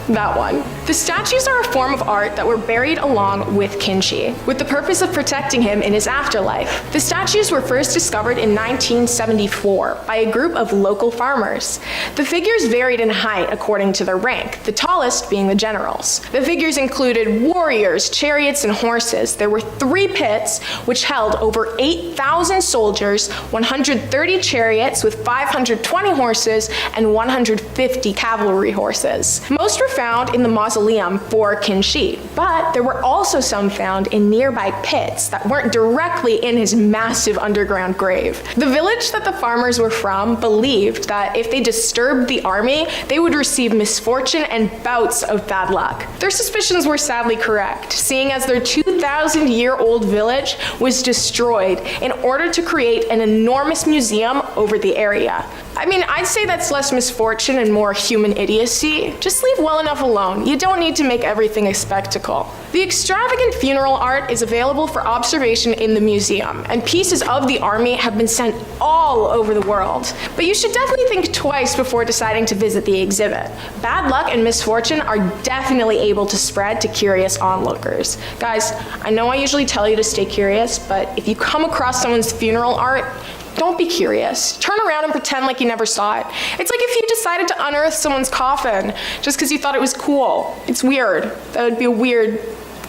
that one. The statues are a form of art that were buried along with Kinshi, with the purpose of protecting him in his afterlife. The statues were first discovered in 1974 by a group of local farmers. The figures varied in height according to their rank, the tallest being the generals. The figures included warriors, chariots, and horses. There were 3 pits, which held over 8,000 soldiers, 130 chariots with 520 horses, and 150 cavalry horses. Most were found in the mausoleum for Kinshi, but there were also some found in nearby pits that weren't directly in his massive underground grave. The village that the farmers were from believed that if they disturbed the army, they would receive misfortune and bouts of bad luck. Their suspicions were sadly correct, seeing as their 2,000-year-old village was destroyed in order to create an enormous museum over the area. I mean, I'd say that's less misfortune and more human idiocy. Just leave well enough alone. You don't need to make everything a spectacle. The extravagant funeral art is available for observation in the museum, and pieces of the army have been sent all over the world. But you should definitely think twice before deciding to visit the exhibit. Bad luck and misfortune are definitely able to spread to curious onlookers. Guys, I know I usually tell you to stay curious, but if you come across someone's funeral art, don't be curious. Turn around and pretend like you never saw it. It's like if you decided to unearth someone's coffin just because you thought it was cool. It's weird. That would be a weird,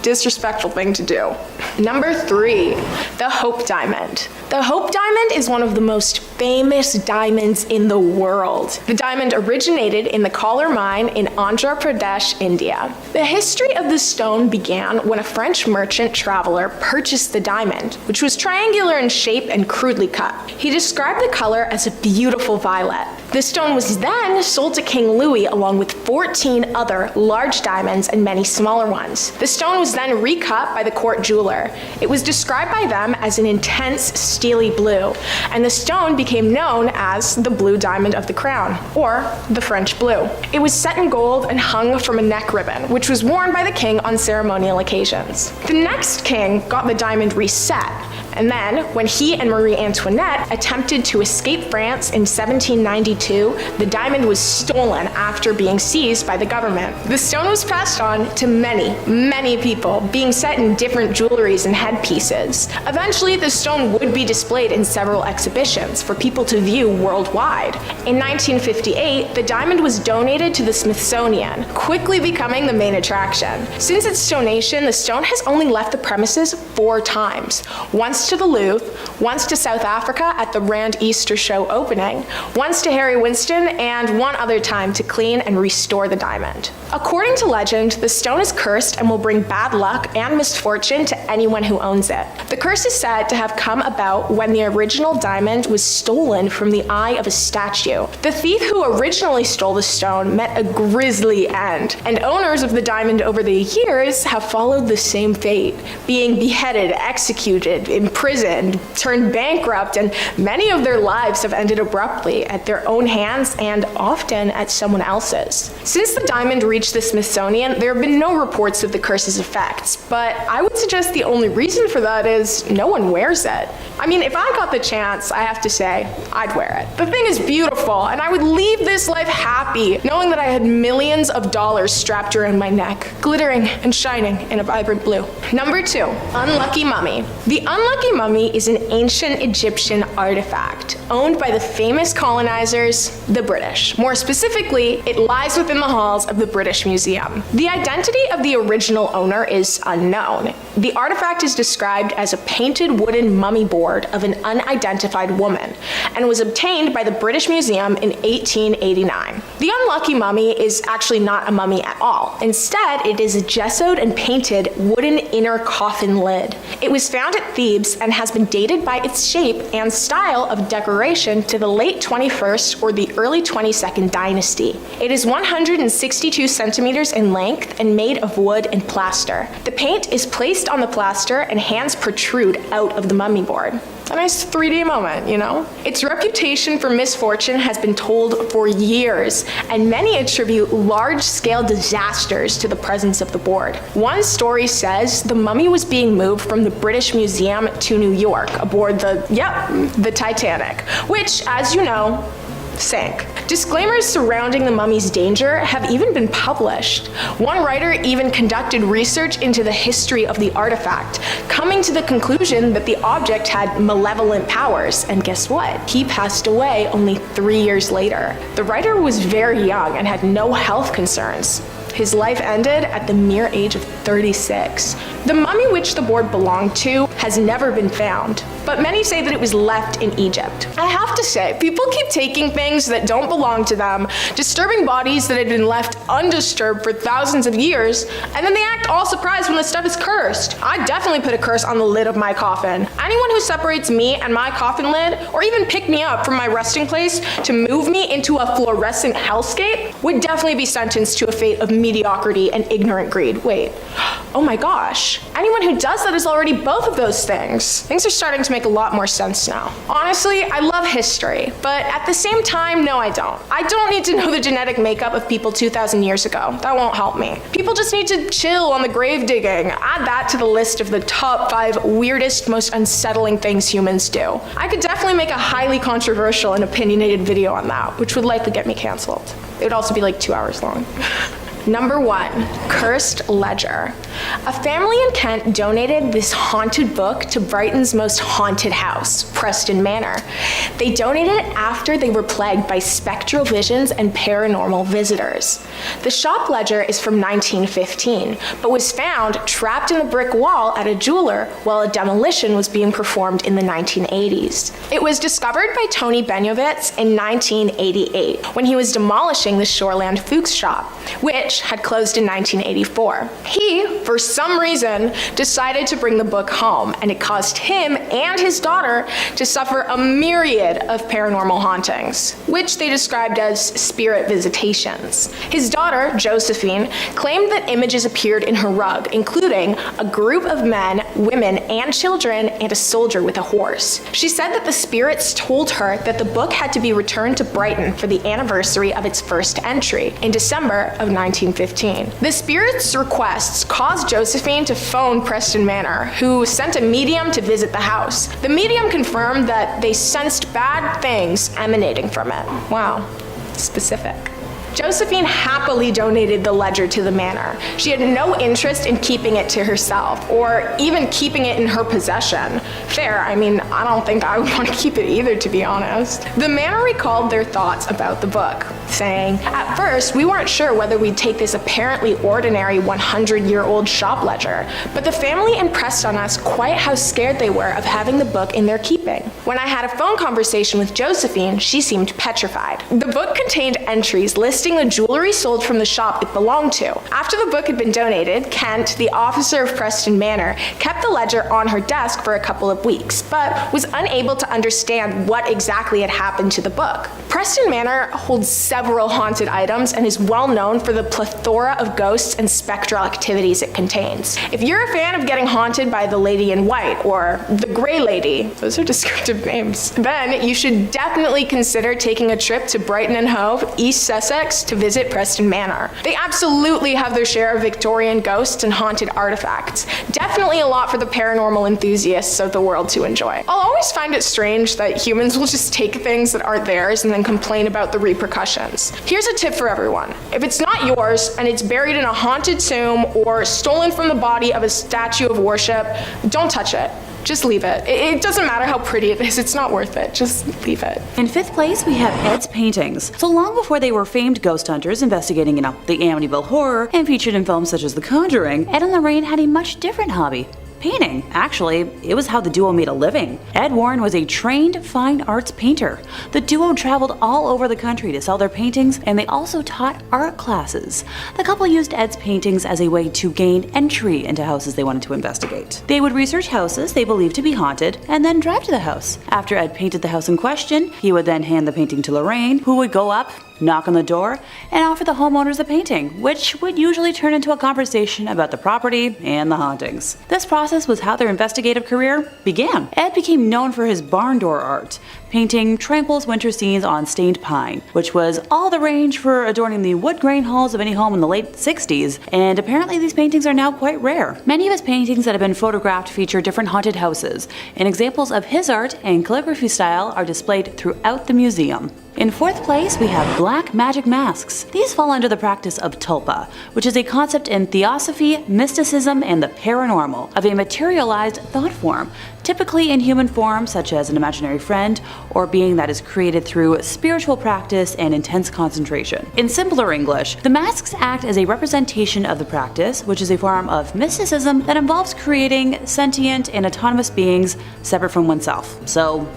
disrespectful thing to do. Number 3, the Hope Diamond. The Hope Diamond is one of the most famous diamonds in the world. The diamond originated in the Kolar mine in Andhra Pradesh, India. The history of the stone began when a French merchant traveler purchased the diamond, which was triangular in shape and crudely cut. He described the color as a beautiful violet. The stone was then sold to King Louis along with 14 other large diamonds and many smaller ones. The stone was then recut by the court jeweler. It was described by them as an intense steely blue, and the stone became known as the Blue Diamond of the Crown, or the French Blue. It was set in gold and hung from a neck ribbon, which was worn by the king on ceremonial occasions. The next king got the diamond reset, and then, when he and Marie Antoinette attempted to escape France in 1792, the diamond was stolen after being seized by the government. The stone was passed on to many, many people, being set in different jewelries and headpieces. Eventually, the stone would be displayed in several exhibitions for people to view worldwide. In 1958, the diamond was donated to the Smithsonian, quickly becoming the main attraction. Since its donation, the stone has only left the premises 4 times. Once to the Louvre, once to South Africa at the Rand Easter Show opening, once to Harry Winston, and one other time to clean and restore the diamond. According to legend, the stone is cursed and will bring bad luck and misfortune to anyone who owns it. The curse is said to have come about when the original diamond was stolen from the eye of a statue. The thief who originally stole the stone met a grisly end, and owners of the diamond over the years have followed the same fate, being beheaded, executed, imprisoned, turned bankrupt, and many of their lives have ended abruptly at their own hands and often at someone else's. Since the diamond reached the Smithsonian, there have been no reports of the curse's effects, but I would suggest the only reason for that is no one wears it. I mean, if I got the chance, I have to say, I'd wear it. The thing is beautiful, and I would leave this life happy, knowing that I had millions of dollars strapped around my neck, glittering and shining in a vibrant blue. Number 2, Unlucky Mummy. The Unlucky Mummy is an ancient Egyptian artifact owned by the famous colonizers, the British. More specifically, it lies within the halls of the British Museum. The identity of the original owner is unknown. The artifact is described as a painted wooden mummy board of an unidentified woman and was obtained by the British Museum in 1889. The Unlucky Mummy is actually not a mummy at all. Instead, it is a gessoed and painted wooden inner coffin lid. It was found at Thebes and has been dated by its shape and style of decoration to the late 21st or the early 22nd dynasty. It is 162 centimeters in length and made of wood and plaster. The paint is placed on the plaster and hands protrude out of the mummy board. A nice 3D moment, you know? Its reputation for misfortune has been told for years, and many attribute large-scale disasters to the presence of the board. One story says the mummy was being moved from the British Museum to New York aboard the Titanic, which, as you know, sank. Disclaimers surrounding the mummy's danger have even been published. One writer even conducted research into the history of the artifact, coming to the conclusion that the object had malevolent powers, and guess what? He passed away only 3 years later. The writer was very young and had no health concerns. His life ended at the mere age of 36. The mummy which the board belonged to has never been found, but many say that it was left in Egypt. I have to say, people keep taking things that don't belong to them, disturbing bodies that had been left undisturbed for thousands of years, and then they act all surprised when the stuff is cursed. I definitely put a curse on the lid of my coffin. Anyone who separates me and my coffin lid, or even pick me up from my resting place to move me into a fluorescent hellscape, would definitely be sentenced to a fate of mediocrity and ignorant greed. Wait, oh my gosh. Anyone who does that is already both of those things. Things are starting to make a lot more sense now. Honestly, I love history, but at the same time, no, I don't. I don't need to know the genetic makeup of people 2,000 years ago. That won't help me. People just need to chill on the grave digging. Add that to the list of the top 5 weirdest, most unsettling things humans do. I could definitely make a highly controversial and opinionated video on that, which would likely get me canceled. It would also be like 2 hours long. Number 1, Cursed Ledger. A family in Kent donated this haunted book to Brighton's most haunted house, Preston Manor. They donated it after they were plagued by spectral visions and paranormal visitors. The shop ledger is from 1915, but was found trapped in a brick wall at a jeweler while a demolition was being performed in the 1980s. It was discovered by Tony Benyovitz in 1988 when he was demolishing the Shoreland Fuchs shop, which had closed in 1984. He, for some reason, decided to bring the book home, and it caused him and his daughter to suffer a myriad of paranormal hauntings, which they described as spirit visitations. His daughter, Josephine, claimed that images appeared in her rug, including a group of men, women, and children, and a soldier with a horse. She said that the spirits told her that the book had to be returned to Brighton for the anniversary of its first entry in December of 1915. The spirits' requests caused Josephine to phone Preston Manor, who sent a medium to visit the house. The medium confirmed that they sensed bad things emanating from it. Wow, specific. Josephine happily donated the ledger to the manor. She had no interest in keeping it to herself, or even keeping it in her possession. Fair, I mean, I don't think I would want to keep it either, to be honest. The manor recalled their thoughts about the book, saying, "At first, we weren't sure whether we'd take this apparently ordinary 100-year-old shop ledger, but the family impressed on us quite how scared they were of having the book in their keeping. When I had a phone conversation with Josephine, she seemed petrified." The book contained entries listing the jewelry sold from the shop it belonged to. After the book had been donated, Kent, the officer of Preston Manor, kept the ledger on her desk for a couple of weeks, but was unable to understand what exactly had happened to the book. Preston Manor holds several haunted items and is well known for the plethora of ghosts and spectral activities it contains. If you're a fan of getting haunted by the Lady in White or the Grey Lady, those are descriptive names, then you should definitely consider taking a trip to Brighton and Hove, East Sussex, to visit Preston Manor. They absolutely have their share of Victorian ghosts and haunted artifacts. Definitely a lot for the paranormal enthusiasts of the world to enjoy. I'll always find it strange that humans will just take things that aren't theirs and then complain about the repercussions. Here's a tip for everyone. If it's not yours and it's buried in a haunted tomb or stolen from the body of a statue of worship, don't touch it. Just leave it. It doesn't matter how pretty it is, it's not worth it. Just leave it. In 5th place, we have Ed's paintings. So long before they were famed ghost hunters investigating, the Amityville Horror and featured in films such as The Conjuring, Ed and Lorraine had a much different hobby. Painting. Actually, it was how the duo made a living. Ed Warren was a trained fine arts painter. The duo traveled all over the country to sell their paintings, and they also taught art classes. The couple used Ed's paintings as a way to gain entry into houses they wanted to investigate. They would research houses they believed to be haunted, and then drive to the house. After Ed painted the house in question, he would then hand the painting to Lorraine, who would go up, knock on the door, and offer the homeowners the painting, which would usually turn into a conversation about the property and the hauntings. This process was how their investigative career began. Ed became known for his barn door art, painting tranquil winter scenes on stained pine, which was all the rage for adorning the wood grain halls of any home in the late 60s, and apparently these paintings are now quite rare. Many of his paintings that have been photographed feature different haunted houses, and examples of his art and calligraphy style are displayed throughout the museum. In fourth place, we have black magic masks. These fall under the practice of tulpa, which is a concept in theosophy, mysticism, and the paranormal of a materialized thought form, typically in human form such as an imaginary friend or being that is created through spiritual practice and intense concentration. In simpler English, the masks act as a representation of the practice, which is a form of mysticism that involves creating sentient and autonomous beings separate from oneself. So,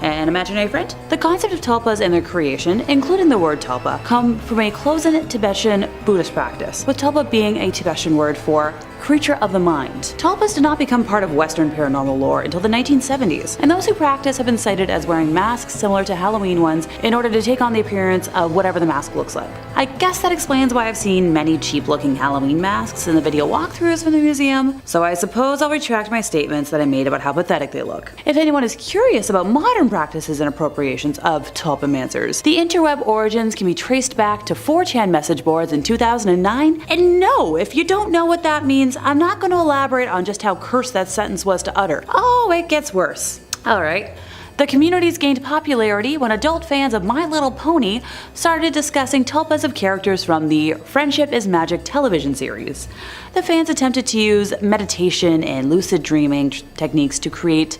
an imaginary friend? The concept of tulpas and their creation, including the word tulpa, come from a close-in Tibetan Buddhist practice, with tulpa being a Tibetan word for creature of the mind. Tulpas did not become part of Western paranormal lore until the 1970s, and those who practice have been cited as wearing masks similar to Halloween ones in order to take on the appearance of whatever the mask looks like. I guess that explains why I've seen many cheap-looking Halloween masks in the video walkthroughs from the museum, so I suppose I'll retract my statements that I made about how pathetic they look. If anyone is curious about modern practices and appropriations of tulpamancers, the interweb origins can be traced back to 4chan message boards in 2009, and no, if you don't know what that means, I'm not going to elaborate on just how cursed that sentence was to utter. Oh, it gets worse. Alright. The communities gained popularity when adult fans of My Little Pony started discussing tulpas of characters from the Friendship is Magic television series. The fans attempted to use meditation and lucid dreaming techniques to create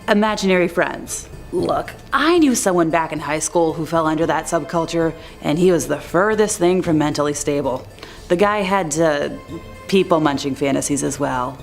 imaginary friends. Look, I knew someone back in high school who fell under that subculture, and he was the furthest thing from mentally stable. The guy had people munching fantasies as well.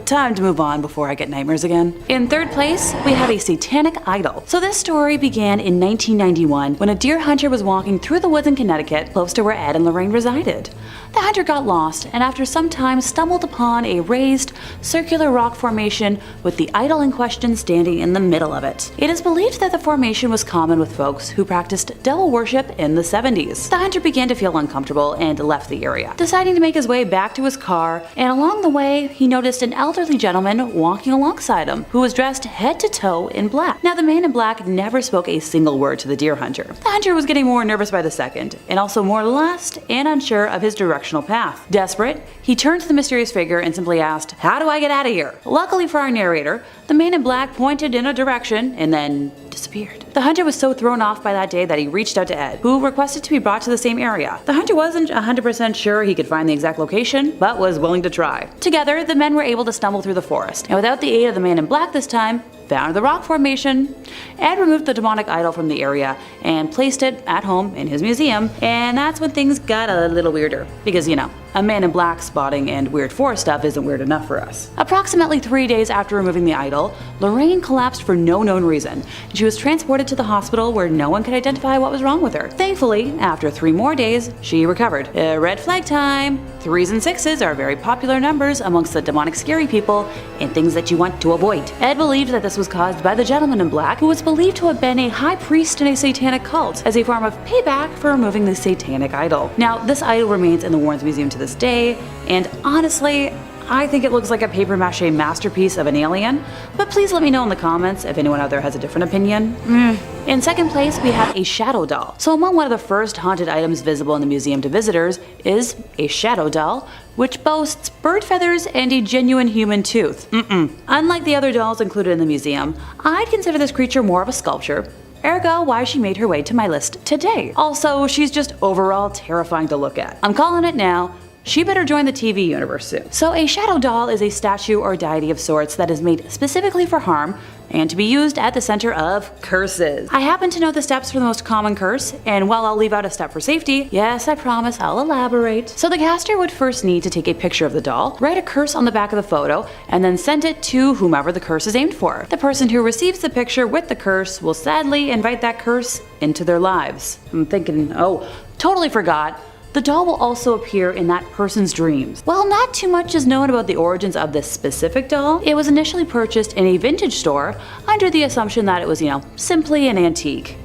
Time to move on before I get nightmares again. In third place, we have a satanic idol. So this story began in 1991 when a deer hunter was walking through the woods in Connecticut close to where Ed and Lorraine resided. The hunter got lost and after some time stumbled upon a raised, circular rock formation with the idol in question standing in the middle of it. It is believed that the formation was common with folks who practiced devil worship in the 70s. The hunter began to feel uncomfortable and left the area, deciding to make his way back to his car, and along the way he noticed an elderly gentleman walking alongside him who was dressed head to toe in black. Now the man in black never spoke a single word to the deer hunter. The hunter was getting more nervous by the second, and also more lost and unsure of his directional path. Desperate, he turned to the mysterious figure and simply asked, "How do I get out of here?" Luckily for our narrator, the man in black pointed in a direction and then disappeared. The hunter was so thrown off by that day that he reached out to Ed, who requested to be brought to the same area. The hunter wasn't 100% sure he could find the exact location, but was willing to try. Together, the men were able to stumble through the forest, and without the aid of the man in black this time, found the rock formation. Ed removed the demonic idol from the area and placed it at home in his museum, and that's when things got a little weirder. Because, you know, a man in black spotting and weird forest stuff isn't weird enough for us. Approximately 3 days after removing the idol, Lorraine collapsed for no known reason, and she was transported to the hospital where no one could identify what was wrong with her. Thankfully, after 3 more days, she recovered. Red flag time! 3s and 6s are very popular numbers amongst the demonic scary people and things that you want to avoid. Ed believed that this was caused by the gentleman in black, who was believed to have been a high priest in a satanic cult, as a form of payback for removing the satanic idol. Now, this idol remains in the Warrens Museum to this day, and honestly, I think it looks like a papier-mâché masterpiece of an alien, but please let me know in the comments if anyone out there has a different opinion. In second place, we have a shadow doll. So among one of the first haunted items visible in the museum to visitors is a shadow doll, which boasts bird feathers and a genuine human tooth. Unlike the other dolls included in the museum, I'd consider this creature more of a sculpture. Ergo, why she made her way to my list today. Also, she's just overall terrifying to look at. I'm calling it now. She better join the TV universe soon. So a shadow doll is a statue or deity of sorts that is made specifically for harm and to be used at the center of curses. I happen to know the steps for the most common curse, and while I'll leave out a step for safety, yes, I promise I'll elaborate. So the caster would first need to take a picture of the doll, write a curse on the back of the photo, and then send it to whomever the curse is aimed for. The person who receives the picture with the curse will sadly invite that curse into their lives. I'm thinking, oh, totally forgot. The doll will also appear in that person's dreams. While not too much is known about the origins of this specific doll, it was initially purchased in a vintage store under the assumption that it was, simply an antique.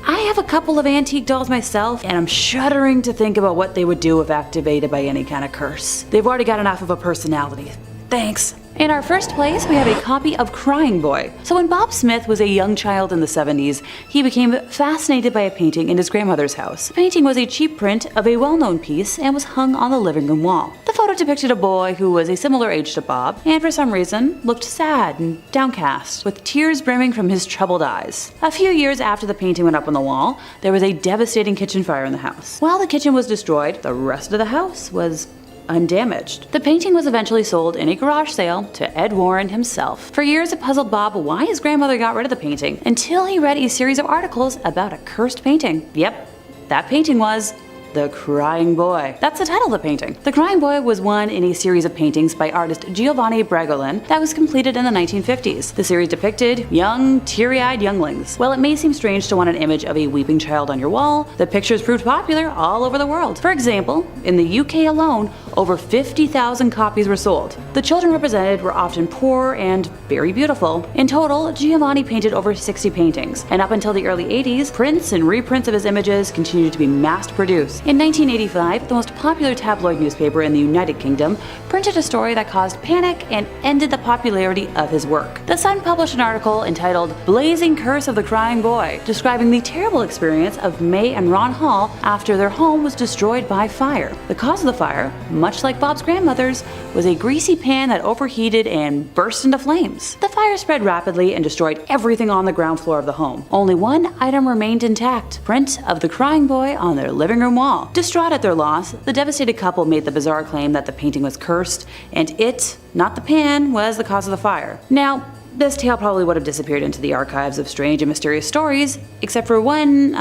I have a couple of antique dolls myself, and I'm shuddering to think about what they would do if activated by any kind of curse. They've already got enough of a personality. Thanks. In our first place, we have a copy of Crying Boy. So when Bob Smith was a young child in the 70s, he became fascinated by a painting in his grandmother's house. The painting was a cheap print of a well-known piece and was hung on the living room wall. The photo depicted a boy who was a similar age to Bob, and for some reason looked sad and downcast, with tears brimming from his troubled eyes. A few years after the painting went up on the wall, there was a devastating kitchen fire in the house. While the kitchen was destroyed, the rest of the house was undamaged. The painting was eventually sold in a garage sale to Ed Warren himself. For years it puzzled Bob why his grandmother got rid of the painting, until he read a series of articles about a cursed painting. Yep, that painting was The Crying Boy. That's the title of the painting. The Crying Boy was one in a series of paintings by artist Giovanni Bregolin that was completed in the 1950s. The series depicted young, teary-eyed younglings. While it may seem strange to want an image of a weeping child on your wall, the pictures proved popular all over the world. For example, in the UK alone, over 50,000 copies were sold. The children represented were often poor and very beautiful. In total, Giovanni painted over 60 paintings, and up until the early 80s, prints and reprints of his images continued to be mass-produced. In 1985, the most popular tabloid newspaper in the United Kingdom printed a story that caused panic and ended the popularity of his work. The Sun published an article entitled Blazing Curse of the Crying Boy, describing the terrible experience of May and Ron Hall after their home was destroyed by fire. The cause of the fire, much like Bob's grandmother's, was a greasy pan that overheated and burst into flames. The fire spread rapidly and destroyed everything on the ground floor of the home. Only one item remained intact: print of the crying boy on their living room wall. Distraught at their loss, the devastated couple made the bizarre claim that the painting was cursed, and it, not the pan, was the cause of the fire. Now, this tale probably would have disappeared into the archives of strange and mysterious stories, except for one,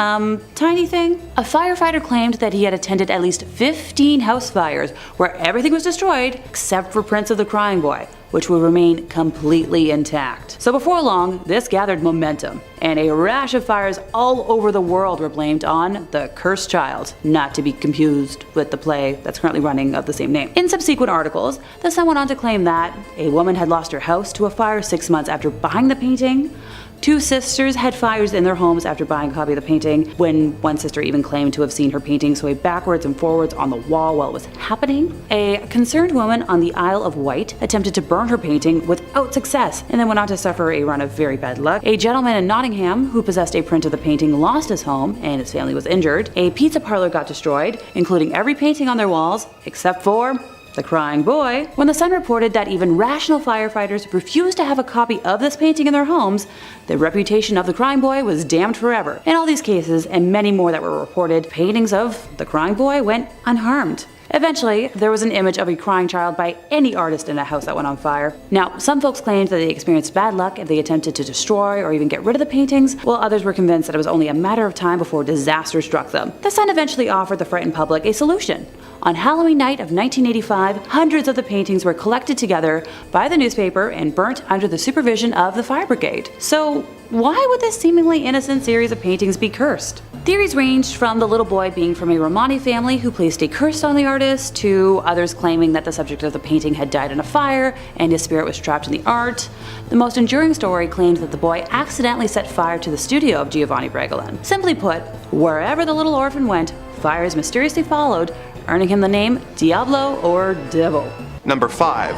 tiny thing. A firefighter claimed that he had attended at least 15 house fires where everything was destroyed except for prints of the crying boy, which would remain completely intact. So before long, this gathered momentum, and a rash of fires all over the world were blamed on the cursed child, not to be confused with the play that's currently running of the same name. In subsequent articles, the Sun went on to claim that a woman had lost her house to a fire 6 months after buying the painting. Two sisters had fires in their homes after buying a copy of the painting, when one sister even claimed to have seen her painting sway backwards and forwards on the wall while it was happening. A concerned woman on the Isle of Wight attempted to burn her painting without success, and then went on to suffer a run of very bad luck. A gentleman in Nottingham who possessed a print of the painting lost his home, and his family was injured. A pizza parlor got destroyed, including every painting on their walls, except for the Crying Boy. When the Sun reported that even rational firefighters refused to have a copy of this painting in their homes, the reputation of the Crying Boy was damned forever. In all these cases, and many more that were reported, paintings of the Crying Boy went unharmed. Eventually, there was an image of a crying child by any artist in a house that went on fire. Now, some folks claimed that they experienced bad luck if they attempted to destroy or even get rid of the paintings, while others were convinced that it was only a matter of time before disaster struck them. The Sun eventually offered the frightened public a solution. On Halloween night of 1985, hundreds of the paintings were collected together by the newspaper and burnt under the supervision of the fire brigade. So, why would this seemingly innocent series of paintings be cursed? Theories ranged from the little boy being from a Romani family who placed a curse on the artist, to others claiming that the subject of the painting had died in a fire and his spirit was trapped in the art. The most enduring story claims that the boy accidentally set fire to the studio of Giovanni Bregolin. Simply put, wherever the little orphan went, fires mysteriously followed, earning him the name Diablo or Devil. Number 5.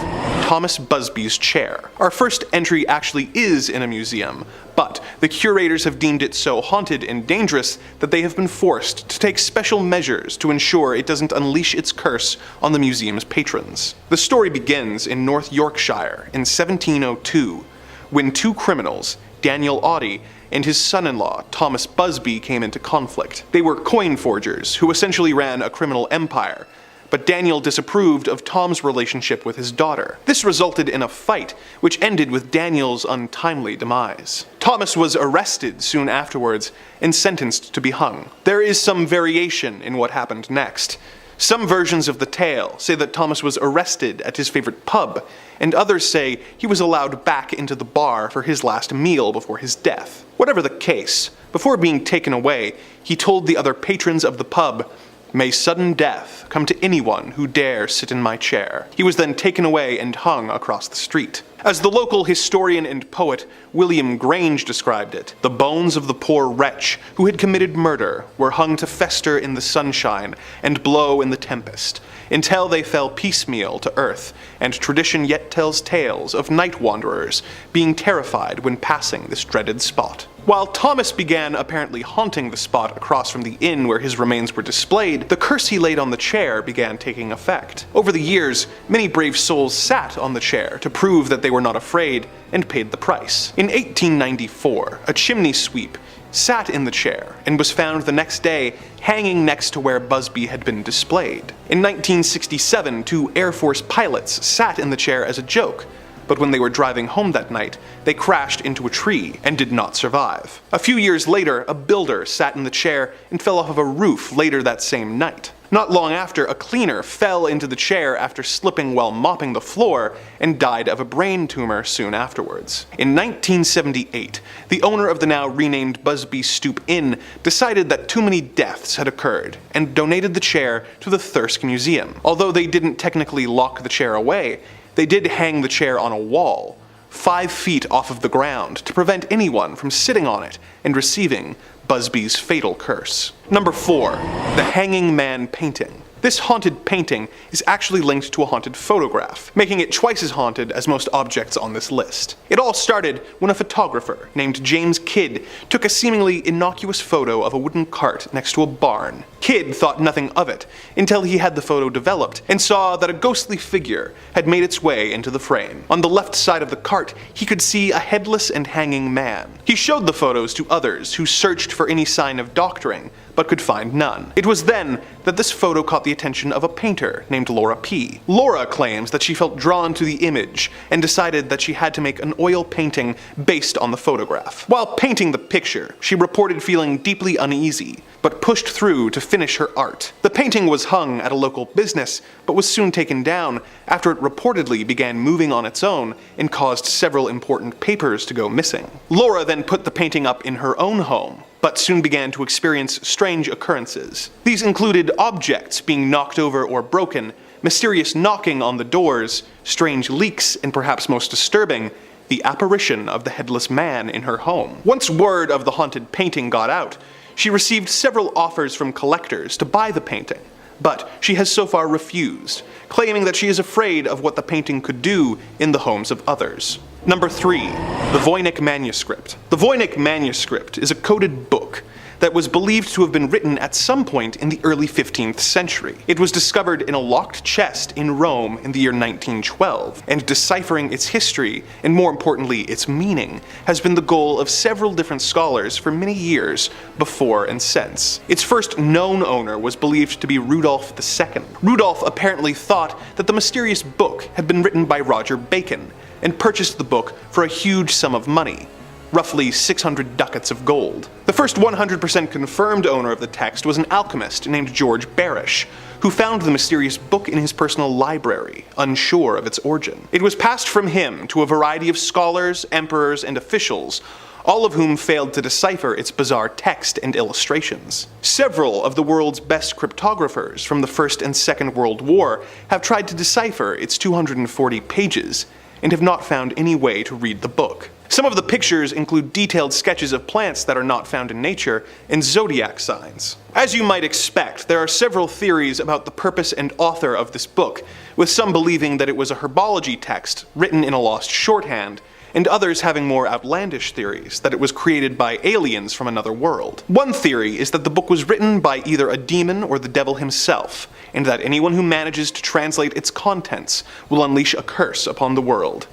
Thomas Busby's chair. Our first entry actually is in a museum, but the curators have deemed it so haunted and dangerous that they have been forced to take special measures to ensure it doesn't unleash its curse on the museum's patrons. The story begins in North Yorkshire in 1702, when two criminals, Daniel Audie and his son-in-law, Thomas Busby, came into conflict. They were coin forgers who essentially ran a criminal empire, but Daniel disapproved of Tom's relationship with his daughter. This resulted in a fight, which ended with Daniel's untimely demise. Thomas was arrested soon afterwards and sentenced to be hung. There is some variation in what happened next. Some versions of the tale say that Thomas was arrested at his favorite pub, and others say he was allowed back into the bar for his last meal before his death. Whatever the case, before being taken away, he told the other patrons of the pub, "May sudden death come to anyone who dare sit in my chair." He was then taken away and hung across the street. As the local historian and poet William Grange described it, the bones of the poor wretch who had committed murder were hung to fester in the sunshine and blow in the tempest, until they fell piecemeal to earth, and tradition yet tells tales of night wanderers being terrified when passing this dreaded spot. While Thomas began apparently haunting the spot across from the inn where his remains were displayed, the curse he laid on the chair began taking effect. Over the years, many brave souls sat on the chair to prove that they were not afraid and paid the price. In 1894, a chimney sweep sat in the chair and was found the next day hanging next to where Busby had been displayed. In 1967, 2 Air Force pilots sat in the chair as a joke, but when they were driving home that night, they crashed into a tree and did not survive. A few years later, a builder sat in the chair and fell off of a roof later that same night. Not long after, a cleaner fell into the chair after slipping while mopping the floor and died of a brain tumor soon afterwards. In 1978, the owner of the now renamed Busby Stoop Inn decided that too many deaths had occurred and donated the chair to the Thirsk Museum. Although they didn't technically lock the chair away, they did hang the chair on a wall, 5 feet off of the ground, to prevent anyone from sitting on it and receiving Busby's fatal curse. Number 4. The Hanging Man Painting. This haunted painting is actually linked to a haunted photograph, making it twice as haunted as most objects on this list. It all started when a photographer named James Kidd took a seemingly innocuous photo of a wooden cart next to a barn. Kidd thought nothing of it until he had the photo developed and saw that a ghostly figure had made its way into the frame. On the left side of the cart, he could see a headless and hanging man. He showed the photos to others who searched for any sign of doctoring, but could find none. It was then that this photo caught the attention of a painter named Laura P. Laura claims that she felt drawn to the image and decided that she had to make an oil painting based on the photograph. While painting the picture, she reported feeling deeply uneasy, but pushed through to finish her art. The painting was hung at a local business, but was soon taken down after it reportedly began moving on its own and caused several important papers to go missing. Laura then put the painting up in her own home, but soon began to experience strange occurrences. These included objects being knocked over or broken, mysterious knocking on the doors, strange leaks, and perhaps most disturbing, the apparition of the headless man in her home. Once word of the haunted painting got out, she received several offers from collectors to buy the painting, but she has so far refused, claiming that she is afraid of what the painting could do in the homes of others. Number 3. The Voynich Manuscript. The Voynich Manuscript is a coded book that was believed to have been written at some point in the early 15th century. It was discovered in a locked chest in Rome in the year 1912, and deciphering its history, and more importantly its meaning, has been the goal of several different scholars for many years before and since. Its first known owner was believed to be Rudolph II. Rudolph apparently thought that the mysterious book had been written by Roger Bacon, and purchased the book for a huge sum of money, roughly 600 ducats of gold. The first 100% confirmed owner of the text was an alchemist named George Barish, who found the mysterious book in his personal library, unsure of its origin. It was passed from him to a variety of scholars, emperors, and officials, all of whom failed to decipher its bizarre text and illustrations. Several of the world's best cryptographers from the First and Second World War have tried to decipher its 240 pages, and have not found any way to read the book. Some of the pictures include detailed sketches of plants that are not found in nature and zodiac signs. As you might expect, there are several theories about the purpose and author of this book, with some believing that it was a herbology text written in a lost shorthand, and others having more outlandish theories that it was created by aliens from another world. One theory is that the book was written by either a demon or the devil himself, and that anyone who manages to translate its contents will unleash a curse upon the world.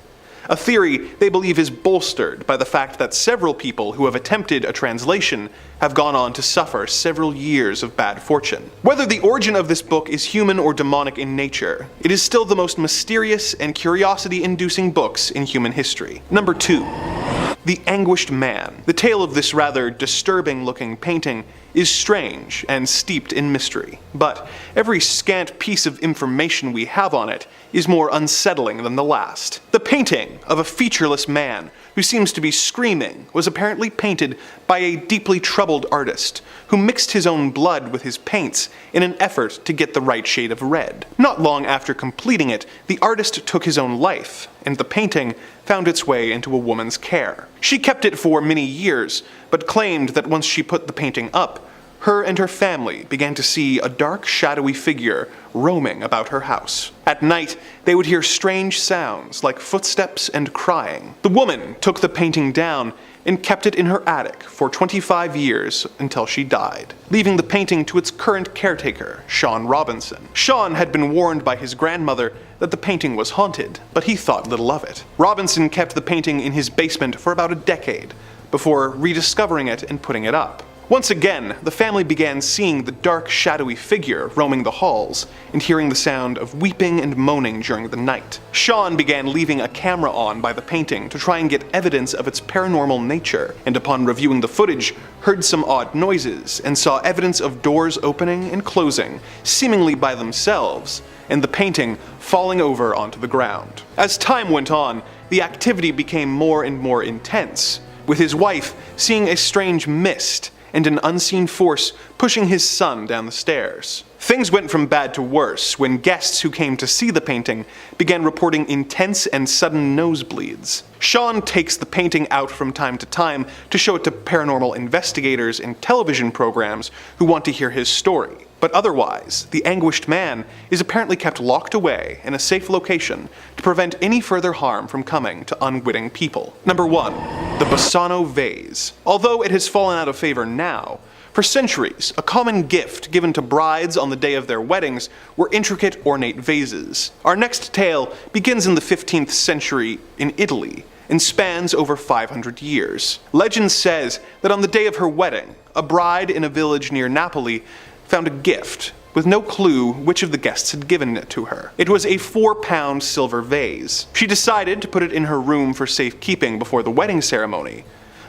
A theory they believe is bolstered by the fact that several people who have attempted a translation have gone on to suffer several years of bad fortune. Whether the origin of this book is human or demonic in nature, it is still the most mysterious and curiosity-inducing books in human history. Number 2. The Anguished Man. The tale of this rather disturbing-looking painting is strange and steeped in mystery, but every scant piece of information we have on it is more unsettling than the last. The painting of a featureless man who seems to be screaming was apparently painted by a deeply troubled artist who mixed his own blood with his paints in an effort to get the right shade of red. Not long after completing it, the artist took his own life, and the painting found its way into a woman's care. She kept it for many years, but claimed that once she put the painting up, her and her family began to see a dark, shadowy figure roaming about her house. At night, they would hear strange sounds like footsteps and crying. The woman took the painting down and kept it in her attic for 25 years until she died, leaving the painting to its current caretaker, Sean Robinson. Sean had been warned by his grandmother that the painting was haunted, but he thought little of it. Robinson kept the painting in his basement for about a decade, before rediscovering it and putting it up. Once again, the family began seeing the dark, shadowy figure roaming the halls and hearing the sound of weeping and moaning during the night. Sean began leaving a camera on by the painting to try and get evidence of its paranormal nature, and upon reviewing the footage, heard some odd noises and saw evidence of doors opening and closing, seemingly by themselves, and the painting falling over onto the ground. As time went on, the activity became more and more intense, with his wife seeing a strange mist and an unseen force pushing his son down the stairs. Things went from bad to worse when guests who came to see the painting began reporting intense and sudden nosebleeds. Sean takes the painting out from time to time to show it to paranormal investigators in television programs who want to hear his story. But otherwise, the anguished man is apparently kept locked away in a safe location to prevent any further harm from coming to unwitting people. Number 1. The Bassano Vase. Although it has fallen out of favor now, for centuries, a common gift given to brides on the day of their weddings were intricate, ornate vases. Our next tale begins in the 15th century in Italy and spans over 500 years. Legend says that on the day of her wedding, a bride in a village near Napoli found a gift, with no clue which of the guests had given it to her. It was a 4-pound silver vase. She decided to put it in her room for safekeeping before the wedding ceremony.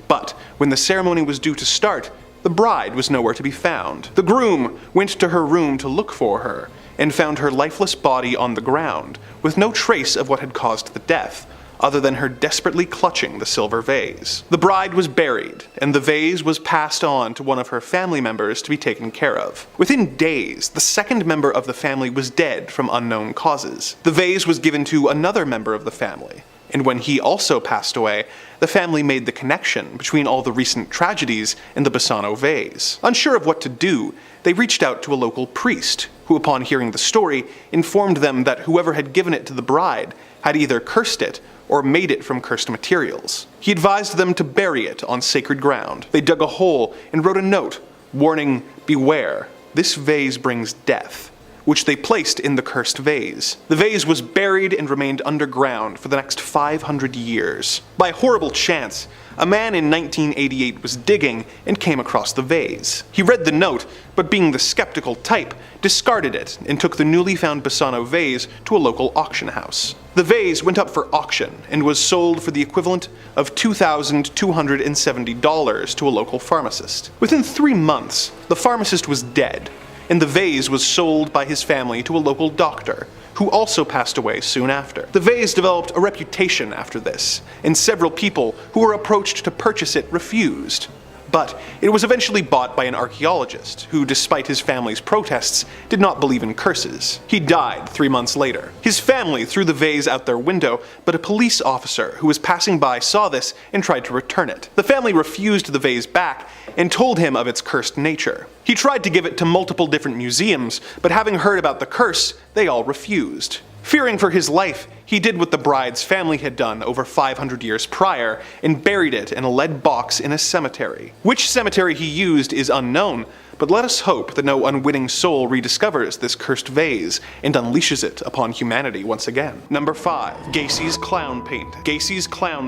But when the ceremony was due to start, the bride was nowhere to be found. The groom went to her room to look for her, and found her lifeless body on the ground, with no trace of what had caused the death, other than her desperately clutching the silver vase. The bride was buried, and the vase was passed on to one of her family members to be taken care of. Within days, the second member of the family was dead from unknown causes. The vase was given to another member of the family, and when he also passed away, the family made the connection between all the recent tragedies and the Bassano vase. Unsure of what to do, they reached out to a local priest, who upon hearing the story, informed them that whoever had given it to the bride had either cursed it or made it from cursed materials. He advised them to bury it on sacred ground. They dug a hole and wrote a note, warning, "Beware, this vase brings death," which they placed in the cursed vase. The vase was buried and remained underground for the next 500 years. By horrible chance, a man in 1988 was digging and came across the vase. He read the note, but being the skeptical type, discarded it and took the newly found Bassano vase to a local auction house. The vase went up for auction and was sold for the equivalent of $2,270 to a local pharmacist. Within 3 months, the pharmacist was dead, and the vase was sold by his family to a local doctor, who also passed away soon after. The vase developed a reputation after this, and several people who were approached to purchase it refused. But it was eventually bought by an archaeologist, who, despite his family's protests, did not believe in curses. He died 3 months later. His family threw the vase out their window, but a police officer who was passing by saw this and tried to return it. The family refused the vase back and told him of its cursed nature. He tried to give it to multiple different museums, but having heard about the curse, they all refused. Fearing for his life, he did what the bride's family had done over 500 years prior and buried it in a lead box in a cemetery. Which cemetery he used is unknown, but let us hope that no unwitting soul rediscovers this cursed vase and unleashes it upon humanity once again. Number 5. Gacy's Clown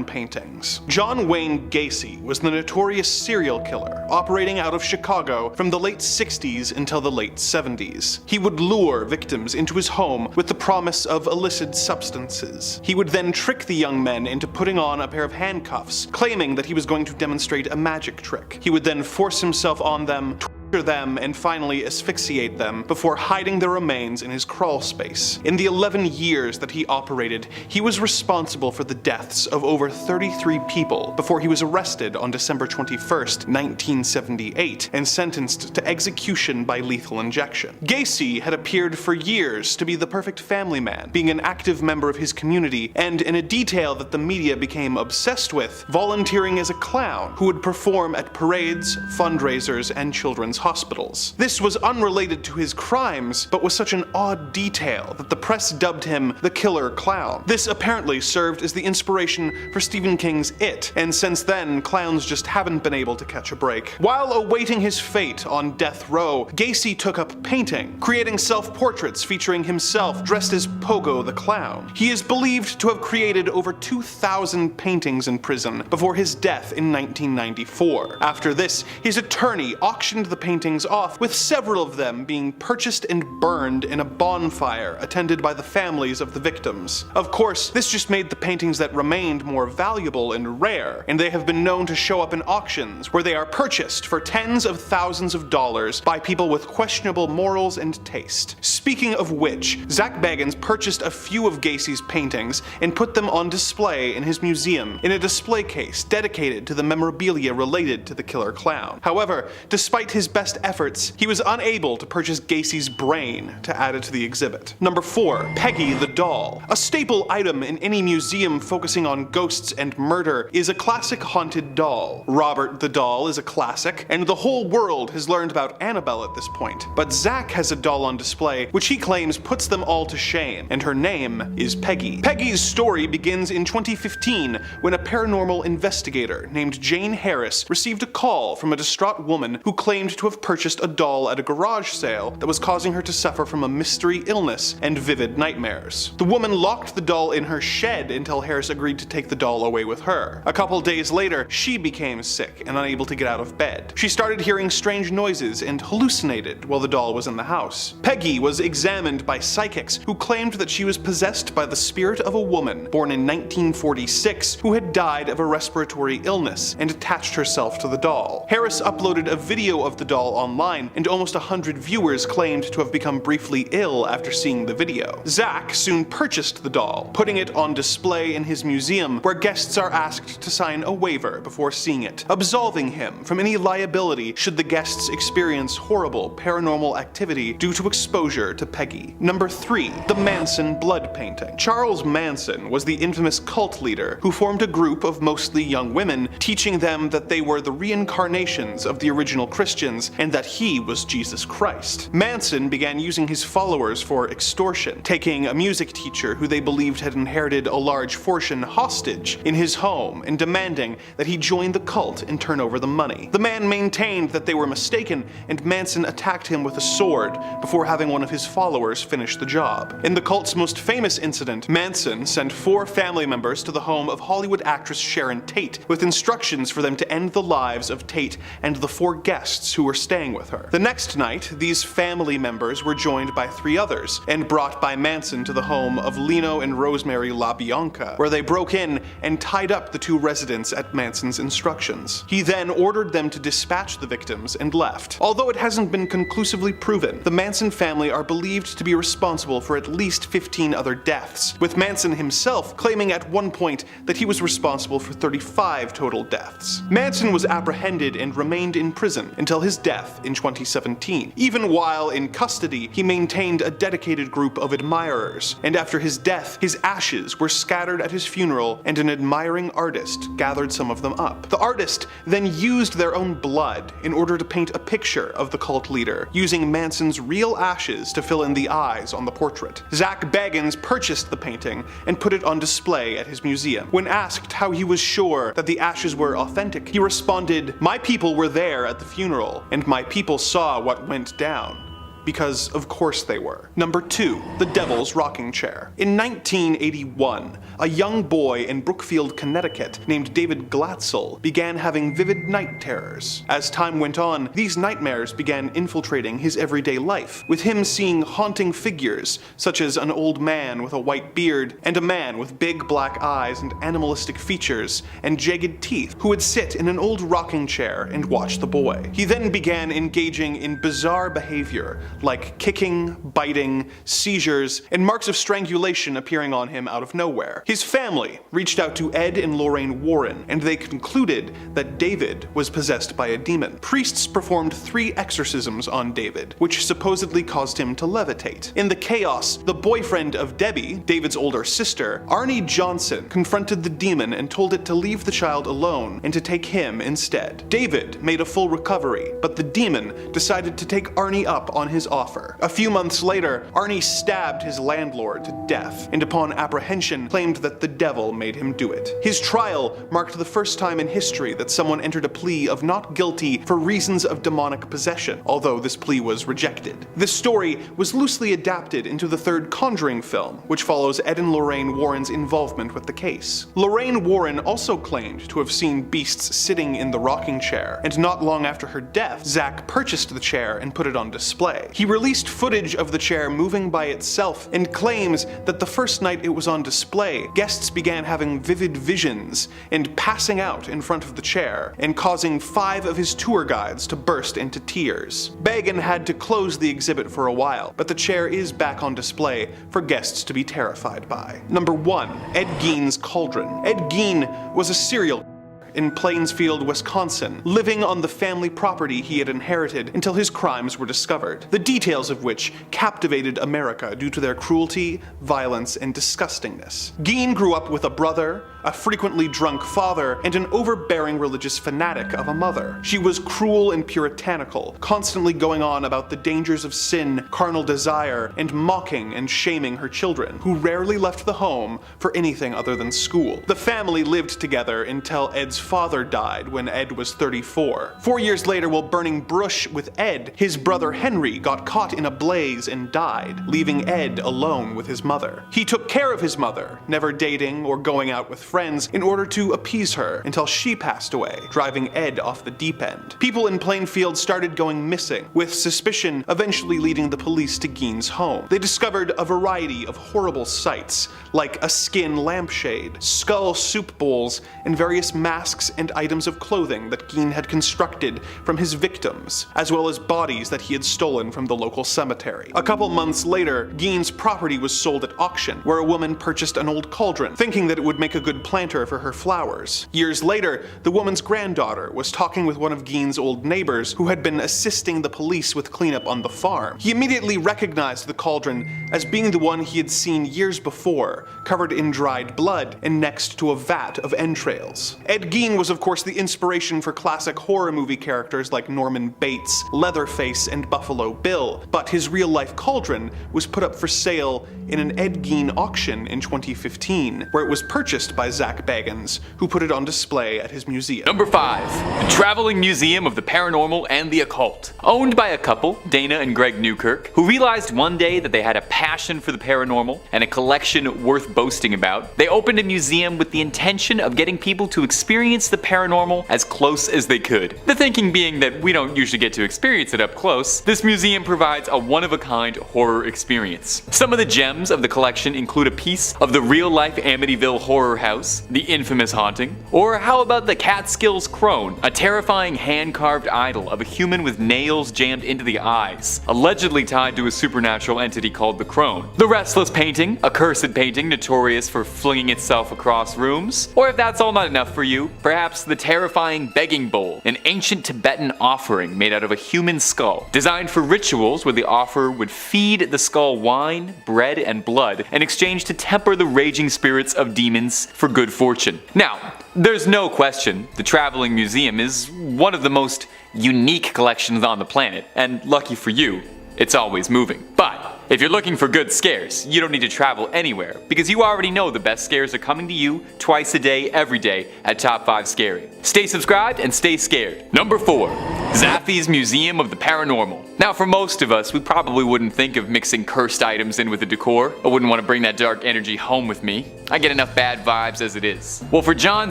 Paintings. John Wayne Gacy was the notorious serial killer operating out of Chicago from the late 60s until the late 70s. He would lure victims into his home with the promise of illicit substances. He would then trick the young men into putting on a pair of handcuffs, claiming that he was going to demonstrate a magic trick. He would then force himself on them, them, and finally asphyxiate them before hiding their remains in his crawl space. In the 11 years that he operated, he was responsible for the deaths of over 33 people before he was arrested on December 21st, 1978, and sentenced to execution by lethal injection. Gacy had appeared for years to be the perfect family man, being an active member of his community, and in a detail that the media became obsessed with, volunteering as a clown who would perform at parades, fundraisers, and children's hospitals. This was unrelated to his crimes, but was such an odd detail that the press dubbed him the Killer Clown. This apparently served as the inspiration for Stephen King's It, and since then, clowns just haven't been able to catch a break. While awaiting his fate on death row, Gacy took up painting, creating self-portraits featuring himself dressed as Pogo the Clown. He is believed to have created over 2,000 paintings in prison before his death in 1994. After this, his attorney auctioned the paintings off, with several of them being purchased and burned in a bonfire attended by the families of the victims. Of course, this just made the paintings that remained more valuable and rare, and they have been known to show up in auctions where they are purchased for tens of thousands of dollars by people with questionable morals and taste. Speaking of which, Zack Bagans purchased a few of Gacy's paintings and put them on display in his museum in a display case dedicated to the memorabilia related to the Killer Clown. However, despite his best efforts, he was unable to purchase Gacy's brain to add it to the exhibit. Number 4. Peggy the Doll. A staple item in any museum focusing on ghosts and murder is a classic haunted doll. Robert the Doll is a classic, and the whole world has learned about Annabelle at this point. But Zack has a doll on display which he claims puts them all to shame, and her name is Peggy. Peggy's story begins in 2015 when a paranormal investigator named Jane Harris received a call from a distraught woman who claimed to have purchased a doll at a garage sale that was causing her to suffer from a mystery illness and vivid nightmares. The woman locked the doll in her shed until Harris agreed to take the doll away with her. A couple days later, she became sick and unable to get out of bed. She started hearing strange noises and hallucinated while the doll was in the house. Peggy was examined by psychics who claimed that she was possessed by the spirit of a woman born in 1946 who had died of a respiratory illness and attached herself to the doll. Harris uploaded a video of the doll online, and almost 100 viewers claimed to have become briefly ill after seeing the video. Zack soon purchased the doll, putting it on display in his museum where guests are asked to sign a waiver before seeing it, absolving him from any liability should the guests experience horrible paranormal activity due to exposure to Peggy. Number 3. The Manson Blood Painting. Charles Manson was the infamous cult leader who formed a group of mostly young women, teaching them that they were the reincarnations of the original Christians and that he was Jesus Christ. Manson began using his followers for extortion, taking a music teacher who they believed had inherited a large fortune hostage in his home and demanding that he join the cult and turn over the money. The man maintained that they were mistaken, and Manson attacked him with a sword before having one of his followers finish the job. In the cult's most famous incident, Manson sent 4 family members to the home of Hollywood actress Sharon Tate with instructions for them to end the lives of Tate and the 4 guests who were staying with her. The next night, these family members were joined by 3 others and brought by Manson to the home of Lino and Rosemary LaBianca, where they broke in and tied up the 2 residents at Manson's instructions. He then ordered them to dispatch the victims and left. Although it hasn't been conclusively proven, the Manson family are believed to be responsible for at least 15 other deaths, with Manson himself claiming at one point that he was responsible for 35 total deaths. Manson was apprehended and remained in prison until his death in 2017. Even while in custody, he maintained a dedicated group of admirers, and after his death, his ashes were scattered at his funeral and an admiring artist gathered some of them up. The artist then used their own blood in order to paint a picture of the cult leader, using Manson's real ashes to fill in the eyes on the portrait. Zack Bagans purchased the painting and put it on display at his museum. When asked how he was sure that the ashes were authentic, he responded, "My people were there at the funeral, and my people saw what went down." Because of course they were. Number 2. The Devil's Rocking Chair. In 1981, a young boy in Brookfield, Connecticut named David Glatzel began having vivid night terrors. As time went on, these nightmares began infiltrating his everyday life, with him seeing haunting figures such as an old man with a white beard and a man with big black eyes and animalistic features and jagged teeth who would sit in an old rocking chair and watch the boy. He then began engaging in bizarre behavior, like kicking, biting, seizures, and marks of strangulation appearing on him out of nowhere. His family reached out to Ed and Lorraine Warren, and they concluded that David was possessed by a demon. Priests performed 3 exorcisms on David, which supposedly caused him to levitate. In the chaos, the boyfriend of Debbie, David's older sister, Arnie Johnson, confronted the demon and told it to leave the child alone and to take him instead. David made a full recovery, but the demon decided to take Arnie up on his offer. A few months later, Arnie stabbed his landlord to death, and upon apprehension claimed that the devil made him do it. His trial marked the first time in history that someone entered a plea of not guilty for reasons of demonic possession, although this plea was rejected. This story was loosely adapted into the third Conjuring film, which follows Ed and Lorraine Warren's involvement with the case. Lorraine Warren also claimed to have seen beasts sitting in the rocking chair, and not long after her death, Zack purchased the chair and put it on display. He released footage of the chair moving by itself and claims that the first night it was on display, guests began having vivid visions and passing out in front of the chair, and causing 5 of his tour guides to burst into tears. Bagan had to close the exhibit for a while, but the chair is back on display for guests to be terrified by. Number 1. Ed Gein's Cauldron. Ed Gein was a serial in Plainsfield, Wisconsin, living on the family property he had inherited until his crimes were discovered, the details of which captivated America due to their cruelty, violence, and disgustingness. Gein grew up with a brother, a frequently drunk father, and an overbearing religious fanatic of a mother. She was cruel and puritanical, constantly going on about the dangers of sin, carnal desire, and mocking and shaming her children, who rarely left the home for anything other than school. The family lived together until Ed's father died when Ed was 34. 4 years later, while burning brush with Ed, his brother Henry got caught in a blaze and died, leaving Ed alone with his mother. He took care of his mother, never dating or going out with friends, in order to appease her until she passed away, driving Ed off the deep end. People in Plainfield started going missing, with suspicion eventually leading the police to Gein's home. They discovered a variety of horrible sights, like a skin lampshade, skull soup bowls, and various masks and items of clothing that Gein had constructed from his victims, as well as bodies that he had stolen from the local cemetery. A couple months later, Gein's property was sold at auction, where a woman purchased an old cauldron, thinking that it would make a good planter for her flowers. Years later, the woman's granddaughter was talking with one of Gein's old neighbors who had been assisting the police with cleanup on the farm. He immediately recognized the cauldron as being the one he had seen years before, covered in dried blood and next to a vat of entrails. Ed Gein was of course the inspiration for classic horror movie characters like Norman Bates, Leatherface, and Buffalo Bill, but his real-life cauldron was put up for sale in an Ed Gein auction in 2015, where it was purchased by Zack Bagans, who put it on display at his museum. Number 5. The Traveling Museum of the Paranormal and the Occult. Owned by a couple, Dana and Greg Newkirk, who realized one day that they had a passion for the paranormal and a collection worth boasting about, they opened a museum with the intention of getting people to experience the paranormal as close as they could. The thinking being that we don't usually get to experience it up close, this museum provides a one-of-a-kind horror experience. Some of the gems of the collection include a piece of the real-life Amityville horror house, the infamous haunting, or how about the Catskills crone, a terrifying hand-carved idol of a human with nails jammed into the eyes, allegedly tied to a supernatural entity called the crone. The Restless painting, a cursed painting notorious for flinging itself across rooms, or if that's all not enough for you, perhaps the terrifying begging bowl, an ancient Tibetan offering made out of a human skull, designed for rituals where the offerer would feed the skull wine, bread, and blood in exchange to temper the raging spirits of demons for good fortune. Now, there's no question the Traveling Museum is one of the most unique collections on the planet, and lucky for you, it's always moving. But if you're looking for good scares, you don't need to travel anywhere, because you already know the best scares are coming to you twice a day, every day at Top 5 Scary. Stay subscribed and stay scared. Number 4. Zaffis Museum of the Paranormal. Now, for most of us, we probably wouldn't think of mixing cursed items in with the decor. I wouldn't want to bring that dark energy home with me. I get enough bad vibes as it is. Well, for John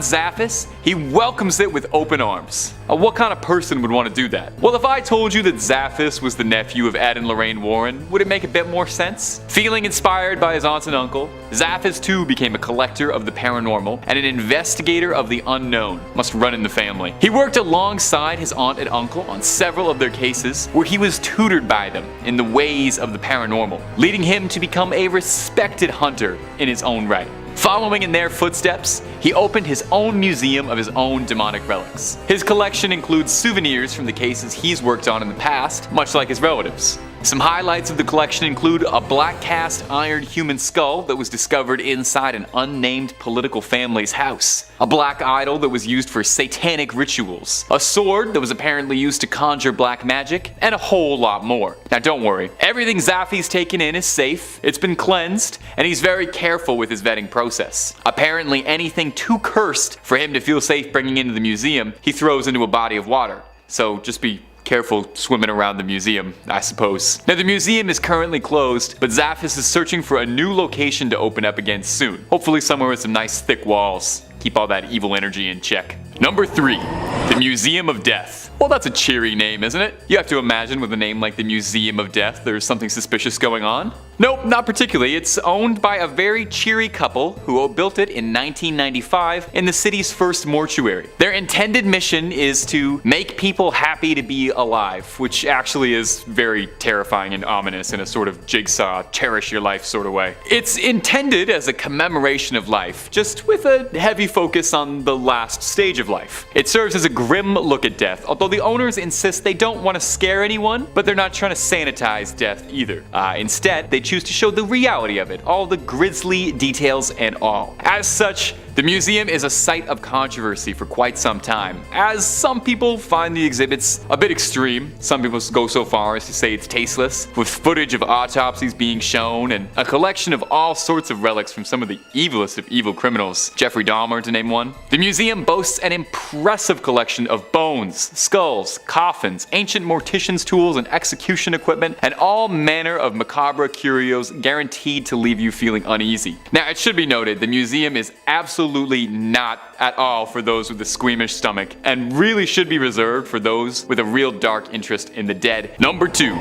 Zaffis, he welcomes it with open arms. What kind of person would want to do that? Well, if I told you that Zaffis was the nephew of Ed and Lorraine Warren, would it make a bit more sense? Feeling inspired by his aunt and uncle, Zaffis too became a collector of the paranormal and an investigator of the unknown. Must run in the family. He worked alongside his aunt and uncle uncle on several of their cases where he was tutored by them in the ways of the paranormal, leading him to become a respected hunter in his own right. Following in their footsteps, he opened his own museum of his own demonic relics. His collection includes souvenirs from the cases he's worked on in the past, much like his relatives. Some highlights of the collection include a black cast iron human skull that was discovered inside an unnamed political family's house, a black idol that was used for satanic rituals, a sword that was apparently used to conjure black magic, and a whole lot more. Now don't worry, everything Zaffis taken in is safe, it's been cleansed, and he's very careful with his vetting process. Apparently anything too cursed for him to feel safe bringing into the museum, he throws into a body of water. So just be careful swimming around the museum, I suppose. Now the museum is currently closed, but Zaffis is searching for a new location to open up again soon. Hopefully somewhere with some nice thick walls. Keep all that evil energy in check. Number 3. The Museum of Death. Well, that's a cheery name, isn't it? You have to imagine with a name like the Museum of Death, there's something suspicious going on. Nope, not particularly. It's owned by a very cheery couple who built it in 1995 in the city's first mortuary. Their intended mission is to make people happy to be alive, which actually is very terrifying and ominous in a sort of Jigsaw, cherish your life sort of way. It's intended as a commemoration of life, just with a heavy focus on the last stage of life. It serves as a grim look at death, although the owners insist they don't want to scare anyone, but they're not trying to sanitize death either. Instead, they choose to show the reality of it, all the grisly details and all. As such, the museum is a site of controversy for quite some time, as some people find the exhibits a bit extreme. Some people go so far as to say it's tasteless, with footage of autopsies being shown and a collection of all sorts of relics from some of the evilest of evil criminals, Jeffrey Dahmer to name one. The museum boasts an impressive collection of bones, skulls, coffins, ancient morticians' tools and execution equipment, and all manner of macabre curios guaranteed to leave you feeling uneasy. Now, it should be noted, the museum is absolutely not at all for those with a squeamish stomach, and really should be reserved for those with a real dark interest in the dead. Number 2.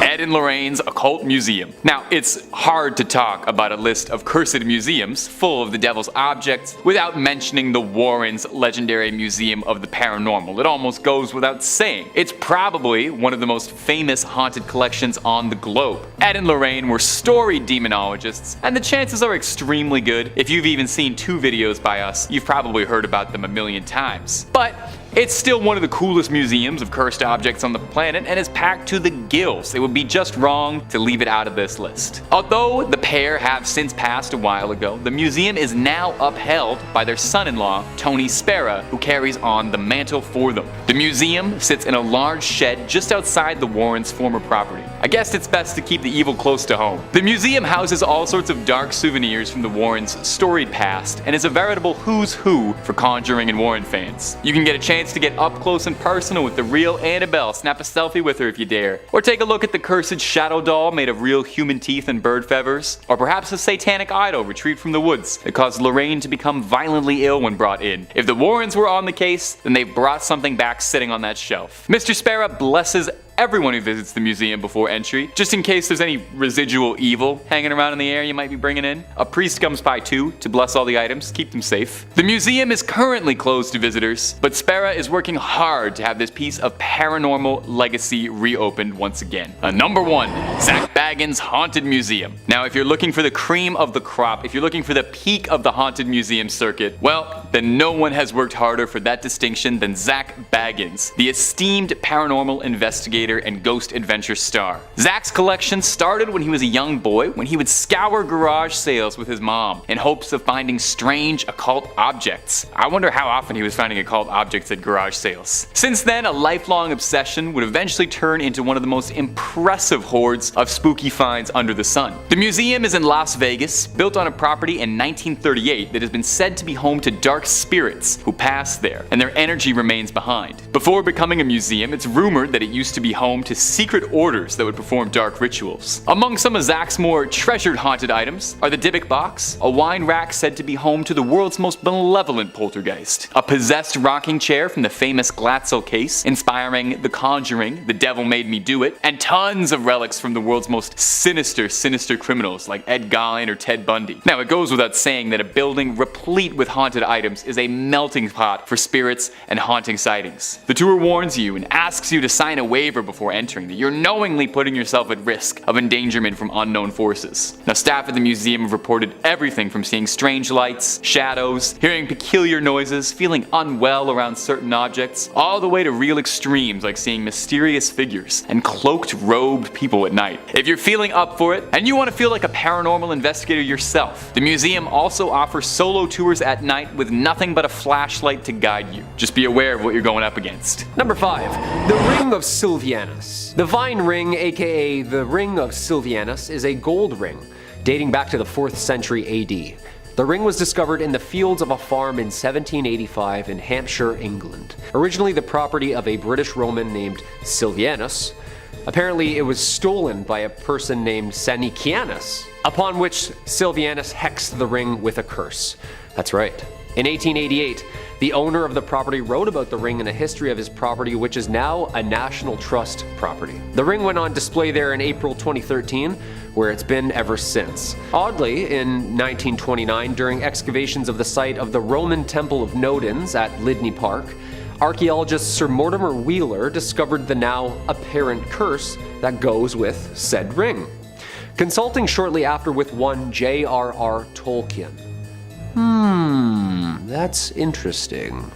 Ed and Lorraine's Occult Museum. Now, it's hard to talk about a list of cursed museums full of the devil's objects without mentioning the Warrens' legendary Museum of the Paranormal. It almost goes without saying. It's probably one of the most famous haunted collections on the globe. Ed and Lorraine were storied demonologists, and the chances are extremely good. If you've even seen 2 videos by us, you've probably heard about them a million times. But it's still one of the coolest museums of cursed objects on the planet and is packed to the gills. It would be just wrong to leave it out of this list. Although the pair have since passed a while ago, the museum is now upheld by their son-in-law, Tony Spera, who carries on the mantle for them. The museum sits in a large shed just outside the Warrens' former property. I guess it's best to keep the evil close to home. The museum houses all sorts of dark souvenirs from the Warrens' storied past and is a veritable who's who for Conjuring and Warren fans. You can get a chance to get up close and personal with the real Annabelle, snap a selfie with her if you dare, or take a look at the cursed shadow doll made of real human teeth and bird feathers, or perhaps a satanic idol retrieved from the woods that caused Lorraine to become violently ill when brought in. If the Warrens were on the case, then they've brought something back sitting on that shelf. Mr. Spera blesses everyone who visits the museum before entry, just in case there's any residual evil hanging around in the air you might be bringing in. A priest comes by too to bless all the items, keep them safe. The museum is currently closed to visitors, but Spera is working hard to have this piece of paranormal legacy reopened once again. Number 1. Zack Bagans' Haunted Museum. Now, if you're looking for the cream of the crop, if you're looking for the peak of the haunted museum circuit, well, then no one has worked harder for that distinction than Zack Bagans, the esteemed paranormal investigator and ghost adventure star. Zack's collection started when he was a young boy, when he would scour garage sales with his mom in hopes of finding strange occult objects. I wonder how often he was finding occult objects at garage sales. Since then, a lifelong obsession would eventually turn into one of the most impressive hoards of spooky finds under the sun. The museum is in Las Vegas, built on a property in 1938 that has been said to be home to dark spirits who pass there, and their energy remains behind. Before becoming a museum, it's rumored that it used to be be home to secret orders that would perform dark rituals. Among some of Zack's more treasured haunted items are the Dybbuk box, a wine rack said to be home to the world's most malevolent poltergeist, a possessed rocking chair from the famous Glatzel case, inspiring The Conjuring, The Devil Made Me Do It, and tons of relics from the world's most sinister criminals like Ed Gein or Ted Bundy. Now, it goes without saying that a building replete with haunted items is a melting pot for spirits and haunting sightings. The tour warns you and asks you to sign a waiver before entering that you're knowingly putting yourself at risk of endangerment from unknown forces. Now, staff at the museum have reported everything from seeing strange lights, shadows, hearing peculiar noises, feeling unwell around certain objects, all the way to real extremes like seeing mysterious figures and cloaked, robed people at night. If you're feeling up for it and you want to feel like a paranormal investigator yourself, the museum also offers solo tours at night with nothing but a flashlight to guide you. Just be aware of what you're going up against. Number 5. The Ring of Silvianus. The Vine Ring, aka the Ring of Silvianus, is a gold ring dating back to the 4th century AD. The ring was discovered in the fields of a farm in 1785 in Hampshire, England. Originally the property of a British Roman named Silvianus, apparently it was stolen by a person named Sanicianus, upon which Silvianus hexed the ring with a curse. That's right. In 1888, the owner of the property wrote about the ring in a history of his property, which is now a National Trust property. The ring went on display there in April 2013, where it's been ever since. Oddly, in 1929, during excavations of the site of the Roman Temple of Nodens at Lydney Park, archaeologist Sir Mortimer Wheeler discovered the now apparent curse that goes with said ring. Consulting shortly after with one J.R.R. Tolkien. That's interesting.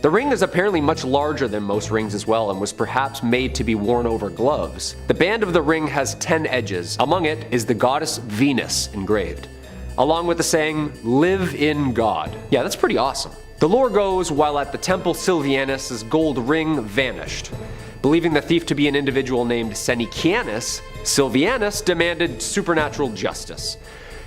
The ring is apparently much larger than most rings as well, and was perhaps made to be worn over gloves. The band of the ring has 10 edges. Among it is the goddess Venus engraved, along with the saying, "Live in God." Yeah, that's pretty awesome. The lore goes, while at the temple, Silvianus' gold ring vanished. Believing the thief to be an individual named Sanicianus, Silvianus demanded supernatural justice.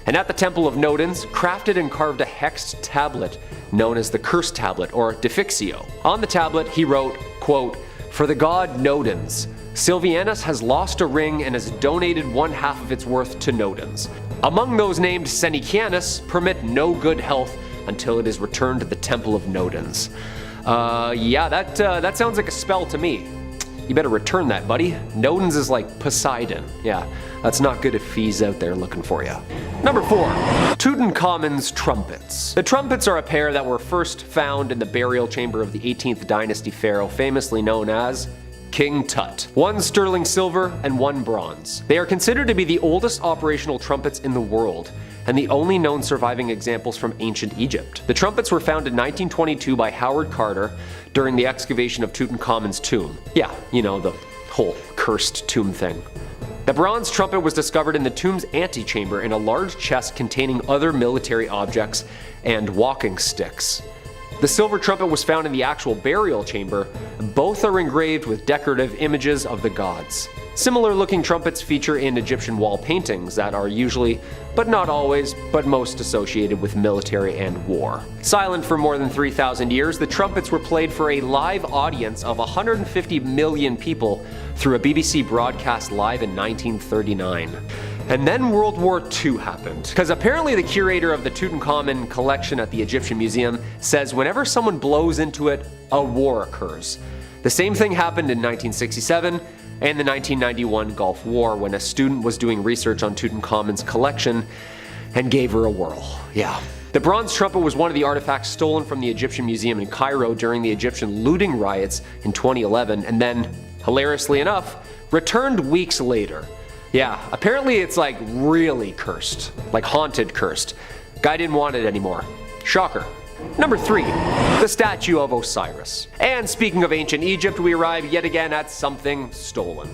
And at the Temple of Nodens, crafted and carved a hexed tablet known as the Curse Tablet, or Defixio. On the tablet, he wrote, quote, "For the god Nodens, Silvianus has lost a ring and has donated 1/2 of its worth to Nodens. Among those named Sanicianus, permit no good health until it is returned to the Temple of Nodens." Yeah, that sounds like a spell to me. You better return that, buddy. Nodens is like Poseidon. Yeah, that's not good if he's out there looking for you. Number 4. Tutankhamun's trumpets. The trumpets are a pair that were first found in the burial chamber of the 18th dynasty pharaoh, famously known as King Tut. One sterling silver and one bronze. They are considered to be the oldest operational trumpets in the world, and the only known surviving examples from ancient Egypt. The trumpets were found in 1922 by Howard Carter during the excavation of Tutankhamun's tomb. Yeah, you know, the whole cursed tomb thing. The bronze trumpet was discovered in the tomb's antechamber in a large chest containing other military objects and walking sticks. The silver trumpet was found in the actual burial chamber. Both are engraved with decorative images of the gods. Similar looking trumpets feature in Egyptian wall paintings that are usually, but not always, but most associated with military and war. Silent for more than 3,000 years, the trumpets were played for a live audience of 150 million people through a BBC broadcast live in 1939. And then World War II happened. Because apparently the curator of the Tutankhamun collection at the Egyptian Museum says whenever someone blows into it, a war occurs. The same thing happened in 1967 and the 1991 Gulf War when a student was doing research on Tutankhamun's collection and gave her a whirl. Yeah. The bronze trumpet was one of the artifacts stolen from the Egyptian Museum in Cairo during the Egyptian looting riots in 2011 and then, hilariously enough, returned weeks later. Yeah, apparently it's like really cursed, like haunted cursed. Guy didn't want it anymore. Shocker. Number 3, the statue of Osiris. And speaking of ancient Egypt, we arrive yet again at something stolen.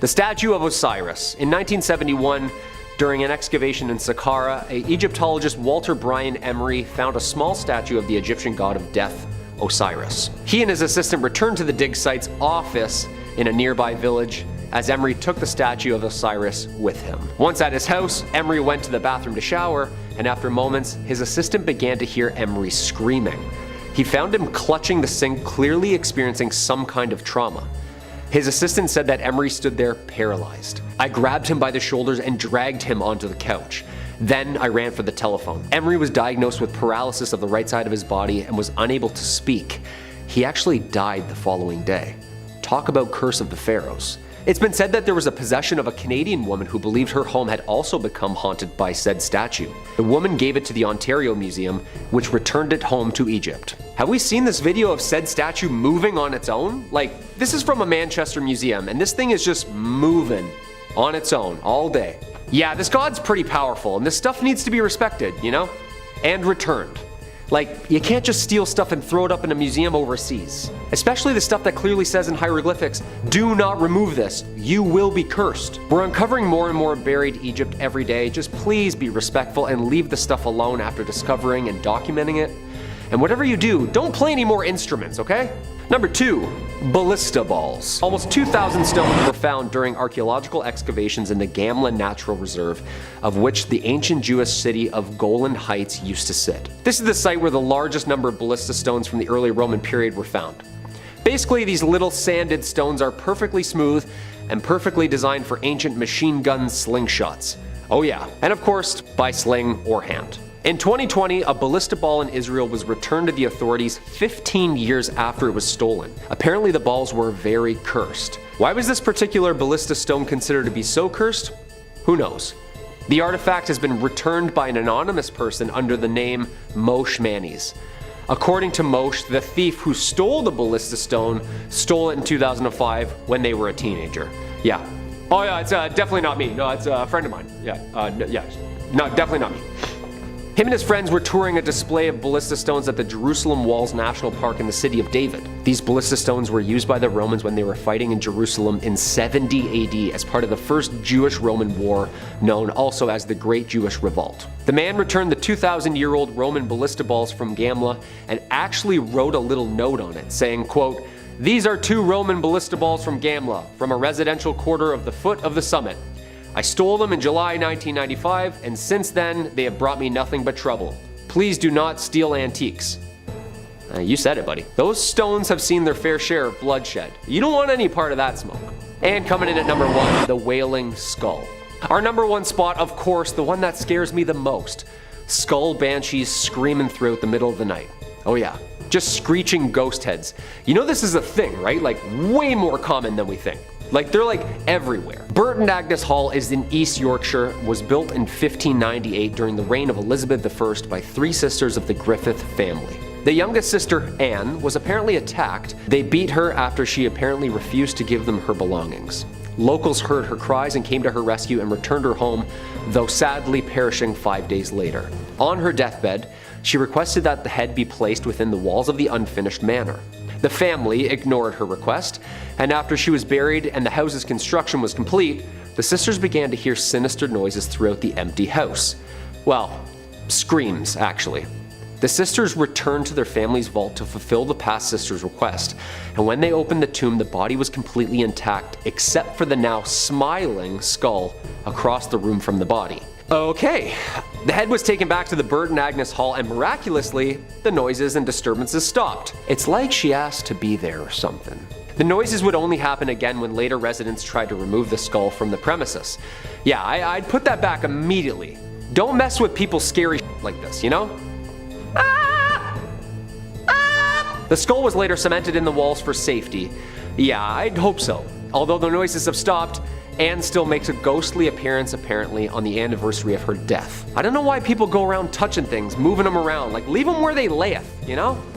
The statue of Osiris. In 1971, during an excavation in Saqqara, Egyptologist Walter Bryan Emery found a small statue of the Egyptian god of death, Osiris. He and his assistant returned to the dig site's office in a nearby village as Emery took the statue of Osiris with him. Once at his house, Emery went to the bathroom to shower, and after moments, his assistant began to hear Emery screaming. He found him clutching the sink, clearly experiencing some kind of trauma. His assistant said that Emery stood there paralyzed. I grabbed him by the shoulders and dragged him onto the couch. Then I ran for the telephone. Emery was diagnosed with paralysis of the right side of his body and was unable to speak. He actually died the following day. Talk about curse of the pharaohs. It's been said that there was a possession of a Canadian woman who believed her home had also become haunted by said statue. The woman gave it to the Ontario Museum, which returned it home to Egypt. Have we seen this video of said statue moving on its own? Like, this is from a Manchester museum, and this thing is just moving on its own all day. Yeah, this god's pretty powerful, and this stuff needs to be respected, you know? And returned. Like, you can't just steal stuff and throw it up in a museum overseas. Especially the stuff that clearly says in hieroglyphics, do not remove this, you will be cursed. We're uncovering more and more buried Egypt every day. Just please be respectful and leave the stuff alone after discovering and documenting it. And whatever you do, don't play any more instruments, okay? Number 2, ballista balls. Almost 2,000 stones were found during archaeological excavations in the Gamla Natural Reserve, of which the ancient Jewish city of Golan Heights used to sit. This is the site where the largest number of ballista stones from the early Roman period were found. Basically, these little sanded stones are perfectly smooth and perfectly designed for ancient machine gun slingshots. Oh yeah, and of course, by sling or hand. In 2020, a ballista ball in Israel was returned to the authorities 15 years after it was stolen. Apparently the balls were very cursed. Why was this particular ballista stone considered to be so cursed? Who knows? The artifact has been returned by an anonymous person under the name Moshe Manis. According to Moshe, the thief who stole the ballista stone stole it in 2005 when they were a teenager. Yeah. Oh yeah, it's definitely not me. No, it's a friend of mine. Yeah, no, definitely not me. Him and his friends were touring a display of ballista stones at the Jerusalem Walls National Park in the city of David. These ballista stones were used by the Romans when they were fighting in Jerusalem in 70 AD as part of the first Jewish-Roman war, known also as the Great Jewish Revolt. The man returned the 2,000-year-old Roman ballista balls from Gamla and actually wrote a little note on it saying, quote, "These are 2 Roman ballista balls from Gamla, from a residential quarter of the foot of the summit. I stole them in July 1995, and since then, they have brought me nothing but trouble. Please do not steal antiques." You said it, buddy. Those stones have seen their fair share of bloodshed. You don't want any part of that smoke. And coming in at number 1, the Wailing Skull. Our number 1 spot, of course, the one that scares me the most. Skull banshees screaming throughout the middle of the night. Oh yeah, just screeching ghost heads. You know this is a thing, right? Like, way more common than we think. Like, they're like everywhere. Burton Agnes Hall is in East Yorkshire, was built in 1598 during the reign of Elizabeth I by 3 sisters of the Griffith family. The youngest sister, Anne, was apparently attacked. They beat her after she apparently refused to give them her belongings. Locals heard her cries and came to her rescue and returned her home, though sadly perishing 5 days later. On her deathbed, she requested that the head be placed within the walls of the unfinished manor. The family ignored her request, and after she was buried and the house's construction was complete, the sisters began to hear sinister noises throughout the empty house. Well, screams, actually. The sisters returned to their family's vault to fulfill the past sister's request, and when they opened the tomb, the body was completely intact except for the now smiling skull across the room from the body. Okay, the head was taken back to the Burton Agnes Hall, and miraculously, the noises and disturbances stopped. It's like she asked to be there or something. The noises would only happen again when later residents tried to remove the skull from the premises. Yeah, I'd put that back immediately. Don't mess with people's scary like this, you know? The skull was later cemented in the walls for safety. Yeah, I'd hope so. Although the noises have stopped, Anne still makes a ghostly appearance apparently on the anniversary of her death. I don't know why people go around touching things, moving them around, like leave them where they layeth, you know?